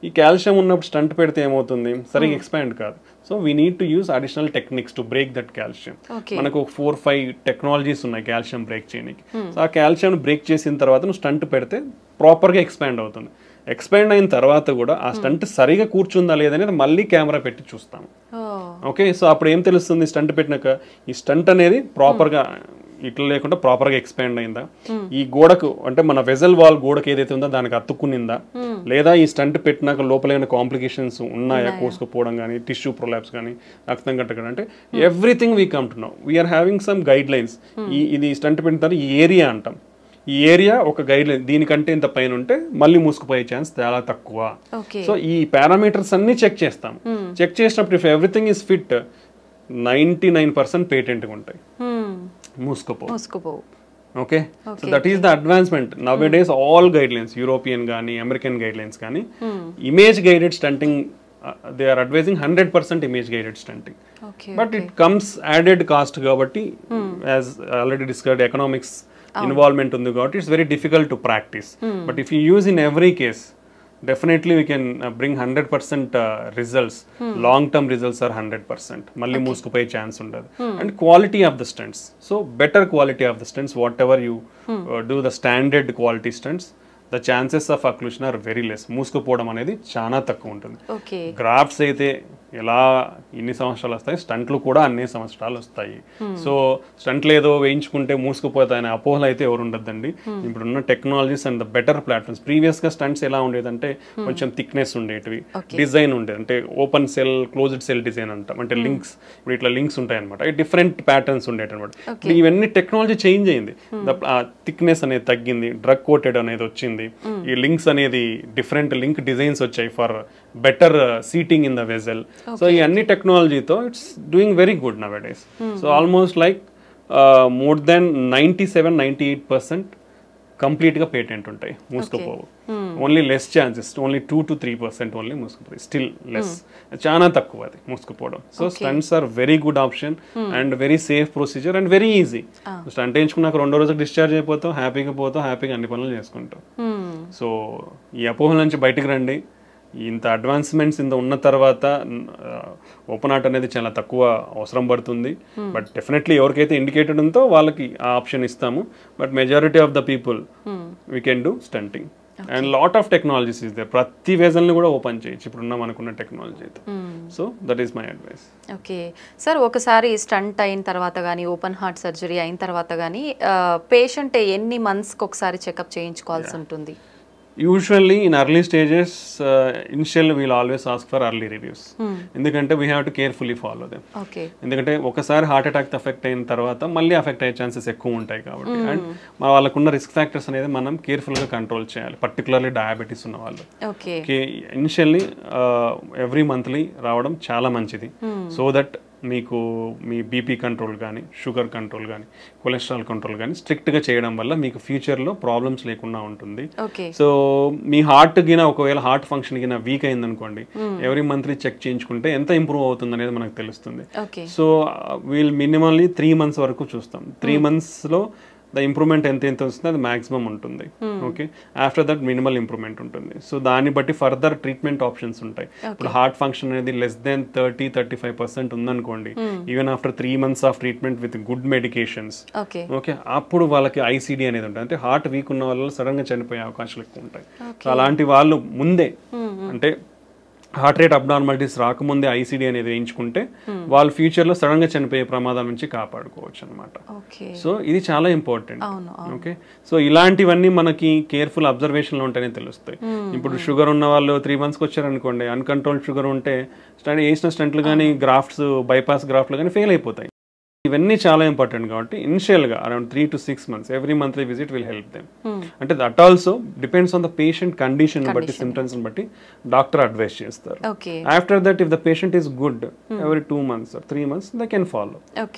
ఈ కాల్షియం ఉన్నప్పుడు స్టంట్ పెడితే ఏమవుతుంది, సరిగ్గా ఎక్స్పాండ్ కాదు. So we need to use additional techniques to break that calcium. మనకు ఒక 4-5 టెక్నాలజీస్ ఉన్నాయి కాల్షియం బ్రేక్ చేయడానికి. సో ఆ కాల్షియం బ్రేక్ చేసిన తర్వాత నువ్వు స్టంట్ పెడితే ప్రాపర్గా ఎక్స్పాండ్ అవుతుంది. ఎక్స్పాండ్ అయిన తర్వాత కూడా ఆ స్టంట్ సరిగా కూర్చుందా లేదనేది మళ్ళీ కెమెరా పెట్టి చూస్తాము. ఓకే, సో అప్పుడు ఏం తెలుస్తుంది, స్టంట్ పెట్టినాక ఈ స్టంట్ అనేది ప్రాపర్గా ఇట్లా లేకుండా ప్రాపర్గా ఎక్స్పాండ్ అయిందా, ఈ గోడకు అంటే మన వెజల్ వాల్ గోడకు ఏదైతే ఉందో దానికి అతుక్కునిందా, లేదా ఈ స్టంట్ పెట్టినాక లోపల ఏమైనా కాంప్లికేషన్స్ ఉన్నాయా, కోసుకుపోవడం కానీ, టిష్యూ ప్రొలాప్స్ కానీ, రక్తం కట్టడం, అంటే everything we come to know. We are having some guidelines. ఇది స్టంట్ పెట్టిన తర్వాత ఈ ఏరియా అంటాం, ఈ ఏరియా ఒక గైడ్ లైన్, దీనికంటే ఇంత పైన ఉంటే మళ్ళీ మూసుకుపోయే ఛాన్స్ చాలా తక్కువ. సో ఈ పారామీటర్స్ అన్ని చెక్ చేస్తాం. చెక్ చేసినప్పుడు ఇఫ్ ఎవ్రీథింగ్ ఈస్ ఫిట్ 99% పేటెంట్గా ఉంటాయి, మూసుకుపోవు. Okay, so that is the advancement. Nowadays all guidelines, European కానీ అమెరికన్ గైడ్ లైన్స్ కానీ image guided stenting they are advising 100% image guided stenting. Okay but it comes added cost కాబట్టి, as already discussed, economics involvement ఉంది కాబట్టి it's very difficult to practise. But if you use in every case, definitely we can bring 100% results. Long term results are 100%. Malli మూసుకుపోయే chance ఉండదు. And quality of the stunts, so better quality of the stunts, whatever you do the standard quality stunts, the chances of occlusion are very less. మూసుకుపోవడం అనేది చాలా తక్కువ ఉంటుంది. Grafts అయితే ఎలా ఇన్ని సంవత్సరాలు వస్తాయి, స్టంట్లు కూడా అన్ని సంవత్సరాలు వస్తాయి. సో స్టంట్లు ఏదో వేయించుకుంటే మూసుకుపోతాయనే అపోహలు అయితే ఎవరు ఉండద్దండి. ఇప్పుడున్న technologies and the better platforms. Previous గా స్టంట్స్ ఎలా ఉండేదంటే కొంచెం థిక్నెస్ ఉండేటివి, డిజైన్ ఉండేది, అంటే open cell closed cell design అంటాం, అంటే లింక్స్, ఇప్పుడు ఇట్లా లింక్స్ ఉంటాయి అనమాట, డిఫరెంట్ ప్యాటర్న్స్ ఉండేటి అనమాట. ఇవన్నీ టెక్నాలజీ చేంజ్ అయింది, థిక్నెస్ అనేది తగ్గింది, డ్రగ్ కోటెడ్ అనేది వచ్చింది, ఈ లింక్స్ అనేది డిఫరెంట్ లింక్ డిజైన్స్ వచ్చాయి for better seating in the vessel. So ఈ అన్ని టెక్నాలజీతో it's doing very good nowadays. So almost like more than 97-98% కంప్లీట్గా పేటెంట్ ఉంటాయి, మూసుకుపోవు. Only less chances, only 2-3% only మూసుకుపోయి, స్టిల్ లెస్, చాలా తక్కువ అది మూసుకుపోవడం. So stents are very good option and very safe procedure and very easy. Stent వేయించుకున్నాక 2వ రోజుకి డిశ్చార్జ్ అయిపోతాం, హ్యాపీగా పోతాం, హ్యాపీగా అన్ని పనులు చేసుకుంటాం. సో ఈ అపోహల నుంచి బయటకు రండి. ఇంత అడ్వాన్స్మెంట్స్ ఇంత ఉన్న తర్వాత ఓపెన్ హార్ట్ అనేది చాలా తక్కువ అవసరం పడుతుంది. బట్ డెఫినెట్లీ ఎవరికైతే ఇండికేటెడ్ ఉందో వాళ్ళకి ఆ ఆప్షన్ ఇస్తాము. But majority of the people we can do stenting and lot of technologies is there. ప్రతి వెజల్ని కూడా ఓపెన్ చేయొచ్చు ఇప్పుడున్న మనకున్న టెక్నాలజీ అయితే. So that is my advice. Okay sir, ఒకసారి స్టంట్ అయిన తర్వాత కానీ ఓపెన్ హార్ట్ సర్జరీ అయిన తర్వాత కానీ పేషెంట్ ఎన్ని మంత్స్కి ఒకసారి చెకప్ చేయించుకోవాల్సి ఉంటుంది? Usually in early stages, initially we'll always ask for early reviews. ఎందుకంటే we have to carefully follow them. ఎందుకంటే ఒకసారి హార్ట్ అటాక్ ఎఫెక్ట్ అయిన తర్వాత మళ్ళీ ఎఫెక్ట్ అయ్యే ఛాన్సెస్ ఎక్కువ ఉంటాయి కాబట్టి, అండ్ వాళ్ళకున్న రిస్క్ ఫ్యాక్టర్స్ అనేది మనం కేర్ఫుల్గా కంట్రోల్ చేయాలి, పర్టికులర్లీ డయాబెటీస్ ఉన్న వాళ్ళు. ఇనిషియల్లీ ఎవ్రీ మంత్లీ రావడం చాలా మంచిది, సో దట్ మీకు మీ బీపీ కంట్రోల్ కానీ, షుగర్ కంట్రోల్ కానీ, కొలెస్ట్రాల్ కంట్రోల్ కానీ స్ట్రిక్ట్గా చేయడం వల్ల మీకు ఫ్యూచర్లో ప్రాబ్లమ్స్ లేకుండా ఉంటుంది. సో మీ హార్ట్ గిన ఒకవేళ హార్ట్ ఫంక్షన్ గిన వీక్ అయిందనుకోండి, ఎవ్రీ మంత్లీ చెక్ చేయించుకుంటే ఎంత ఇంప్రూవ్ అవుతుంది అనేది మనకు తెలుస్తుంది. సో వీల్ మినిమల్లీ 3 months వరకు చూస్తాం. 3 monthsలో ద ఇంప్రూవ్మెంట్ ఎంత వస్తుంది అది మాక్సిమం ఉంటుంది. Okay, after that minimal improvement ఉంటుంది. సో దాన్ని బట్టి ఫర్దర్ ట్రీట్మెంట్ ఆప్షన్స్ ఉంటాయి. ఇప్పుడు హార్ట్ ఫంక్షన్ అనేది లెస్ దెన్ 30-35% ఉందనుకోండి, even after 3 months of treatment with good medications, okay, అప్పుడు వాళ్ళకి ఐసీడీ అనేది ఉంటుంది, అంటే హార్ట్ వీక్ ఉన్న వాళ్ళు సడన్ గా చనిపోయే అవకాశాలు ఎక్కువ ఉంటాయి. సో అలాంటి వాళ్ళు ముందే, అంటే హార్ట్ రేట్ అబ్నార్మాలిటీస్ రాకముందే ఐసీడీ అనేది వేయించుకుంటే వాళ్ళు ఫ్యూచర్లో సడన్గా చనిపోయే ప్రమాదాల నుంచి కాపాడుకోవచ్చు అనమాట. సో ఇది చాలా ఇంపార్టెంట్. ఓకే, సో ఇలాంటివన్నీ మనకి కేర్ఫుల్ అబ్జర్వేషన్లో ఉంటేనే తెలుస్తాయి. ఇప్పుడు షుగర్ ఉన్న వాళ్ళు 3 monthsకి వచ్చారనుకోండి, అన్కంట్రోల్డ్ షుగర్ ఉంటే వేసిన స్టంట్లు కానీ, గ్రాఫ్ట్స్, బైపాస్ గ్రాఫ్ట్లు కానీ ఫెయిల్ అయిపోతాయి. ఇవన్నీ చాలా ఇంపార్టెంట్ కాబట్టి ఇనిషియల్గా around 3 to 6 months every monthly visit will help them. అంటే that also depends on the patient condition బట్టి, సిమ్టమ్స్ బట్టి డాక్టర్ అడ్వైస్ చేస్తారు. After that if the patient is good, every 2 months or 3 months they can follow.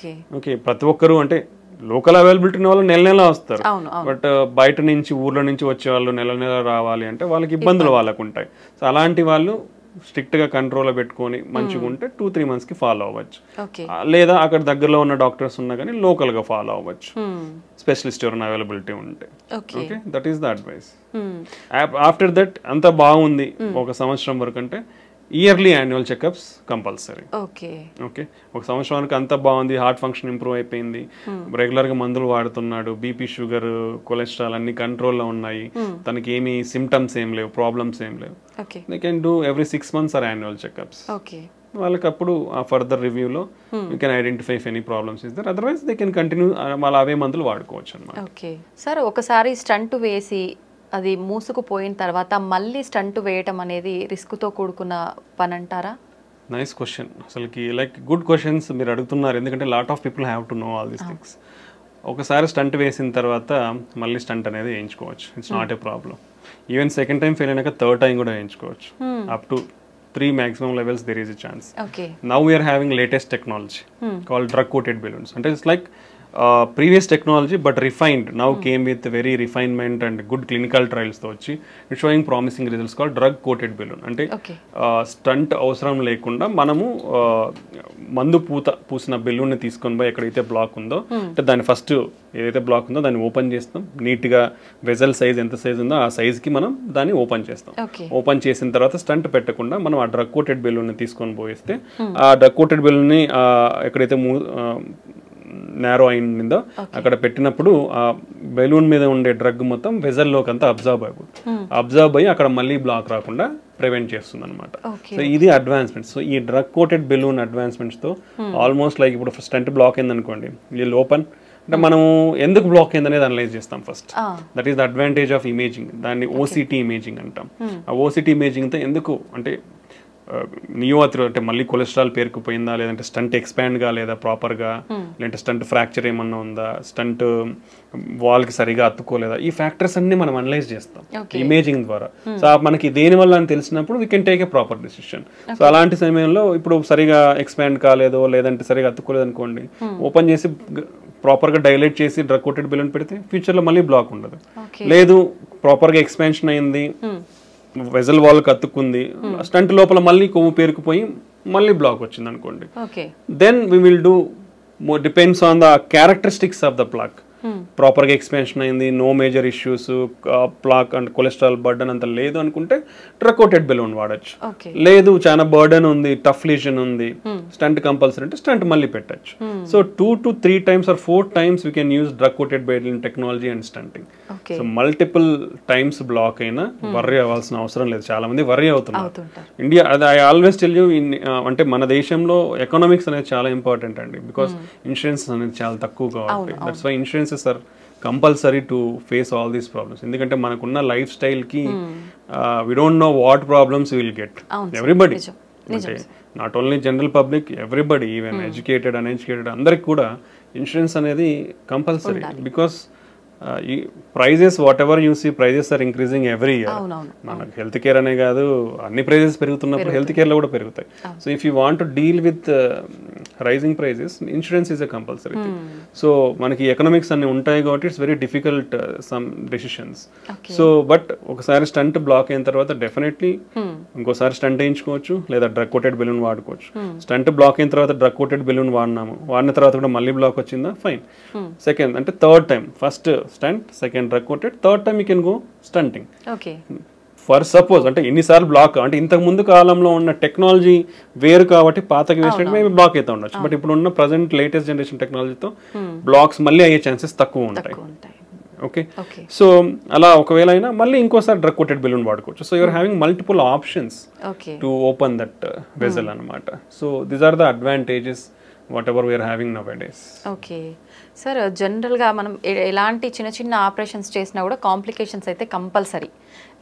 Okay, ప్రతి ఒక్కరు అంటే local availability ఉన్న వాళ్ళు నెల వస్తారు, బట్ బయట నుంచి ఊర్లో నుంచి వచ్చే వాళ్ళు నెల రావాలి అంటే వాళ్ళకి ఇబ్బందులు వాళ్ళకు ఉంటాయి. సో అలాంటి వాళ్ళు స్ట్రిక్ట్ గా కంట్రోల్లో పెట్టుకొని మంచిగా ఉంటే 2-3 monthsకి ఫాలో అవ్వచ్చు. లేదా అక్కడ దగ్గరలో ఉన్న డాక్టర్స్ ఉన్నా కానీ లోకల్ గా ఫాలో అవ్వచ్చు, స్పెషలిస్ట్ ఎవరైనా అవైలబిలిటీ ఉంటే. Okay, that is the advice. After that అంతా బాగుంది 1 సంవత్సరం వరకు అంటే yearly annual checkups compulsory. Okay, ఒక సంవత్సరానికి అంతా బాగుంది, హార్ట్ ఫంక్షన్ ఇంప్రూవ్ అయిపోయింది, రెగ్యులర్గా మందులు వాడుతున్నాడు, బీపీ, షుగర్, కొలెస్ట్రాల్ అన్ని కంట్రోల్లో ఉన్నాయి, తనకి ఏమి సిమ్టమ్స్ ఏం లేవు, ప్రాబ్లమ్స్ ఏం లేవు, they can do every 6 months or annual checkups. వాళ్ళకి అప్పుడు ఆ ఫర్దర్ రివ్యూలో you can identify if any problems is there, otherwise they can continue వాళ్ళ అవే మందులు వాడుకోవచ్చు అనమాట. ఓకే సార్, ఒకసారి స్టంట్ వేసి అది మూసుకుపోయిన తర్వాత మళ్ళీ స్టంట్ వేయటం అనేది రిస్క్తో కూడుకున్న పని అంటారా? Nice question. అసలుకి లైక్ గుడ్ క్వశ్చన్స్ మీరు అడుగుతున్నారు, ఎందుకంటే lot of people have to know all these things. ఒకసారి స్టంట్ వేసిన తర్వాత మళ్ళీ స్టంట్ అనేది వేయించుకోవచ్చు, it's not a problem. Even second time fail అయినాక థర్డ్ టైం కూడా వేయించుకోవచ్చు. Up to 3 maximum levels there is a chance. Now we are having latest technology called drug coated balloons. And it's like previous technology but refined now came with very refinement and good clinical ట్రయల్స్తో వచ్చి it showing promising results call drug coated balloon. అంటే stent అవసరం లేకుండా మనము మందు పూసిన బెలూన్ని తీసుకొని పోయి ఎక్కడైతే బ్లాక్ ఉందో అంటే దాన్ని ఫస్ట్ ఏదైతే బ్లాక్ ఉందో దాన్ని ఓపెన్ చేస్తాం, నీట్గా వెజల్ సైజ్ ఎంత సైజ్ ఉందో ఆ సైజ్కి మనం దాన్ని ఓపెన్ చేస్తాం. ఓపెన్ చేసిన తర్వాత స్టంట్ పెట్టకుండా మనం ఆ డ్రగ్ కోటెడ్ బెలూన్ని తీసుకొని పోయిస్తే ఆ డ్రగ్ కోటెడ్ బెలూన్ని ఎక్కడైతే నేరో అయిందో అక్కడ పెట్టినప్పుడు ఆ బెలూన్ మీద ఉండే డ్రగ్ మొత్తం వెజల్లోకి అంతా అబ్జర్వ్ అయ్యి అక్కడ మళ్ళీ బ్లాక్ రాకుండా ప్రివెంట్ చేస్తుంది అనమాట. సో ఇది అడ్వాన్స్మెంట్. సో ఈ డ్రగ్ కోటెడ్ బెలూన్ అడ్వాన్స్మెంట్స్తో ఆల్మోస్ట్ లైక్ ఇప్పుడు స్టంట్ బ్లాక్ అయిందనుకోండి, వీళ్ళు ఓపెన్ అంటే మనం ఎందుకు బ్లాక్ అయింది అనేది అనలైజ్ చేస్తాం first. That is the advantage of imaging. దాన్ని ఓసిటీ ఇమేజింగ్ అంటాం. ఆ ఓసిటీ ఇమేజింగ్తో ఎందుకు అంటే నియోఆథ్రో అంటే మళ్ళీ కొలెస్ట్రాల్ పేరుకుపోయిందా, లేదంటే స్టంట్ ఎక్స్పాండ్ కాలేదా ప్రాపర్గా, లేదంటే స్టంట్ ఫ్రాక్చర్ ఏమన్నా ఉందా, స్టంట్ వాల్కి సరిగా అతుక్కోలేదా, ఈ ఫ్యాక్టర్స్ అన్ని మనం అనలైజ్ చేస్తాం ఇమేజింగ్ ద్వారా. సో మనకి దేని వల్ల అని తెలిసినప్పుడు we can take a proper decision. So అలాంటి సమయంలో ఇప్పుడు సరిగా ఎక్స్పాండ్ కాలేదో లేదంటే సరిగా అతుక్కోలేదు అనుకోండి, ఓపెన్ చేసి ప్రాపర్గా డైలేట్ చేసి డ్రగ్ కోటెడ్ బెలూన్ పెడితే ఫ్యూచర్లో మళ్ళీ బ్లాక్ ఉండదు. లేదు ప్రాపర్గా ఎక్స్పాన్షన్ అయింది, వెజల్ వాల్కి అతుక్కుంది, స్టంట్ లోపల మళ్ళీ కొవ్వు పేరుకుపోయి మళ్ళీ బ్లాక్ వచ్చింది అనుకోండి, then we will do depends on the characteristics of the plaque. ప్రాపర్గా ఎక్స్పాన్షన్ అయింది, no major issues, plaque and cholesterol burden అంత లేదు అనుకుంటే డ్రగ్ కోటెడ్ బెలూన్ వాడచ్చు. లేదు చాలా బర్డన్ ఉంది, టఫ్ లీజన్ ఉంది, స్టంట్ కంపల్సరీ అంటే స్టంట్ మళ్ళీ పెట్టచ్చు. So 2 to 3 times or 4 times we can use drug coated balloon technology and stenting. So multiple times block అయినా వర్రీ అవ్వాల్సిన అవసరం లేదు. చాలా మంది వర్రీ అవుతున్నారు. ఇండియా అది ఐ ఆల్వేస్ టెల్ యూ, అంటే మన దేశంలో ఎకనామిక్స్ అనేది చాలా ఇంపార్టెంట్ అండి, బికాస్ ఇన్సూరెన్స్ అనేది చాలా తక్కువగా ఉంటుంది. That's why insurances are compulsory to face all these problems. ఎందుకంటే మనకున్న లైఫ్ స్టైల్కి we don't know what problems will get. Everybody, అంటే not only general public, everybody, even educated uneducated అందరికి కూడా ఇన్సూరెన్స్ అనేది compulsory. Because prices whatever you see prices are increasing every year. మనకు health care అనే కాదు, అన్ని prices పెరుగుతున్నప్పుడు health కేర్లో కూడా పెరుగుతాయి. So if you want to deal with rising prices, insurance is a compulsory thing. So మనకి economics అన్ని ఉంటాయి కాబట్టి it's very difficult some decisions. So but ఒకసారి స్టంట్ బ్లాక్ అయిన తర్వాత డెఫినెట్లీ ఇంకోసారి స్టంట్ వేయించుకోవచ్చు, లేదా డ్రగ్ కోటెడ్ బెలూన్ వాడుకోవచ్చు. స్టంట్ బ్లాక్ అయిన తర్వాత డ్రగ్ కోటెడ్ బెలూన్ వాడిన తర్వాత కూడా మళ్ళీ బ్లాక్ వచ్చిందా, ఫైన్. సెకండ్ అంటే third time, first stent, second drug coated, third time you can go stenting. For suppose అంటే ఎన్నిసార్లు బ్లాక్ అంటే ఇంతకు ముందు కాలంలో ఉన్న టెక్నాలజీ వేరు కాబట్టి పాతకి వేసినట్టు మేబీ బ్లాక్ అయితే ఉండొచ్చు. బట్ ఇప్పుడు ఉన్న ప్రజెంట్ లేటెస్ట్ జనరేషన్ టెక్నాలజీతో బ్లాక్స్ మళ్ళీ అయ్యే ఛాన్సెస్ తక్కువ ఉంటాయి. ఓకే, సో అలా ఒకవేళ అయినా మళ్ళీ ఇంకోసారి డ్రగ్ కోటెడ్ బెలూన్ వాడుకోవచ్చు. So you're having multiple options to open that vessel అనమాట. So these are the advantages whatever we are having nowadays. Okay sir, జనరల్గా మనం ఎలాంటి చిన్న చిన్న ఆపరేషన్స్ చేసినా కూడా కాంప్లికేషన్స్ అయితే కంపల్సరీ.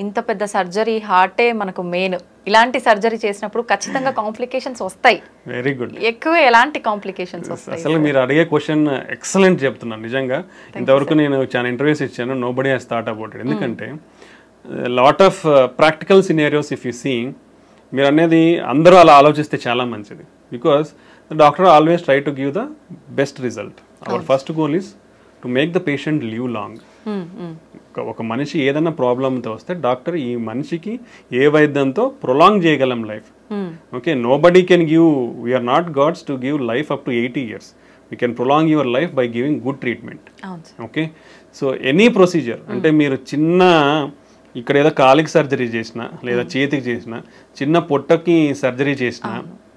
ఇంత పెద్ద సర్జరీ, హార్టే మనకు మెయిన్. ఇలాంటి సర్జరీ చేసినప్పుడు ఖచ్చితంగా కాంప్లికేషన్స్ వస్తాయి. Very good. ఎక్కువ ఎలాంటి కాంప్లికేషన్స్ వస్తాయి? అసలు మీరు అడిగే క్వశ్చన్ ఎక్సలెంట్ చెప్తున్నాను. నిజంగా ఇంతవరకు నేను చాలా ఇంటర్వ్యూస్ ఇచ్చాను, nobody has thought about it. ఎందుకంటే lot of practical scenarios if you see, మీరు అనేది అందరూ అలా ఆలోచిస్తే చాలా మంచిది. Because the doctor always try to give the best result. Our first goal is to make the patient live long. ఒక మనిషి ఏదైనా ప్రాబ్లంతో వస్తే డాక్టర్ ఈ మనిషికి ఏ వైద్యంతో ప్రొలాంగ్ చేయగలం life. Okay, nobody can give, we are not gods to give life up to 80 years. We can prolong your life by giving good treatment. Okay, so any procedure అంటే మీరు చిన్న ఇక్కడ ఏదో కాలికి సర్జరీ చేసినా, లేదా చేతికి చేసినా, చిన్న పొట్టకి సర్జరీ చేసినా,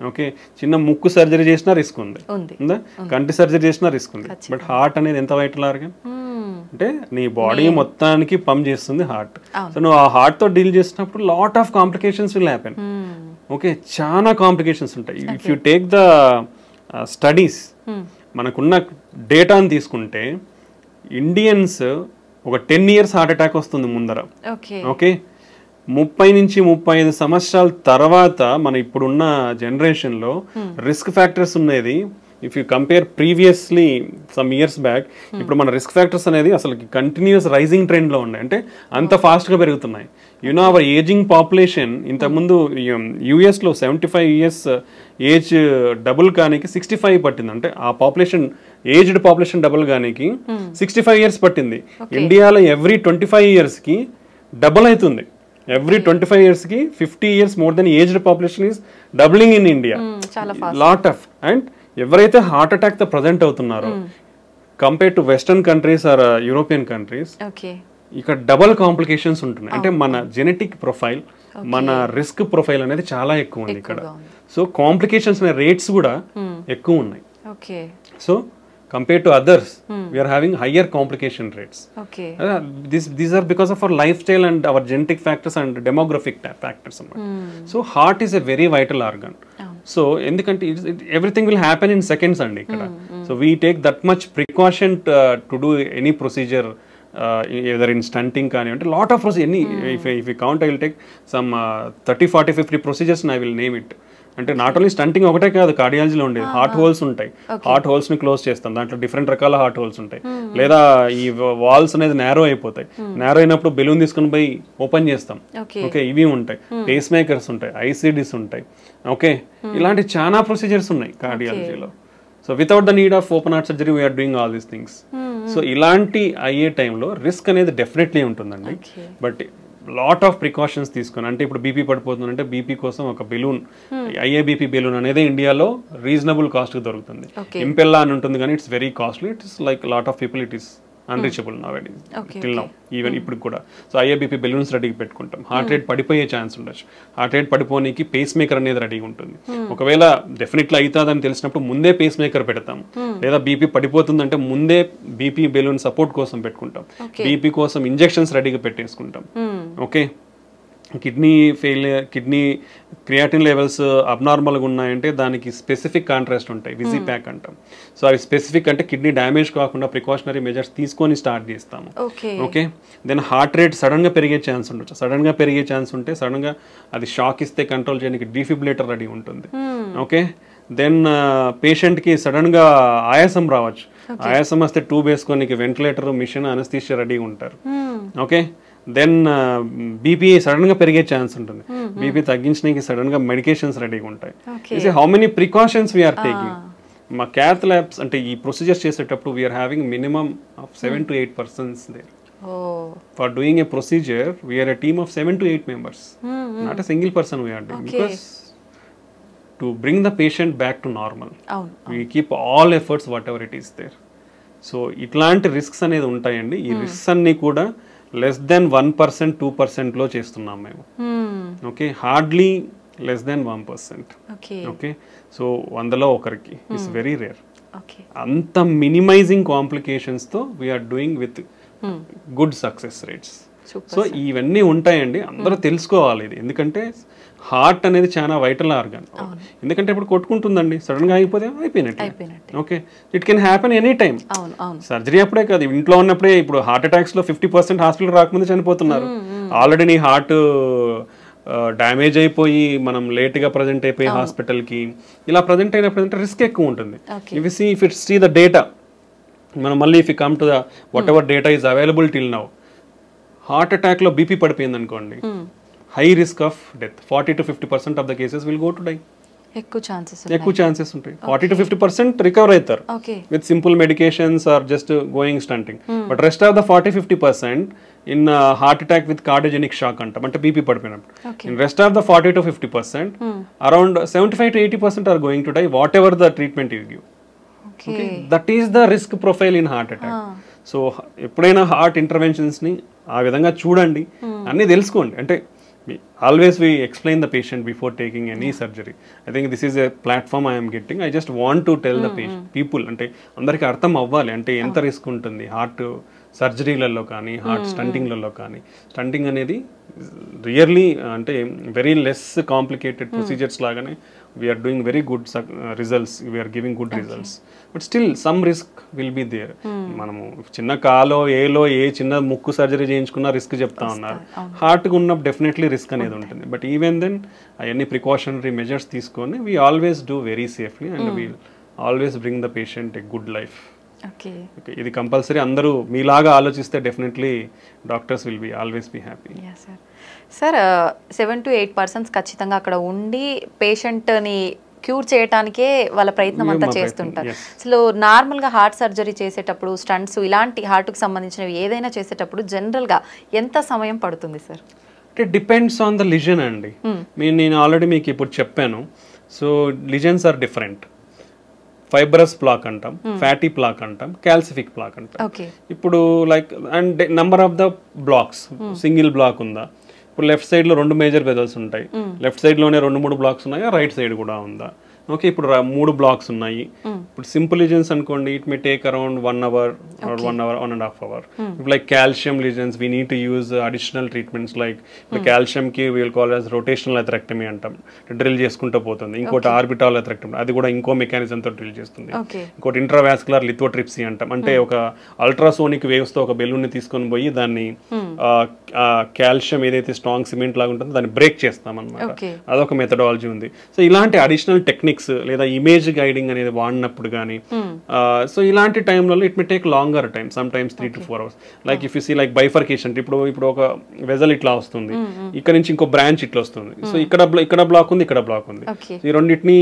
ఓకే, చిన్న ముక్కు సర్జరీ చేసినా రిస్క్ ఉంది, కంటి సర్జరీ చేసినా రిస్క్ ఉంది. బట్ హార్ట్ అనేది ఎంత వైటల్ ఆర్గన్ అంటే నీ బాడీ మొత్తానికి పంప్ చేస్తుంది హార్ట్. సో నువ్వు ఆ హార్ట్ తో డీల్ చేసినప్పుడు lot of complications will happen. Okay, చాలా కాంప్లికేషన్స్ ఉంటాయి. If you take the studies, మనకున్న డేటాని తీసుకుంటే ఇండియన్స్ ఒక 10 years హార్ట్ అటాక్ వస్తుంది ముందర. ఓకే, 30 నుంచి 35 సంవత్సరాల తర్వాత మన ఇప్పుడున్న జనరేషన్లో రిస్క్ ఫ్యాక్టర్స్ ఉన్నది. If you compare previously some years back, ఇప్పుడు మన రిస్క్ ఫ్యాక్టర్స్ అనేది అసలు కంటిన్యూస్ రైజింగ్ ట్రెండ్లో ఉన్నాయి. అంటే అంత ఫాస్ట్గా పెరుగుతున్నాయి. యూనో అవర్ ఏజింగ్ పాపులేషన్, ఇంతకుముందు యూఎస్లో 75 years ఏజ్ డబుల్ కానీ 65 పట్టింది. అంటే ఆ పాపులేషన్ ఏజ్డ్ పాపులేషన్ డబుల్ గానికి 65 years పట్టింది. ఇండియాలో ఎవ్రీ 25 yearsకి డబుల్ అవుతుంది. Every 25 yearsకి 50 years more than aged population is doubling in India. Lot of and ఎవరైతే హార్ట్ అటాక్ తో ప్రజెంట్ అవుతున్నారో compare to western countries or European countries, ఇక్కడ డబల్ కాంప్లికేషన్స్ ఉంటున్నాయి. అంటే మన జెనెటిక్ ప్రొఫైల్, మన రిస్క్ ప్రొఫైల్ అనేది చాలా ఎక్కువ ఉంది ఇక్కడ. సో కాంప్లికేషన్స్ అనే రేట్స్ కూడా ఎక్కువ ఉన్నాయి. So compared to others, we are having higher complication rates. These are because of our lifestyle and our genetic factors and demographic factors. So heart is a very vital organ. So endukante everything will happen in seconds andi ikkada. So we take that much precaution to do any procedure, either in stunting kani ante lot of procedures. Any if we count, I will take some 30 40 50 procedures and I will name it. అంటే not only stunting ఒకటే కాదు, కార్డియాలజీలో ఉండేది heart holes ఉంటాయి. Heart holes ని close చేస్తాం, దాంట్లో different రకాల heart holes ఉంటాయి. లేదా ఈ వాల్స్ అనేది నేరో అయిపోతాయి, నేరో అయినప్పుడు బెలూన్ తీసుకుని పోయి ఓపెన్ చేస్తాం. ఓకే, ఇవి ఉంటాయి. పేస్ మేకర్స్ ఉంటాయి, ఐసిడిస్ ఉంటాయి. ఓకే, ఇలాంటి చాలా ప్రొసీజర్స్ ఉన్నాయి కార్డియాలజీలో. So without the need of open heart surgery we're doing all these things. So ఇలాంటి అయ్యే టైంలో రిస్క్ అనేది డెఫినెట్లీ ఉంటుందండి. బట్ లాట్ ఆఫ్ ప్రికాషన్స్ తీసుకుని, అంటే ఇప్పుడు బీపీ పడిపోతుందంటే బీపీ కోసం ఒక బెలూన్, ఐఏబీపీ బెలూన్ అనేది ఇండియాలో రీజనబుల్ కాస్ట్ కి దొరుకుతుంది. ఇంపెల్లా అని ఉంటుంది కానీ it's very costly. It's like lot of people it is unreachable నౌడేస్ till now, even ఇప్పుడు కూడా. సో ఐఏబీపీ బెలూన్స్ రెడీగా పెట్టుకుంటాం. హార్ట్ రేట్ పడిపోయే ఛాన్స్ ఉండొచ్చు. హార్ట్ రేట్ పడిపోనికి పేస్ మేకర్ అనేది రెడీగా ఉంటుంది. ఒకవేళ డెఫినెట్లీ అవుతుందని తెలిసినప్పుడు ముందే పేస్ మేకర్ పెడతాం. లేదా బీపీ పడిపోతుందంటే ముందే బీపీ బెలూన్ సపోర్ట్ కోసం పెట్టుకుంటాం. బీపీ కోసం ఇంజెక్షన్స్ రెడీగా పెట్టేసుకుంటాం. Okay, kidney failure, kidney creatinine levels అబ్నార్మల్గా ఉన్నాయంటే దానికి స్పెసిఫిక్ కాంట్రాస్ట్ ఉంటాయి, విజీ ప్యాక్ అంటాం. సో అవి స్పెసిఫిక్ అంటే కిడ్నీ డ్యామేజ్ కాకుండా ప్రికాషనరీ మెజర్స్ తీసుకొని స్టార్ట్ చేస్తాము. ఓకే, దెన్ హార్ట్ రేట్ సడన్గా పెరిగే ఛాన్స్ ఉండొచ్చు. సడన్గా పెరిగే ఛాన్స్ ఉంటే సడన్గా అది షాక్ ఇస్తే కంట్రోల్ చేయడానికి డిఫిబ్రిలేటర్ రెడీ ఉంటుంది. ఓకే, దెన్ పేషెంట్కి సడన్గా ఆయాసం రావచ్చు. ఆయాసం వస్తే ట్యూబ్ వేసుకోనికి వెంటిలేటర్, మిషన్, అనస్థీషియా రెడీగా ఉంటారు. ఓకే, దెన్ బీపీ సడన్ గా పెరిగే ఛాన్స్ ఉంటుంది. బీపీ తగ్గించడానికి సడన్ గా మెడికేషన్స్ రెడీగా ఉంటాయి. How many precautions we are taking. మా క్యాత్ ల్యాబ్స్ అంటే ఈ ప్రొసీజర్స్ చేసేటప్పుడు we are having minimum of 7 to 8 persons there. For doing a procedure, we are a team of 7 to 8 members. Not a single person we are doing. Because to bring the patient back to normal, we keep all efforts whatever it is there. So ఇట్లాంటి risks అనేది ఉంటాయండి. ఈ risks అన్ని కూడా less than 1% 2% లో చేస్తున్నాం మేము. Okay, hardly less than 1%. Okay, so 100లో ఒకరికి. It's very rare. అంత మినిమైజింగ్ కాంప్లికేషన్స్ తో we're doing with good success rates. So ఇవన్నీ ఉంటాయండి, అందరూ తెలుసుకోవాలి ఇది. ఎందుకంటే హార్ట్ అనేది చాలా వైటల్ ఆర్గాన్. ఎందుకంటే ఇప్పుడు కొట్టుకుంటుందండి, సడన్ గా అయిపోతే అయిపోయినట్టు. Okay, it can happen any time. Surgery అప్పుడే కాదు, ఇంట్లో ఉన్నప్పుడే. ఇప్పుడు హార్ట్ అటాక్స్ లో 50% హాస్పిటల్ రాకముందే చనిపోతున్నారు. ఆల్రెడీ నీ హార్ట్ డ్యామేజ్ అయిపోయి మనం లేట్ గా ప్రజెంట్ అయిపోయి హాస్పిటల్కి ఇలా ప్రజెంట్ అయినప్పుడు రిస్క్ ఎక్కువ ఉంటుంది. If it's see the data, మనం మళ్ళీ if you come to the whatever data is available till now, heart attack లో బీపీ పడిపోయింది అనుకోండి, high risk of death. 40 to 50% of the cases will go to die. ఎక్కువ chances ఉంటాయి. 40 to 50% recover అవుతారు with simple medications or just going stenting. But rest of the 40-50% in heart attack with cardiogenic shock అంటాం, అంటే BP పడిపోయినప్పుడు. In rest of the 40 to 50%, around 75 to 80% are going to die whatever the treatment you give. That is the risk profile in heart attack. So ఎప్పుడైనా heart interventions ని ఆ విధంగా చూడండి, అన్ని తెలుసుకోండి. అంటే always we explain the patient before taking any surgery. I think this is a platform I am getting. I just want to tell the people, అంటే అందరికి అర్థం అవ్వాలి అంటే ఎంత రిస్క్ ఉంటుంది హార్ట్ సర్జరీలలో కానీ, హార్ట్ స్టంటింగ్లలో కానీ. స్టంటింగ్ అనేది రియర్లీ అంటే వెరీ లెస్ కాంప్లికేటెడ్ ప్రొసీజర్స్ లాగానే we are doing very good results, we are giving good results. But still some risk will be there. మనము చిన్న కాలో ఏ చిన్న ముక్కు సర్జరీ చేయించుకున్నా రిస్క్ చెప్తా ఉన్నారు. హార్ట్కి ఉన్నప్పుడు డెఫినెట్లీ రిస్క్ అనేది ఉంటుంది. బట్ ఈవెన్ దెన్ అవన్నీ ప్రికాషనరీ మెజర్స్ తీసుకొని we always do very safely and wheel always bring the patient a good life. ఇది కంపల్సరీ. అందరూ మీలాగా ఆలోచిస్తే definitely doctors will be always be happy. Sir 7 to 8 persons ఖచ్చితంగా అక్కడ ఉండి పేషెంట్ని క్యూర్ చేయడానికే వాళ్ళ ప్రయత్నం అంతా చేస్తుంటారు. అసలు నార్మల్గా హార్ట్ సర్జరీ చేసేటప్పుడు స్టంట్స్ ఇలాంటి హార్ట్కి సంబంధించినవి ఏదైనా చేసేటప్పుడు జనరల్గా ఎంత సమయం పడుతుంది సార్? అంటే డిపెండ్స్ ఆన్ ద లిజన్ అండి. నేను ఆల్రెడీ మీకు ఇప్పుడు చెప్పాను. So lesions are different. Fibrous plaque అంటాం, ఫ్యాటీ ప్లాక్ అంటాం, క్యాల్సిఫిక్ ప్లాక్ అంటాం. ఇప్పుడు like and number of the blocks, single block ఉందా, ఇప్పుడు లెఫ్ట్ సైడ్ లో 2 మేజర్ వెజల్స్ ఉంటాయి, లెఫ్ట్ సైడ్ లోనే 2-3 బ్లాక్స్ ఉన్నాయా, రైట్ సైడ్ కూడా ఉందా? ఓకే, ఇప్పుడు 3 బ్లాక్స్ ఉన్నాయి. ఇప్పుడు సింపుల్ లిజన్స్ అనుకోండి, it may take around 1 hour or 1 hour, 1.5 hours. If like calcium lesions, we need to use additional treatments like the calcium ki we will call as rotational atherectomy అంటాం. Drill చేసుకుంటూ పోతుంది. ఇంకోటి orbital atherectomy, అది కూడా ఇంకో mechanism తో drill చేస్తుంది. ఇంకోటి ఇంట్రావాస్కులర్ లిథోట్రిప్సీ అంటాం. అంటే ఒక అల్ట్రాసోనిక్ వేవ్స్ తో ఒక బెలూన్ ని తీసుకొని పోయి దాన్ని కాల్షియం ఏదైతే స్ట్రాంగ్ సిమెంట్ లాగా ఉంటుందో దాన్ని బ్రేక్ చేస్తాం అన్నమాట. అదొక మెథడాలజీ ఉంది. సో ఇలాంటి అడిషనల్ టెక్నిక్స్ లేదా ఇమేజ్ గైడింగ్ అనేది వాడినప్పుడు కానీ సో ఇలాంటి టైంలో it may take longer time, sometimes 3 to 4 hours. Like if you see like bifurcation, ఇప్పుడు ఒక వెజల్ ఇట్లా వస్తుంది, ఇక్కడ నుంచి ఇంకో బ్రాంచ్ ఇట్లా వస్తుంది. సో ఇక్కడ బ్లాక్ ఉంది, ఇక్కడ బ్లాక్ ఉంది. ఈ రెండింటిని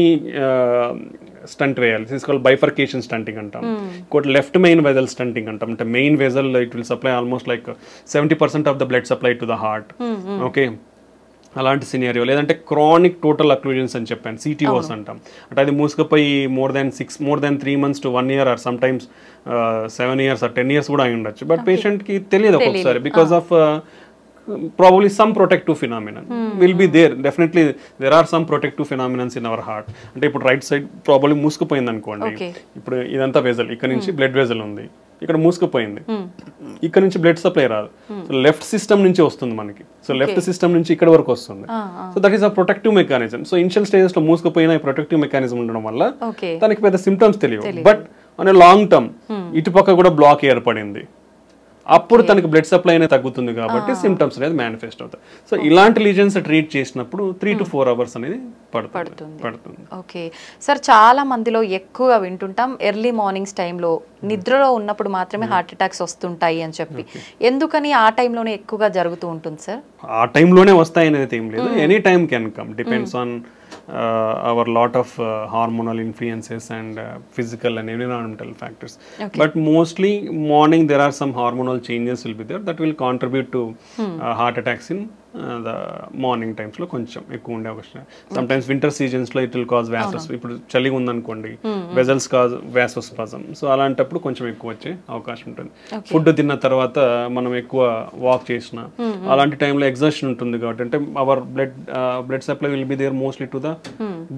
స్టంట్ వేయాలి. తీసుకోవాలి బైఫర్కేషన్ స్టంటింగ్ అంటాం. ఇంకోటి లెఫ్ట్ మెయిన్ వెజల్ స్టంటింగ్ అంటాం. అంటే main vessel it will supply almost like 70% of the blood supply to the heart. Okay, అలాంటి సినారియో. లేదంటే క్రానిక్ టోటల్ అక్లూజన్స్ అని చెప్పాను, CTOs అంటాం. అంటే అది మూసుకుపోయి more than 3 months to 1 year or sometimes 7 years or 10 years కూడా అయి ఉండొచ్చు. బట్ పేషెంట్కి తెలియదు ఒక్కొక్కసారి because of probably some protective phenomenon will be there. Definitely there are some protective phenomena in our heart. అంటే ఇప్పుడు రైట్ సైడ్ ప్రాబ్లీ మూసుకుపోయింది అనుకోండి. ఇప్పుడు ఇదంతా వెజల్, ఇక్కడ నుంచి బ్లడ్ వెజల్ ఉంది, ఇక్కడ మూసుకుపోయింది, ఇక్కడ నుంచి బ్లడ్ సప్లై రాదు. సో లెఫ్ట్ సిస్టమ్ నుంచి వస్తుంది మనకి. సో లెఫ్ట్ సిస్టమ్ నుంచి ఇక్కడ వరకు వస్తుంది. So that is a protective mechanism. So initial stages లో మూసుకుపోయిన ప్రొటెక్టివ్ మెకానిజం ఉండడం వల్ల దానికి పెద్ద సిమ్టమ్స్ తెలియవు. బట్ ఆన్ లాంగ్ టర్మ్ ఇటుపక్క కూడా బ్లాక్ ఏర్పడింది, అప్పుడు తనకి బ్లడ్ సప్లై అనేది తగ్గుతుంది కాబట్టి సిమ్టమ్స్ అనేది మేనిఫెస్ట్ అవుతాయి. సో ఇలాంటి లీజన్స్ ట్రీట్ చేసినప్పుడు 3 to 4 hours అనేది పడుతుంది. ఓకే సార్, చాలా మందిలో ఎక్కువగా వింటుంటాం ఎర్లీ మార్నింగ్స్ టైంలో నిద్రలో ఉన్నప్పుడు మాత్రమే హార్ట్ అటాక్స్ వస్తుంటాయి అని చెప్పి. ఎందుకని ఆ టైంలోనే ఎక్కువగా జరుగుతూ ఉంటుంది సార్? ఆ టైంలోనే వస్తాయి అనేది ఏం లేదు, any time can come, depends on our lot of hormonal influences and physical and environmental factors. But mostly morning there are some hormonal changes will be there that will contribute to heart attacks in the morning times లో కొంచెం ఎక్కువ ఉండే అవకాశం. Some times winter seasons లో it will cause వ్యాసోస్. ఇప్పుడు చలిగా ఉందనుకోండి, vessels cause వ్యాసోస్పాజం. So అలాంటప్పుడు కొంచెం ఎక్కువ వచ్చే అవకాశం ఉంటుంది. ఫుడ్ తిన్న తర్వాత మనం ఎక్కువ వాక్ చేసిన అలాంటి టైంలో ఎగ్జర్షన్ ఉంటుంది కాబట్టి, అంటే our blood supply will be there mostly to the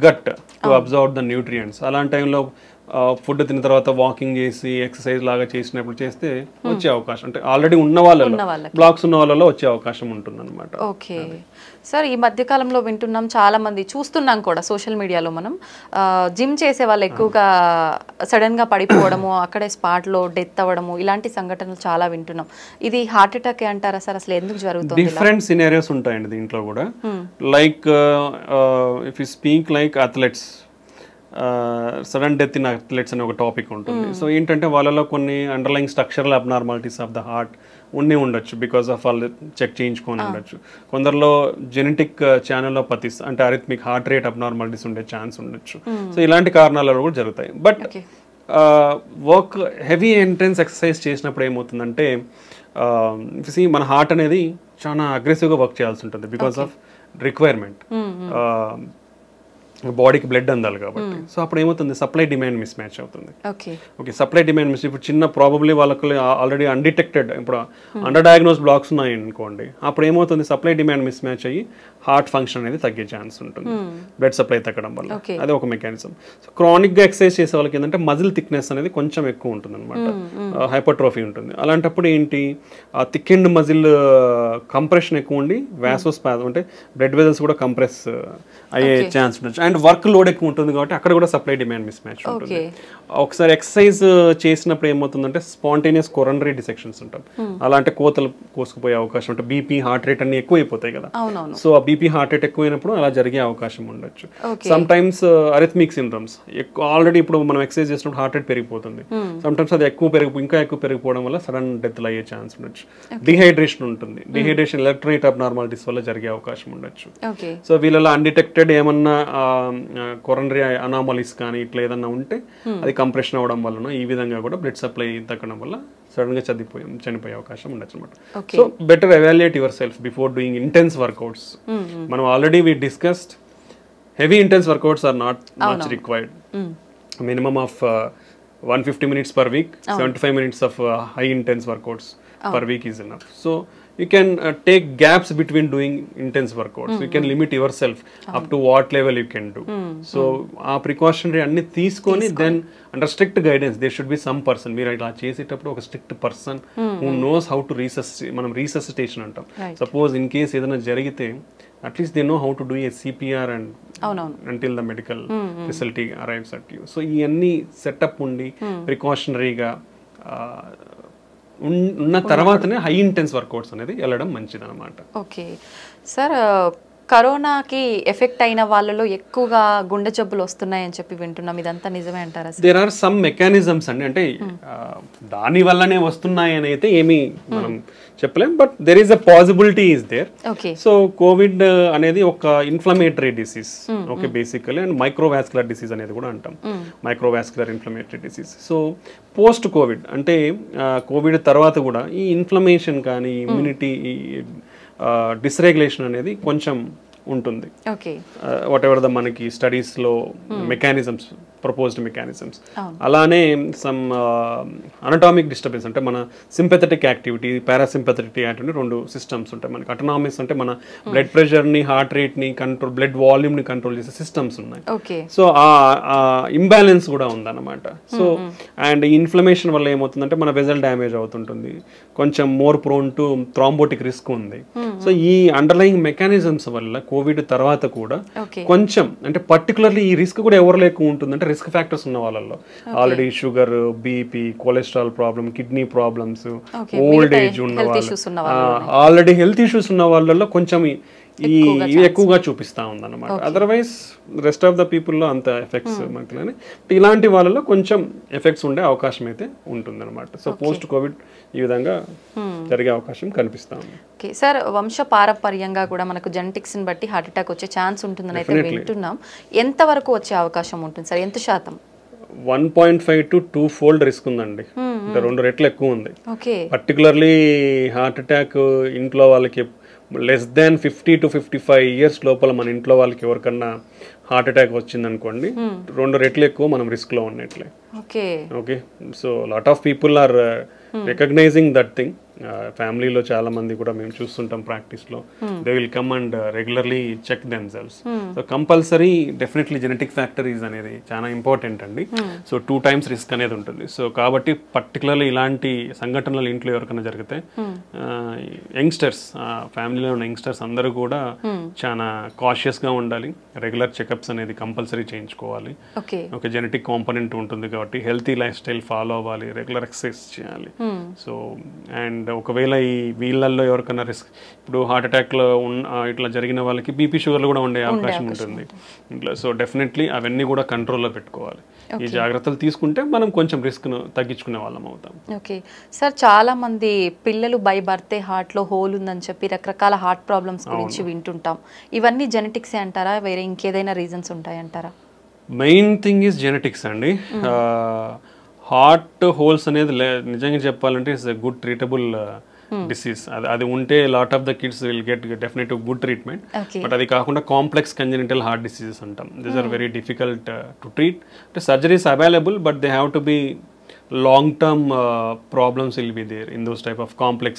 gut to observe the nutrients. అలాంటి టైంలో ఫుడ్ తిన్న తర్వాత వాకింగ్ చేసి ఎక్సర్సైజ్ లాగా చేసినప్పుడు చేస్తే వచ్చే అవకాశం, అంటే ఆల్రెడీ ఉన్న వాళ్ళలో బ్లాక్స్ ఉన్న వాళ్ళలో వచ్చే అవకాశం ఉంటుంది అనమాట. ఓకే సార్, ఈ మధ్య కాలంలో వింటున్నాం, చాలా మంది చూస్తున్నాం కూడా సోషల్ మీడియాలో, మనం జిమ్ చేసే వాళ్ళు ఎక్కువగా సడన్ గా పడిపోవడము, అక్కడే స్పాట్ లో డెత్ అవ్వడము, ఇలాంటి సంఘటనలు చాలా వింటున్నాం. ఇది హార్ట్ అటాక్ అంటారా సార్? అసలు ఎందుకు జరుగుతుంది? డిఫరెంట్ సినారియోస్ ఉంటాయండి దీంట్లో కూడా. Like if you speak like athletes, sudden death in athletes అనే ఒక టాపిక్ ఉంటుంది. సో ఏంటంటే వాళ్ళలో కొన్ని underline structural abnormalities of the heart ఉండొచ్చు, బికాస్ ఆఫ్ వాళ్ళు చెక్ చేయించుకొని ఉండొచ్చు. కొందరిలో జెనెటిక్ ఛానలోపతిస్ అంటే అరిథమిక్ హార్ట్ రేట్ అబ్నార్మాలిటీస్ ఉండే ఛాన్స్ ఉండొచ్చు. సో ఇలాంటి కారణాల కూడా జరుగుతాయి. But work heavy intense exercise చేసినప్పుడు ఏమవుతుందంటే మన హార్ట్ అనేది చాలా అగ్రెసివ్గా వర్క్ చేయాల్సి ఉంటుంది బికాస్ ఆఫ్ రిక్వైర్మెంట్. బాడీకి బ్లడ్ అందాలి కాబట్టి. సో అప్పుడు ఏమవుతుంది, సప్లై డిమాండ్ మిస్ మ్యాచ్ అవుతుంది. Okay, supply demand miss. ఇప్పుడు చిన్న ప్రాబబ్లీ వాళ్ళకి ఆల్రెడీ అన్డిటెక్టెడ్, ఇప్పుడు అండర్ డయాగ్నోస్ బ్లాక్స్ ఉన్నాయి అనుకోండి, అప్పుడు ఏమవుతుంది, సప్లై డిమాండ్ మిస్ మ్యాచ్ అయ్యి హార్ట్ ఫంక్షన్ అనేది తగ్గే ఛాన్స్ ఉంటుంది బ్లడ్ సప్లై తగ్గడం వల్ల. అది ఒక మెకానిజం. సో క్రానిక్ గా ఎక్సర్సైజ్ చేసే వాళ్ళకి ఏంటంటే మజిల్ థిక్నెస్ అనేది కొంచెం ఎక్కువ ఉంటుంది అనమాట, హైపర్ట్రోఫీ ఉంటుంది. అలాంటప్పుడు ఏంటి, ఆ థిక్ అండ్ మజిల్ కంప్రెషన్ ఎక్కువ ఉండి వ్యాసోస్పాజం అంటే బ్లడ్ వెజల్స్ కూడా కంప్రెస్ అయ్యే ఛాన్స్ ఉండొచ్చు. అండ్ వర్క్ లోడ్ ఎక్కువ ఉంటుంది కాబట్టి అక్కడ కూడా సప్లై డిమాండ్ మిస్ మ్యాచ్ ఉంటుంది. ఒకసారి ఎక్సర్సైజ్ చేసినప్పుడు ఏమవుతుందంటే స్పాంటేనియస్ కొరనరీ డిసెక్షన్స్ ఉంటాం, అలాంటి కోతలు కోసుకుపోయే అవకాశం ఉంటుంది. బీపీ, హార్ట్ రేట్ అన్ని ఎక్కువ అయిపోతాయి కదా. సో ఆ బీపీ, హార్ట్ రేట్ ఎక్కువైనప్పుడు అలా జరిగే అవకాశం ఉండొచ్చు. Sometimes arrhythmic syndromes, already ఇప్పుడు మనం ఎక్సర్సైజ్ చేసినప్పుడు హార్ట్ రేట్ పెరిగిపోతుంది, సమ్ టైమ్స్ అది ఇంకా ఎక్కువ పెరిగిపోవడం వల్ల సడన్ డెత్ అయ్యే ఛాన్స్ ఉండొచ్చు. డిహైడ్రేషన్ ఉంటుంది, డిహైడ్రేషన్ ఎలక్ట్రోలైట్ అబ్నార్మాలిటీస్ వల్ల జరిగే అవకాశం ఉండొచ్చు. సో వీళ్ళలో అన్డిటెక్టెడ్ ఏమన్నా కొరనరీ అనామలీస్ కానీ ఇట్లా ఏదన్నా ఉంటే అది కంప్రెషన్ అవ్వడం వలన ఈ విధంగా కూడా బ్లడ్ సప్లై తగ్గడం వల్ల సడన్ గా చనిపోయే అవకాశం ఉండొచ్చు అనమాట. So better evaluate yourself before doing intense workouts. మనం already we discussed heavy intense workouts are not much required. Minimum of 150 minutes per week, 75 minutes of high intense workouts per week is enough. So you can take gaps between doing intense workouts. You can limit yourself up to what level you can do. So precautionary anni teeskoni then under strict guidance there should be some person meer ila chesetappudu oka strict person who knows how to manam resuscitation antam. Suppose in case edana jarigite at least they know how to do a CPR and until the medical facility arrives at you. So ee anni setup undi precautionary ga ఉన్న తర్వాతనే high intense workouts అనేది వెళ్ళడం మంచిది అనమాట. Okay sir, కరోనాకి effect అయిన వాళ్ళలో ఎక్కువగా గుండె జబ్బులు వస్తున్నాయని చెప్పి వింటున్నాం, ఇదంతా నిజమే అంటారా? దేర్ ఆర్ సమ్ మెకానిజమ్స్ అండి, అంటే దాని వల్లనే వస్తున్నాయి అని అయితే ఏమీ మనం చెప్పలేం, but there is a possibility is there. So COVID అనేది ఒక inflammatory disease, okay, basically, and microvascular disease అనేది కూడా అంటాం, microvascular inflammatory disease. So post COVID అంటే కోవిడ్ తర్వాత కూడా ఈ ఇన్ఫ్లమేషన్ కానీ ఇమ్యూనిటీ డిస్రెగ్యులేషన్ అనేది కొంచెం ఉంటుంది. వాట్ ఎవర్ ద మనకి స్టడీస్లో మెకానిజమ్స్, ప్రపోజ్డ్ మెకానిజమ్స్, అలానే సమ్ అనటామిక్ డిస్టర్బెన్స్ అంటే మన సింపెథటిక్ యాక్టివిటీ, పారాసింపెథటిక్ యాక్టివిటీ, రెండు సిస్టమ్స్ ఉంటాయి మనకి. అటోనామిక్స్ అంటే మన బ్లడ్ ప్రెషర్ని, హార్ట్ రేట్ని కంట్రోల్, బ్లడ్ వాల్యూమ్ని కంట్రోల్ చేసే సిస్టమ్స్ ఉన్నాయి. సో ఆ ఇంబ్యాలెన్స్ కూడా ఉందన్నమాట. సో అండ్ ఈ ఇన్ఫ్లమేషన్ వల్ల ఏమవుతుందంటే మన వెజల్ డ్యామేజ్ అవుతుంటుంది, కొంచెం more prone to thrombotic risk ఉంది. సో ఈ అండర్లయింగ్ మెకానిజమ్స్ వల్ల కోవిడ్ తర్వాత కూడా కొంచెం, అంటే పర్టికులర్లీ ఈ రిస్క్ కూడా ఎవరిలో ఎక్కువ ఉంటుందంటే రిస్క్ ఫ్యాక్టర్స్ ఉన్న వాళ్ళలో, already sugar, BP, cholesterol problem, kidney problems, old age ఉన్న వాళ్ళు, ఆల్రెడీ హెల్త్ ఇష్యూస్ ఉన్న వాళ్ళలో కొంచెం ఇవి ఎక్కువగా చూపిస్తా ఉందన్నమాట. అదర్వైజ్ రెస్ట్ ఆఫ్ ద పీపుల్లో అంత ఎఫెక్ట్స్ మనకి, ఇలాంటి వాళ్ళలో కొంచెం ఎఫెక్ట్స్ ఉండే అవకాశం అయితే ఉంటుందన్నమాట. సో పోస్ట్ కోవిడ్ ఈ విధంగా జరిగే అవకాశం కనిపిస్తా ఉంది. ఓకే సార్, వంశ పారంపర్యంగా కూడా మనకు జెనెటిక్స్ ని బట్టి హార్ట్ అటాక్ వచ్చే ఛాన్స్ ఉంటుందని అయితే వింటున్నాం. ఎంత వరకు వచ్చే అవకాశం ఉంటుంది సార్? ఎంత శాతం? 1.5 to 2 fold రిస్క్ ఉందండి, అంటే 2 రెట్లు ఎక్కువ ఉంది. పర్టికులర్లీ హార్ట్ అటాక్ ఇంట్లో వాళ్ళకి లెస్ దాన్ 50 to 55 years లోపల మన ఇంట్లో వాళ్ళకి ఎవరికన్నా హార్ట్ అటాక్ వచ్చింది అనుకోండి, 2 రెట్లు ఎక్కువ మనం రిస్క్ లో ఉన్నట్లే. Okay, so lot of people are recognizing that thing. ఫ్యామిలీలో చాలా మంది కూడా మేము చూస్తుంటాం ప్రాక్టీస్లో, they will come and regularly check themselves. So compulsory definitely genetic factories అనేది చాలా ఇంపార్టెంట్ అండి. సో 2 times రిస్క్ అనేది ఉంటుంది. సో కాబట్టి పర్టికులర్లీ ఇలాంటి సంఘటనలు ఇంట్లో ఎవరికైనా జరిగితే యంగ్స్టర్స్, ఫ్యామిలీలో ఉన్న యంగ్స్టర్స్ అందరూ కూడా చాలా కాషియస్గా ఉండాలి. రెగ్యులర్ చెకప్స్ అనేది కంపల్సరీ చేయించుకోవాలి. ఓకే, జెనెటిక్ కాంపోనెంట్ ఉంటుంది కాబట్టి హెల్తీ లైఫ్ స్టైల్ ఫాలో అవ్వాలి, రెగ్యులర్ ఎక్సర్సైజ్ చేయాలి. సో అండ్ ఒకవేళ ఈ వీళ్ళల్లో ఎవరికైనా రిస్క్, ఇప్పుడు హార్ట్ అటాక్లో ఇట్లా జరిగిన వాళ్ళకి బీపీ, షుగర్లు కూడా ఉండే అవకాశం ఉంటుంది ఇంట్లో. సో డెఫినెట్లీ అవన్నీ కూడా కంట్రోల్లో పెట్టుకోవాలి. ఈ జాగ్రత్తలు తీసుకుంటే మనం కొంచెం రిస్క్ను తగ్గించుకునే వాళ్ళం అవుతాం. ఓకే సార్, చాలా మంది పిల్లలు బై బర్తే హార్ట్లో హోల్ ఉందని చెప్పి రకరకాల హార్ట్ ప్రాబ్లమ్స్ గురించి వింటుంటాం. ఇవన్నీ జెనెటిక్సే అంటారా, వేరే ఇంకేదైనా రీజన్స్ ఉంటాయంటారా? మెయిన్ థింగ్ ఈజ్ జెనెటిక్స్ అండి. హార్ట్ హోల్స్ అనేది నిజంగా చెప్పాలంటే it's a good treatable disease. అది ఉంటే lot of the kids will get definite good treatment. But అది కాకుండా కాంప్లెక్స్ కంజెనిటల్ హార్ట్ డిసీజెస్ అంటాం. These are very difficult to treat. అంటే surgeries available, but they have to be long-term problems will be there in those type of complex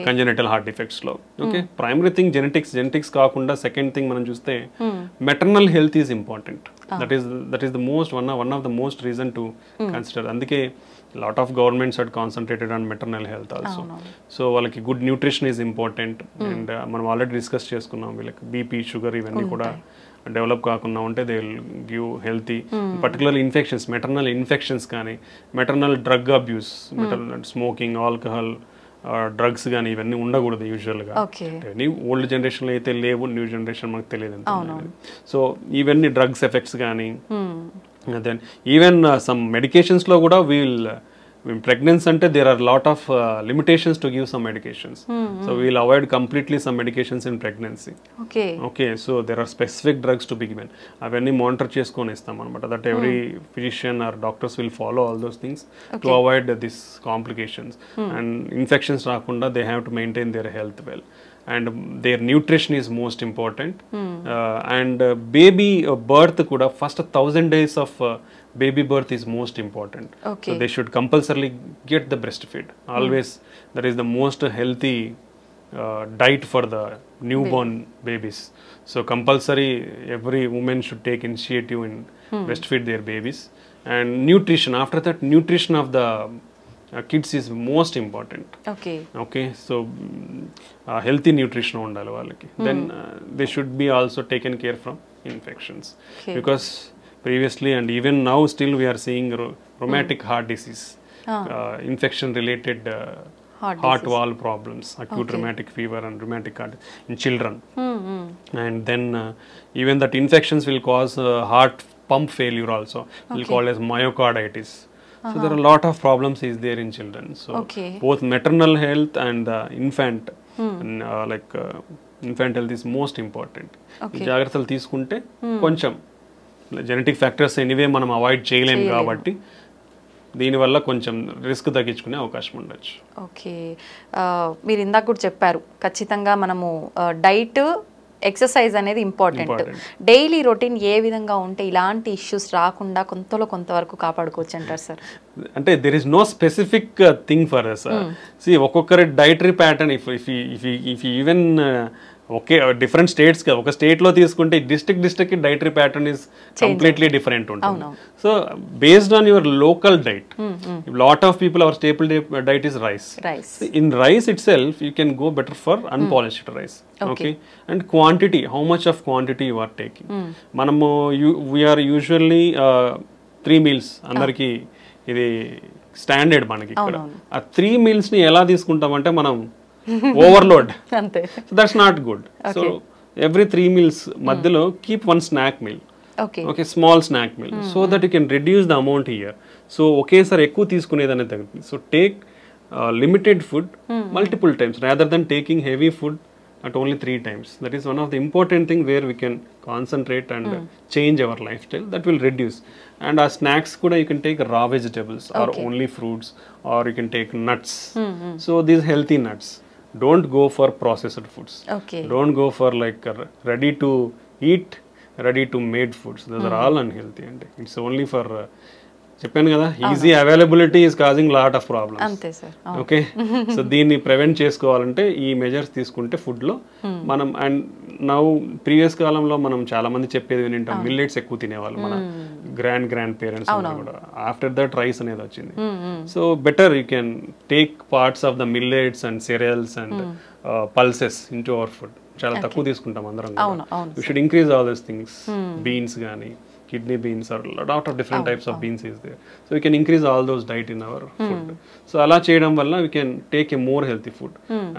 congenital heart defects lo. Okay, primary thing genetics kaakunda second thing manam chuste maternal health is important. That is the most one of the most reason to consider. Andike lot of governments had concentrated on maternal health also. So వాళ్ళకి good nutrition is important. And మనం already discuss చేసుకున్నాం, వీళ్ళకి BP, sugar ఇవన్నీ కూడా develop కాకుండా ఉంటే they will give healthy, particularly infections, maternal infections కానీ, maternal drug abuse, maternal smoking, alcohol, drugs కానీ ఇవన్నీ ఉండకూడదు యూజువల్గా. ఓల్డ్ జనరేషన్లో అయితే లేవు, న్యూ జనరేషన్ మనకు తెలియదు. సో ఇవన్నీ డ్రగ్స్ ఎఫెక్ట్స్ కానీ, దెన్ ఈవెన్ సమ్ మెడికేషన్స్లో కూడా in pregnancy ante there are lot of limitations to give some medications. So we will avoid completely some medications in pregnancy. Okay, so there are specific drugs to be given. Avanni monitor cheskoni istam anamata, that every physician or doctors will follow all those things to avoid these complications and infections rakunda. They have to maintain their health well, and their nutrition is most important. And baby birth kuda first 1000 days of baby birth is most important. So they should compulsorily get the breastfeed. Always that is the most healthy diet for the newborn babies. So compulsory every woman should take initiative in breastfeed their babies. And nutrition, after that nutrition of the kids is most important. Okay, so healthy nutrition undali vallaki. Then they should be also taken care from infections, because previously and even now still we are seeing rheumatic heart disease, infection related heart valve problems, acute rheumatic fever and rheumatic heart in children. And then even that infections will cause heart pump failure also, we'll call as myocarditis. So there are a lot of problems is there in children. So both maternal health and infant infant health is most important. జాగ్రత్తలు తీసుకుంటే కొంచెం genetic factors anyway మనం avoid చేయలేం కాబట్టి దీనివల్ల కొంచెం risk తగ్గించుకునే అవకాశం ఉండొచ్చు. ఓకే, మీరు ఇందాక కూడా చెప్పారు ఖచ్చితంగా మనము డైట్ ఎక్సర్సైజ్ అనేది ఇంపార్టెంట్. డైలీ రొటీన్ ఏ విధంగా ఉంటే ఇలాంటి ఇష్యూస్ రాకుండా కొంతవరకు కాపాడుకోవచ్చు అంటారు సార్? అంటే there is no specific thing for us. See ఒక్కొక్కరి dietary pattern if even okay different states ఒక స్టేట్ లో తీసుకుంటే district dietary pattern is completely different ఉంటుంది. So based on your local diet, lot of people our staple diet is rice. In rice itself you can go better for unpolished rice. Okay, and quantity, how much of quantity you are taking. మనము we're usually 3 meals అందరికి ఇది standard మనకి ఇక్కడ. ఆ 3 meals ని ఎలా తీసుకుంటామంటే మనం overload. So that's not good. So every 3 meals మధ్యలో keep 1 snack meal. Okay, small snack meal, so that you can reduce the amount here. So ఒకేసారి ఎక్కువ తీసుకునేది అనేది తగ్గుతుంది. So take limited food multiple times rather than taking heavy food at only 3 times. That is one of the important thing where we can concentrate and change our lifestyle. That will reduce. And our snacks kuda you can take raw vegetables or only fruits, or you can take nuts. So these healthy nuts. Don't go for processed foods. Don't go for like ready to eat, ready to made foods. Those are all unhealthy, and it's only for చెప్పాను కదా, easy availability is causing lot of problems. అంతే sir. Okay, so దీన్ని prevent చేసుకోవాలంటే ఈ measures తీసుకుంటే food లో మనం. And now previous కాలంలో మనం చాలా మంది చెప్పేది వింటాం, మిల్లెట్స్ ఎక్కువ తినేవాళ్ళు మన గ్రాండ్ పేరెంట్స్ కూడా. ఆఫ్టర్ దట్ రైస్ అనేది వచ్చింది. So better you can take parts of the millets and cereals and pulses into our food. చాలా తక్కువ తీసుకుంటాం అందరం. You should increase all these things. Beans కానీ kidney beans, or a lot of different types of beans is there. So we can increase all those diet in our food. So ala cheyadam valla we can take a more healthy food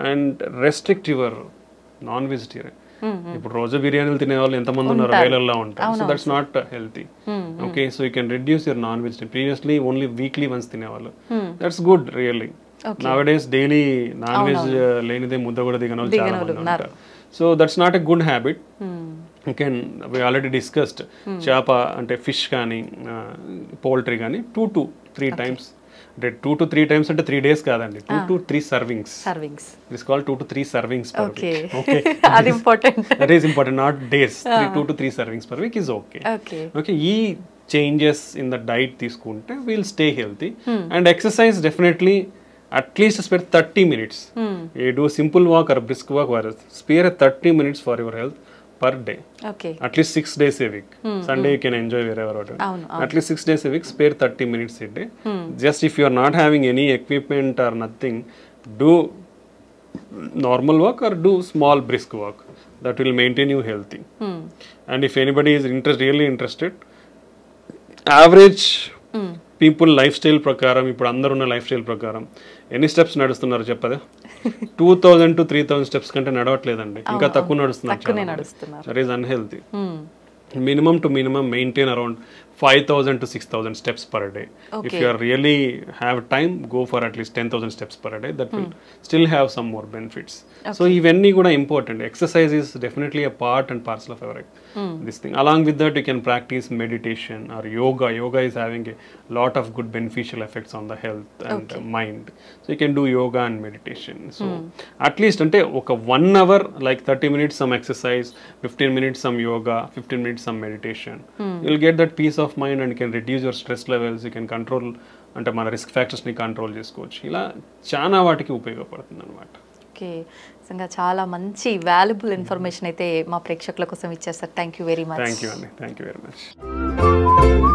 and restrict your non-vegetarian. ఇప్పుడు రోజు బిర్యానీలు తినే వాళ్ళు ఎంతమంది ఉన్నారు, వేలల్లో ఉంటారు. So that's not healthy. Okay, so you can reduce your non vegetarian. Previously only weekly once తినేవాళ్ళు. That's good really. Nowadays daily non veg లేనిదే ముద్ద కూడా దిగని వాళ్ళు చాలా మంది ఉంటారు. So that's not a good habit. we already discussed చేప అంటే ఫిష్ కానీ పౌల్ట్రీ కానీ 2 to 3 times. అంటే 2 to 3 times అంటే 3 days కాదండి, 2 to 3 servings. It is called 2 to 3 servings per week. Okay, అది important. That is important, not days. 2 to 3 servings per week is okay. Okay, ఈ changes in the diet తీసుకుంటే we'll stay healthy. And exercise definitely at least spare 30 minutes. You do simple walk or brisk walk, or spare 30 minutes for your health per day. Okay, at least 6 days a week. Sunday you can enjoy wherever. At least 6 days a week, spare 30 minutes a day. Just if you are not having any equipment or nothing, do normal walk or do small brisk walk. That will maintain you healthy. And if anybody is really interested, average people lifestyle ప్రకారం, ఇప్పుడు అందరు ఉన్న life style ప్రకారం ఎన్ని steps నడుస్తున్నారు చెప్పదా? 2000 to 3000 steps కంటే నడవట్లేదండి, ఇంకా తక్కువ నడుస్తున్నారు. That is unhealthy. Minimum to minimum maintain around 5,000 to 6,000 steps per day. If you are really have time, go for at least 10,000 steps per day. That will still have some more benefits. So ivanni kuda important. Exercise is definitely a part and parcel of our this thing. Along with that, you can practice meditation or yoga. Yoga is having a lot of good beneficial effects on the health and mind. So you can do yoga and meditation. So at least ante oka 1 hour, like 30 minutes some exercise, 15 minutes some yoga, 15 minutes some meditation. You'll get that peace of mind and you can reduce your stress levels. You can control అంటే మన risk ఫ్యాక్టర్స్ని control చేసుకోవచ్చు. ఇలా చాలా వాటికి ఉపయోగపడుతుంది అనమాట. Okay, నిజంగా చాలా మంచి వాల్యుబుల్ ఇన్ఫర్మేషన్ అయితే మా ప్రేక్షకుల కోసం ఇచ్చేస్తారు. Thank you very much. Thank you అండి, థ్యాంక్ యూ వెరీ మచ్.